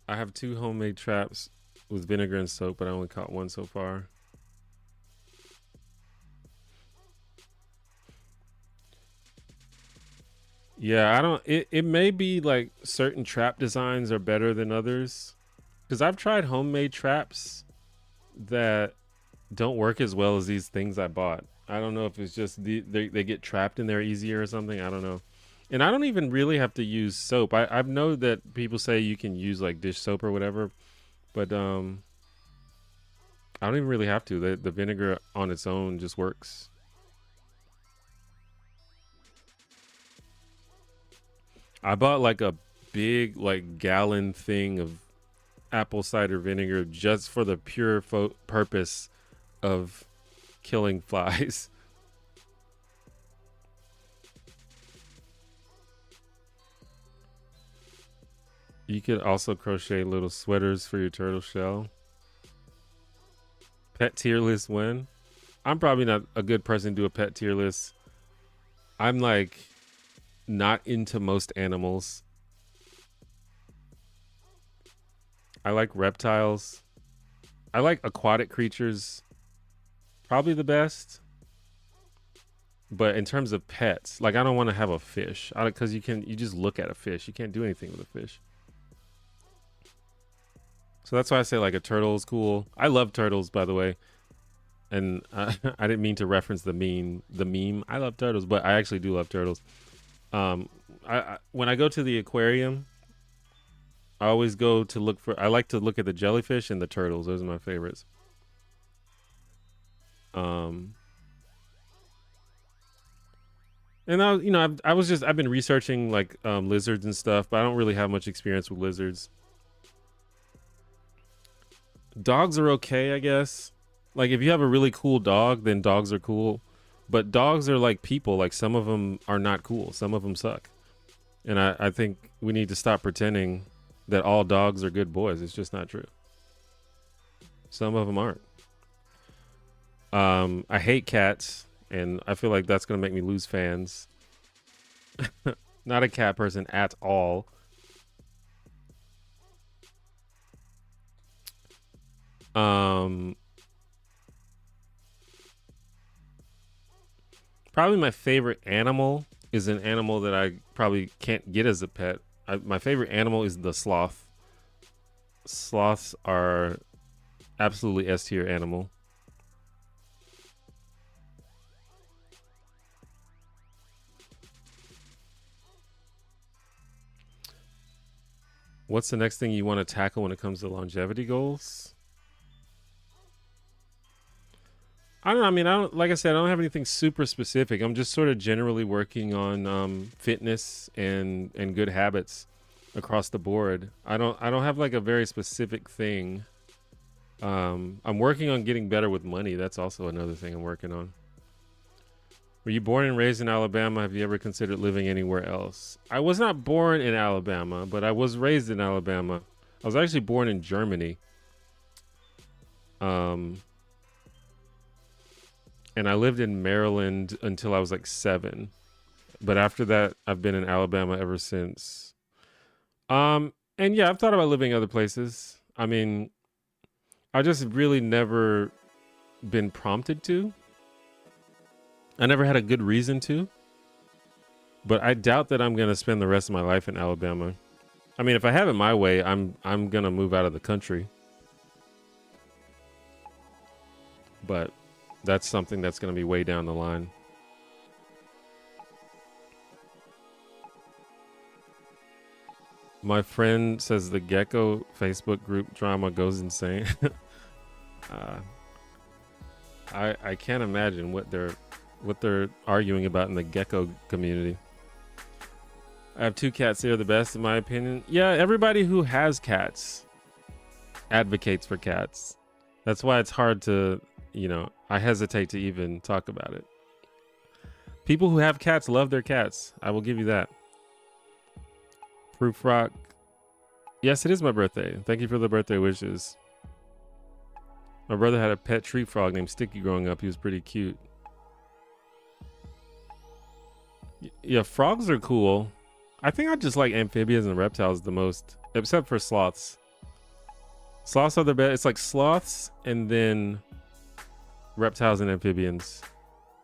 I have 2 homemade traps with vinegar and soap, but I only caught 1 so far. Yeah, I don't, it may be like certain trap designs are better than others. Because I've tried homemade traps that don't work as well as these things I bought. I don't know if it's just they get trapped in there easier or something. I don't know. And I don't even really have to use soap. I know that people say you can use like dish soap or whatever, but I don't even really have to. The vinegar on its own just works. I bought like a big like gallon thing of apple cider vinegar just for the pure purpose of killing flies. You could also crochet little sweaters for your turtle shell. Pet tier list when? I'm probably not a good person to do a pet tier list. I'm like not into most animals. I like reptiles. I like aquatic creatures probably the best. But in terms of pets, like I don't want to have a fish because you just look at a fish. You can't do anything with a fish. So that's why I say like a turtle is cool. I love turtles, by the way. And I didn't mean to reference the meme. I love turtles, but I actually do love turtles. When I go to the aquarium, I always go to look for. I like to look at the jellyfish and the turtles. Those are my favorites. And I've been researching like lizards and stuff, but I don't really have much experience with lizards. Dogs are okay, I guess. Like if you have a really cool dog, then dogs are cool. But dogs are like people. Like some of them are not cool. Some of them suck. And I think we need to stop pretending that all dogs are good boys. It's just not true. Some of them aren't. I hate cats, and I feel like that's going to make me lose fans. Not a cat person at all. Probably my favorite animal is an animal that I probably can't get as a pet. My favorite animal is the sloth. Sloths are absolutely S tier animal. What's the next thing you want to tackle when it comes to longevity goals? I don't know. I mean, like I said, I don't have anything super specific. I'm just sort of generally working on fitness and good habits across the board. I don't have like a very specific thing. I'm working on getting better with money. That's also another thing I'm working on. Were you born and raised in Alabama? Have you ever considered living anywhere else? I was not born in Alabama, but I was raised in Alabama. I was actually born in Germany. And I lived in Maryland until I was like 7. But after that, I've been in Alabama ever since. And yeah, I've thought about living other places. I mean, I just really never been prompted to. I never had a good reason to. But I doubt that I'm going to spend the rest of my life in Alabama. I mean, if I have it my way, I'm going to move out of the country. But that's something that's going to be way down the line. My friend says the Gecko Facebook group drama goes insane. I can't imagine what they're arguing about in the Gecko community. I have 2 cats. They're the best in my opinion. Yeah, everybody who has cats advocates for cats. That's why it's hard to, I hesitate to even talk about it. People who have cats love their cats. I will give you that. Proof Rock. Yes, it is my birthday. Thank you for the birthday wishes. My brother had a pet tree frog named Sticky growing up. He was pretty cute. Yeah, frogs are cool. I think I just like amphibians and reptiles the most, except for sloths. Sloths are the best. It's like sloths and then reptiles and amphibians.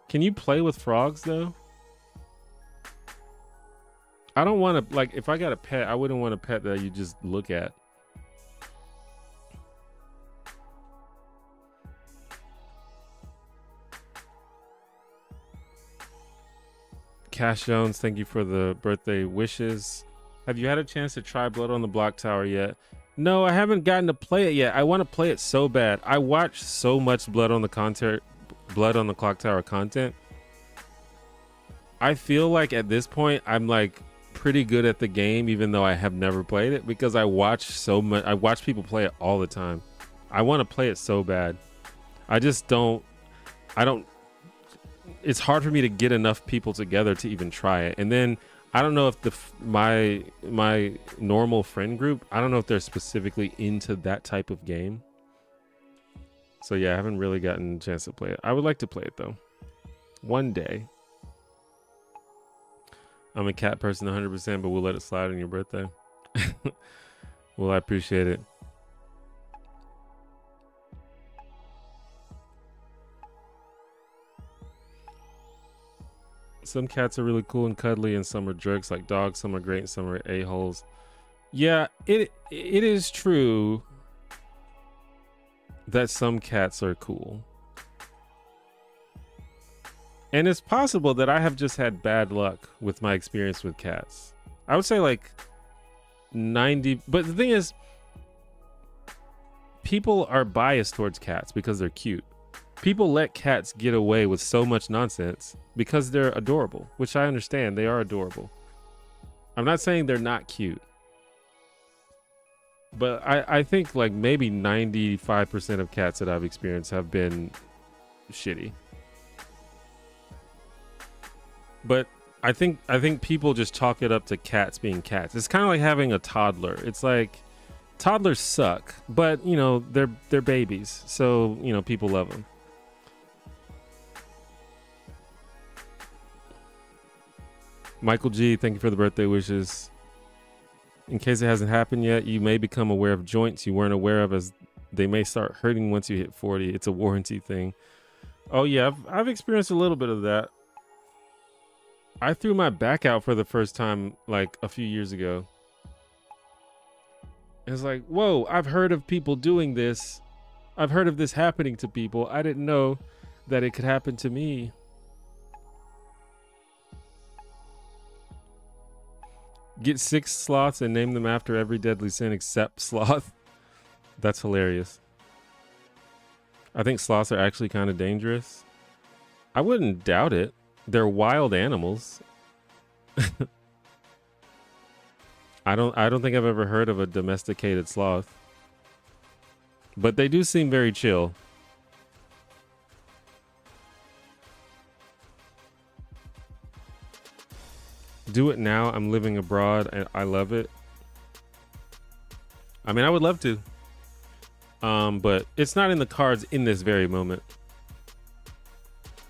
Can you play with frogs though? I don't want to, like, if I got a pet, I wouldn't want a pet that you just look at. Cash Jones, thank you for the birthday wishes. Have you had a chance to try Blood on the Block Tower yet? No, I haven't gotten to play it yet. I want to play it so bad. I watched so much Blood on the Clock Tower content. I feel like at this point I'm like pretty good at the game, even though I have never played it, because I watch so much. I watch people play it all the time. I want to play it so bad. I don't. It's hard for me to get enough people together to even try it. And then I don't know if my normal friend group, I don't know if they're specifically into that type of game. So yeah, I haven't really gotten a chance to play it. I would like to play it though. One day. I'm a cat person 100%, but we'll let it slide on your birthday. Well, I appreciate it. Some cats are really cool and cuddly, and some are jerks like dogs. Some are great and some are a-holes. Yeah, it is true that some cats are cool. And it's possible that I have just had bad luck with my experience with cats. I would say like 90, but the thing is, people are biased towards cats because they're cute. People let cats get away with so much nonsense because they're adorable, which I understand. They are adorable. I'm not saying they're not cute. But I think like maybe 95% of cats that I've experienced have been shitty. But I think people just chalk it up to cats being cats. It's kind of like having a toddler. It's like toddlers suck, but you know, they're babies. So, you know, people love them. Michael G, thank you for the birthday wishes. In case it hasn't happened yet, you may become aware of joints you weren't aware of, as they may start hurting once you hit 40. It's a warranty thing. Oh yeah, I've experienced a little bit of that. I threw my back out for the first time like a few years ago. It's like, whoa, I've heard of people doing this. I've heard of this happening to people. I didn't know that it could happen to me. Get 6 sloths and name them after every deadly sin except sloth. That's hilarious. I think sloths are actually kind of dangerous. I wouldn't doubt it. They're wild animals. I don't think I've ever heard of a domesticated sloth. But they do seem very chill. Do it now. I'm living abroad and I love it. I mean, I would love to. But it's not in the cards in this very moment.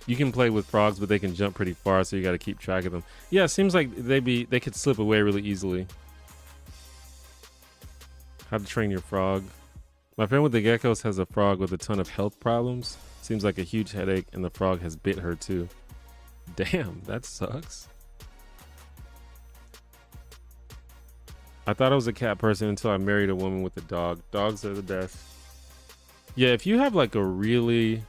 You can play with frogs, but they can jump pretty far, so you got to keep track of them. Yeah, it seems like they could slip away really easily. How to train your frog. My friend with the geckos has a frog with a ton of health problems. Seems like a huge headache, and the frog has bit her too. Damn, that sucks. I thought I was a cat person until I married a woman with a dog. Dogs are the best. Yeah, if you have like a really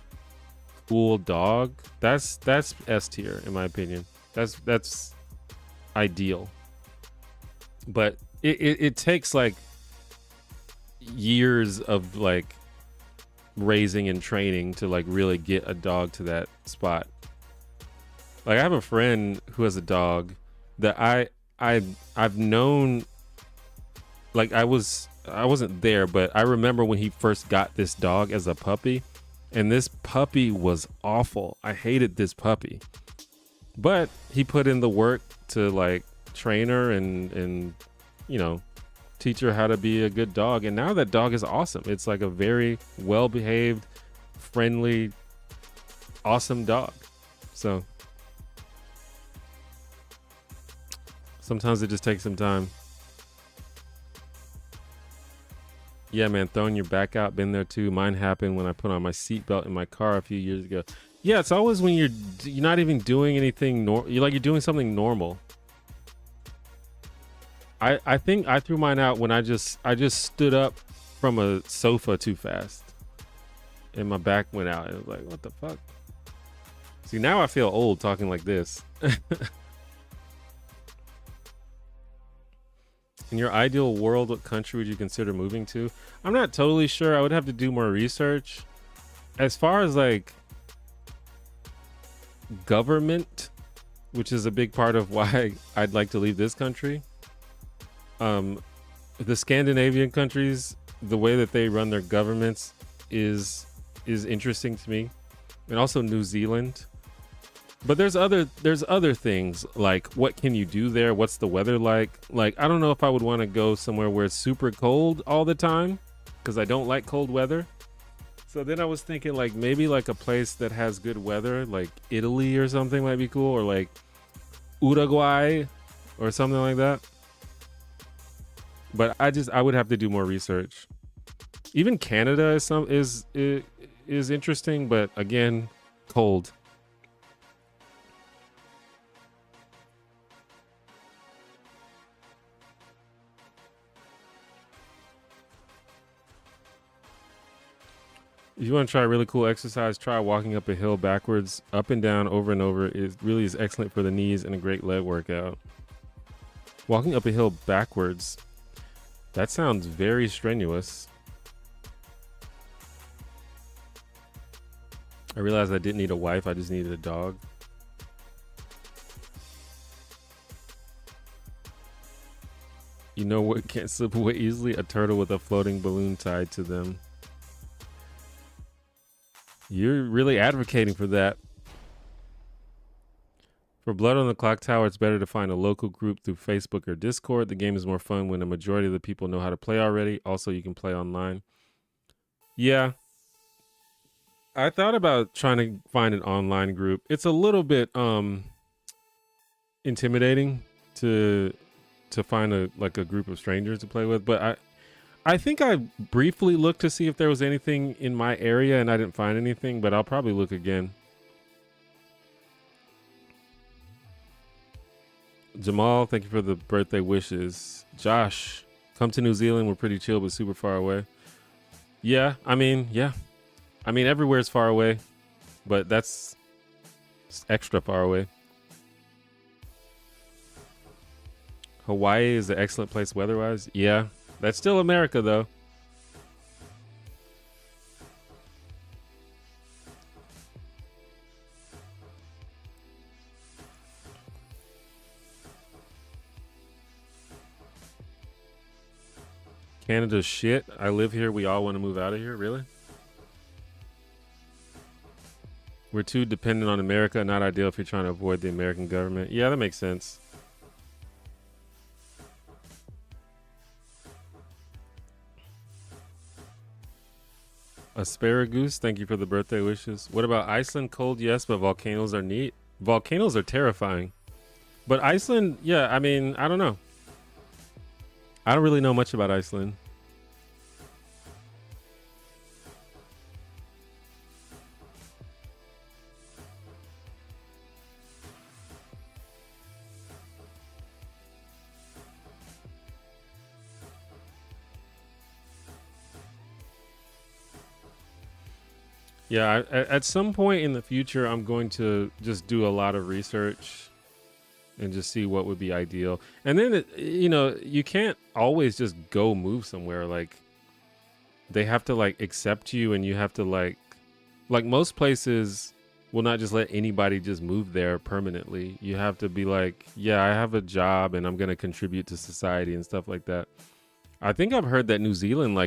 cool dog, that's S tier in my opinion. That's ideal. But it takes like years of like raising and training to like really get a dog to that spot. Like I have a friend who has a dog that I've known. Like I wasn't there, but I remember when he first got this dog as a puppy, and this puppy was awful. I hated this puppy, but he put in the work to like train her and you know, teach her how to be a good dog. And now that dog is awesome. It's like a very well-behaved, friendly, awesome dog. So sometimes it just takes some time. Yeah, man, throwing your back out, been there too. Mine happened when I put on my seatbelt in my car a few years ago. Yeah, it's always when you're not even doing anything. You're doing something normal. I think I threw mine out when I just stood up from a sofa too fast, and my back went out. It was like, what the fuck? See, now I feel old talking like this. In your ideal world, what country would you consider moving to? I'm not totally sure. I would have to do more research. As far as like government, which is a big part of why I'd like to leave this country. The Scandinavian countries, the way that they run their governments is interesting to me, and also New Zealand. But there's other things like what can you do there? What's the weather like? Like I don't know if I would want to go somewhere where it's super cold all the time because I don't like cold weather. So then I was thinking like maybe like a place that has good weather, like Italy or something might be cool, or like Uruguay or something like that. But I would have to do more research. Even Canada is interesting, but again, cold. If you want to try a really cool exercise, try walking up a hill backwards, up and down, over and over. It really is excellent for the knees and a great leg workout. Walking up a hill backwards. That sounds very strenuous. I realized I didn't need a wife. I just needed a dog. You know what can't slip away easily? A turtle with a floating balloon tied to them. You're really advocating for that. For Blood on the Clock Tower, it's better to find a local group through Facebook or Discord. The game is more fun when a majority of the people know how to play already. Also, you can play online. Yeah. I thought about trying to find an online group. It's a little bit intimidating to find a group of strangers to play with, but I think I briefly looked to see if there was anything in my area and I didn't find anything, but I'll probably look again. Jamal, thank you for the birthday wishes. Josh, come to New Zealand. We're pretty chill, but super far away. Yeah. I mean, everywhere's far away, but that's extra far away. Hawaii is an excellent place weather-wise. Yeah, that's still America, though. Canada's shit. I live here. We all want to move out of here. Really? We're too dependent on America. Not ideal if you're trying to avoid the American government. Yeah, that makes sense. Asparagus, thank you for the birthday wishes. What about Iceland? Cold, yes, but volcanoes are neat. Volcanoes are terrifying. But Iceland, yeah, I mean, I don't know. I don't really know much about Iceland. Yeah, at some point in the future, I'm going to just do a lot of research and just see what would be ideal. And then, you can't always just go move somewhere. Like, they have to, accept you, and you have to, like most places will not just let anybody just move there permanently. You have to be like, yeah, I have a job, and I'm going to contribute to society and stuff like that. I think I've heard that New Zealand,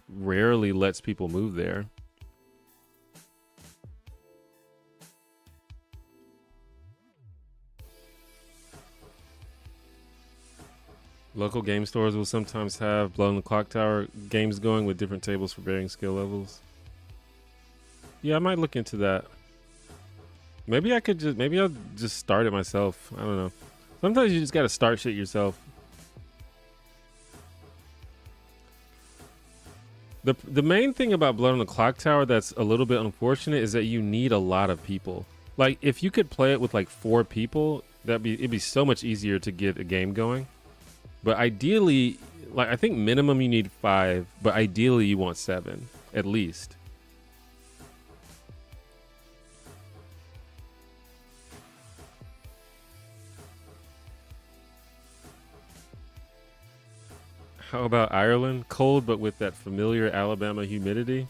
rarely lets people move there. Local game stores will sometimes have Blood on the Clock Tower games going with different tables for varying skill levels. Yeah, I might look into that. Maybe I'll just start it myself. I don't know. Sometimes you just gotta start shit yourself. The main thing about Blood on the Clock Tower that's a little bit unfortunate is that you need a lot of people. Like, if you could play it with 4 people, it'd be so much easier to get a game going. But ideally, I think minimum you need 5, but ideally you want 7, at least. How about Ireland? Cold, but with that familiar Alabama humidity?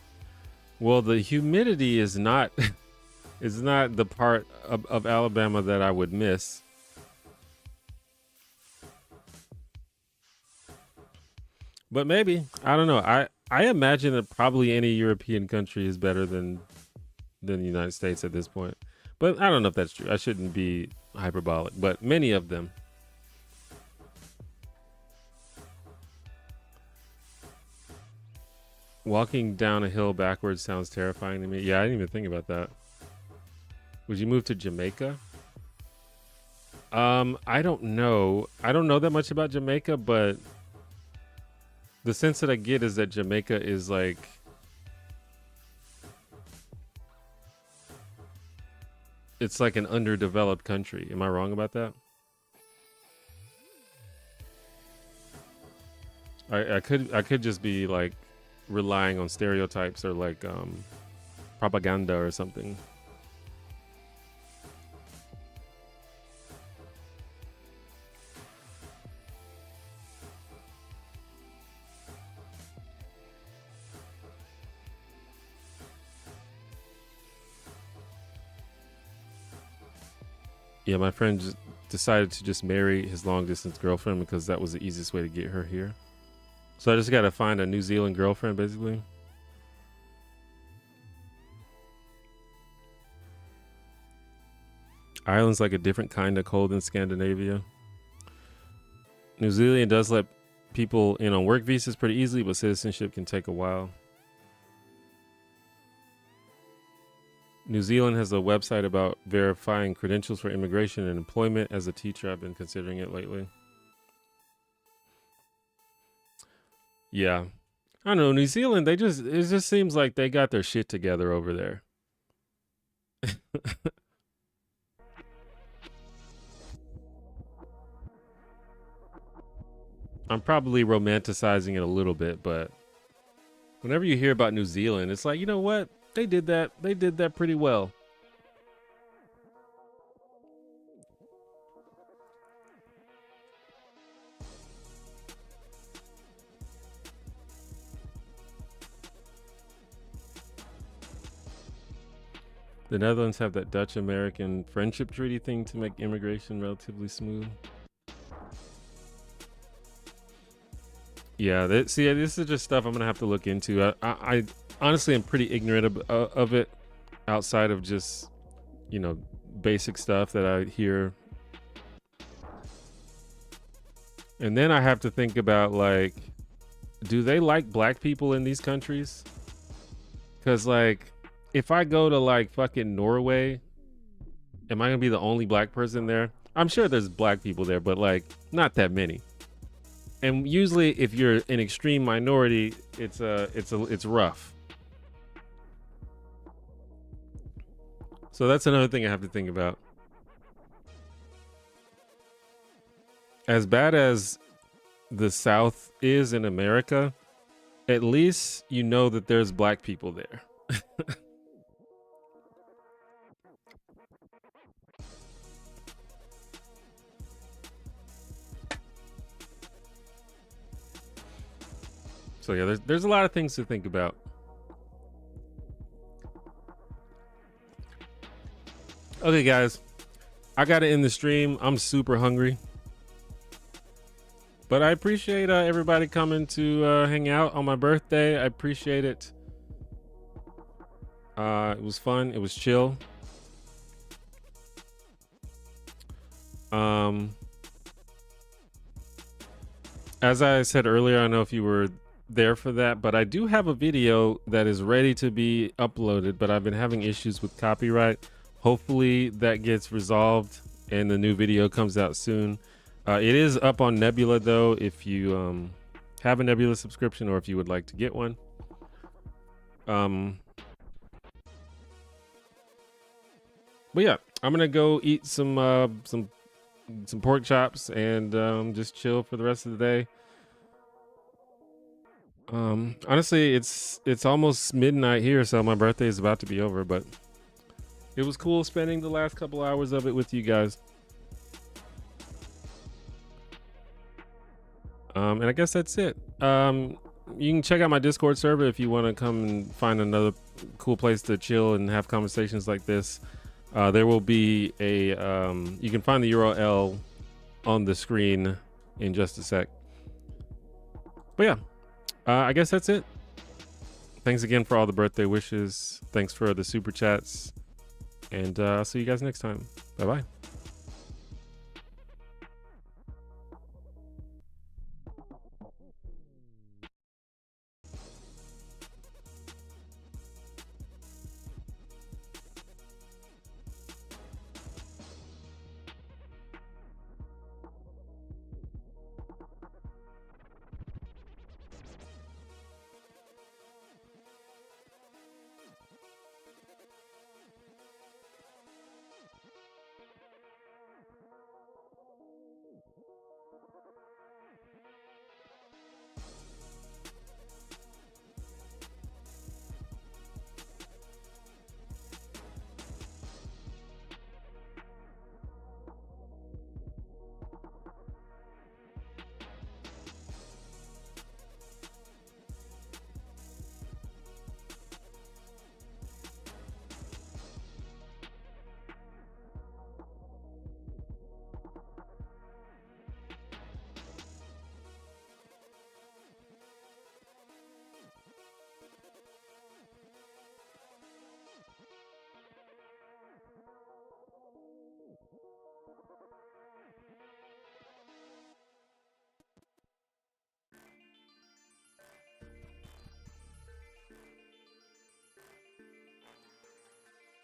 Well, the humidity is not is not the part of Alabama that I would miss. But maybe, I don't know. I imagine that probably any European country is better than the United States at this point. But I don't know if that's true. I shouldn't be hyperbolic, but many of them. Walking down a hill backwards sounds terrifying to me. Yeah, I didn't even think about that. Would you move to Jamaica? I don't know. I don't know that much about Jamaica, but the sense that I get is that Jamaica is it's like an underdeveloped country. Am I wrong about that? I could just be relying on stereotypes or propaganda or something. Yeah, my friend just decided to just marry his long distance girlfriend because that was the easiest way to get her here. So I just got to find a New Zealand girlfriend, basically. Ireland's like a different kind of cold than Scandinavia. New Zealand does let people in on work visas pretty easily, but citizenship can take a while. New Zealand has a website about verifying credentials for immigration and employment. As a teacher, I've been considering it lately. Yeah. I don't know, New Zealand, it just seems like they got their shit together over there. I'm probably romanticizing it a little bit, but whenever you hear about New Zealand, it's like, you know what? They did that pretty well. The Netherlands have that Dutch-American friendship treaty thing to make immigration relatively smooth. Yeah, this is just stuff I'm gonna have to look into. I honestly am pretty ignorant of it, outside of just, you know, basic stuff that I hear. And then I have to think about, like, do they like black people in these countries? Because, like, if I go to, like, fucking Norway, am I gonna be the only black person there? I'm sure there's black people there, but, like, not that many. And usually if you're an extreme minority, it's rough. So that's another thing I have to think about. As bad as the South is in America, at least you know that there's black people there. So yeah, there's a lot of things to think about. Okay, guys, I gotta end the stream. I'm super hungry, but I appreciate everybody coming to hang out on my birthday. I appreciate it. It was fun. It was chill. As I said earlier, I don't know if you were there for that, but I do have a video that is ready to be uploaded, but I've been having issues with copyright. Hopefully that gets resolved and the new video comes out soon. It is up on Nebula though, if you have a Nebula subscription or if you would like to get one. But yeah, I'm gonna go eat some pork chops and just chill for the rest of the day. Honestly, it's almost midnight here, so my birthday is about to be over, but it was cool spending the last couple hours of it with you guys. And I guess that's it. You can check out my Discord server if you want to come and find another cool place to chill and have conversations like this. There will be a you can find the URL on the screen in just a sec. But yeah, I guess that's it. Thanks again for all the birthday wishes. Thanks for the super chats, and I'll see you guys next time. Bye bye.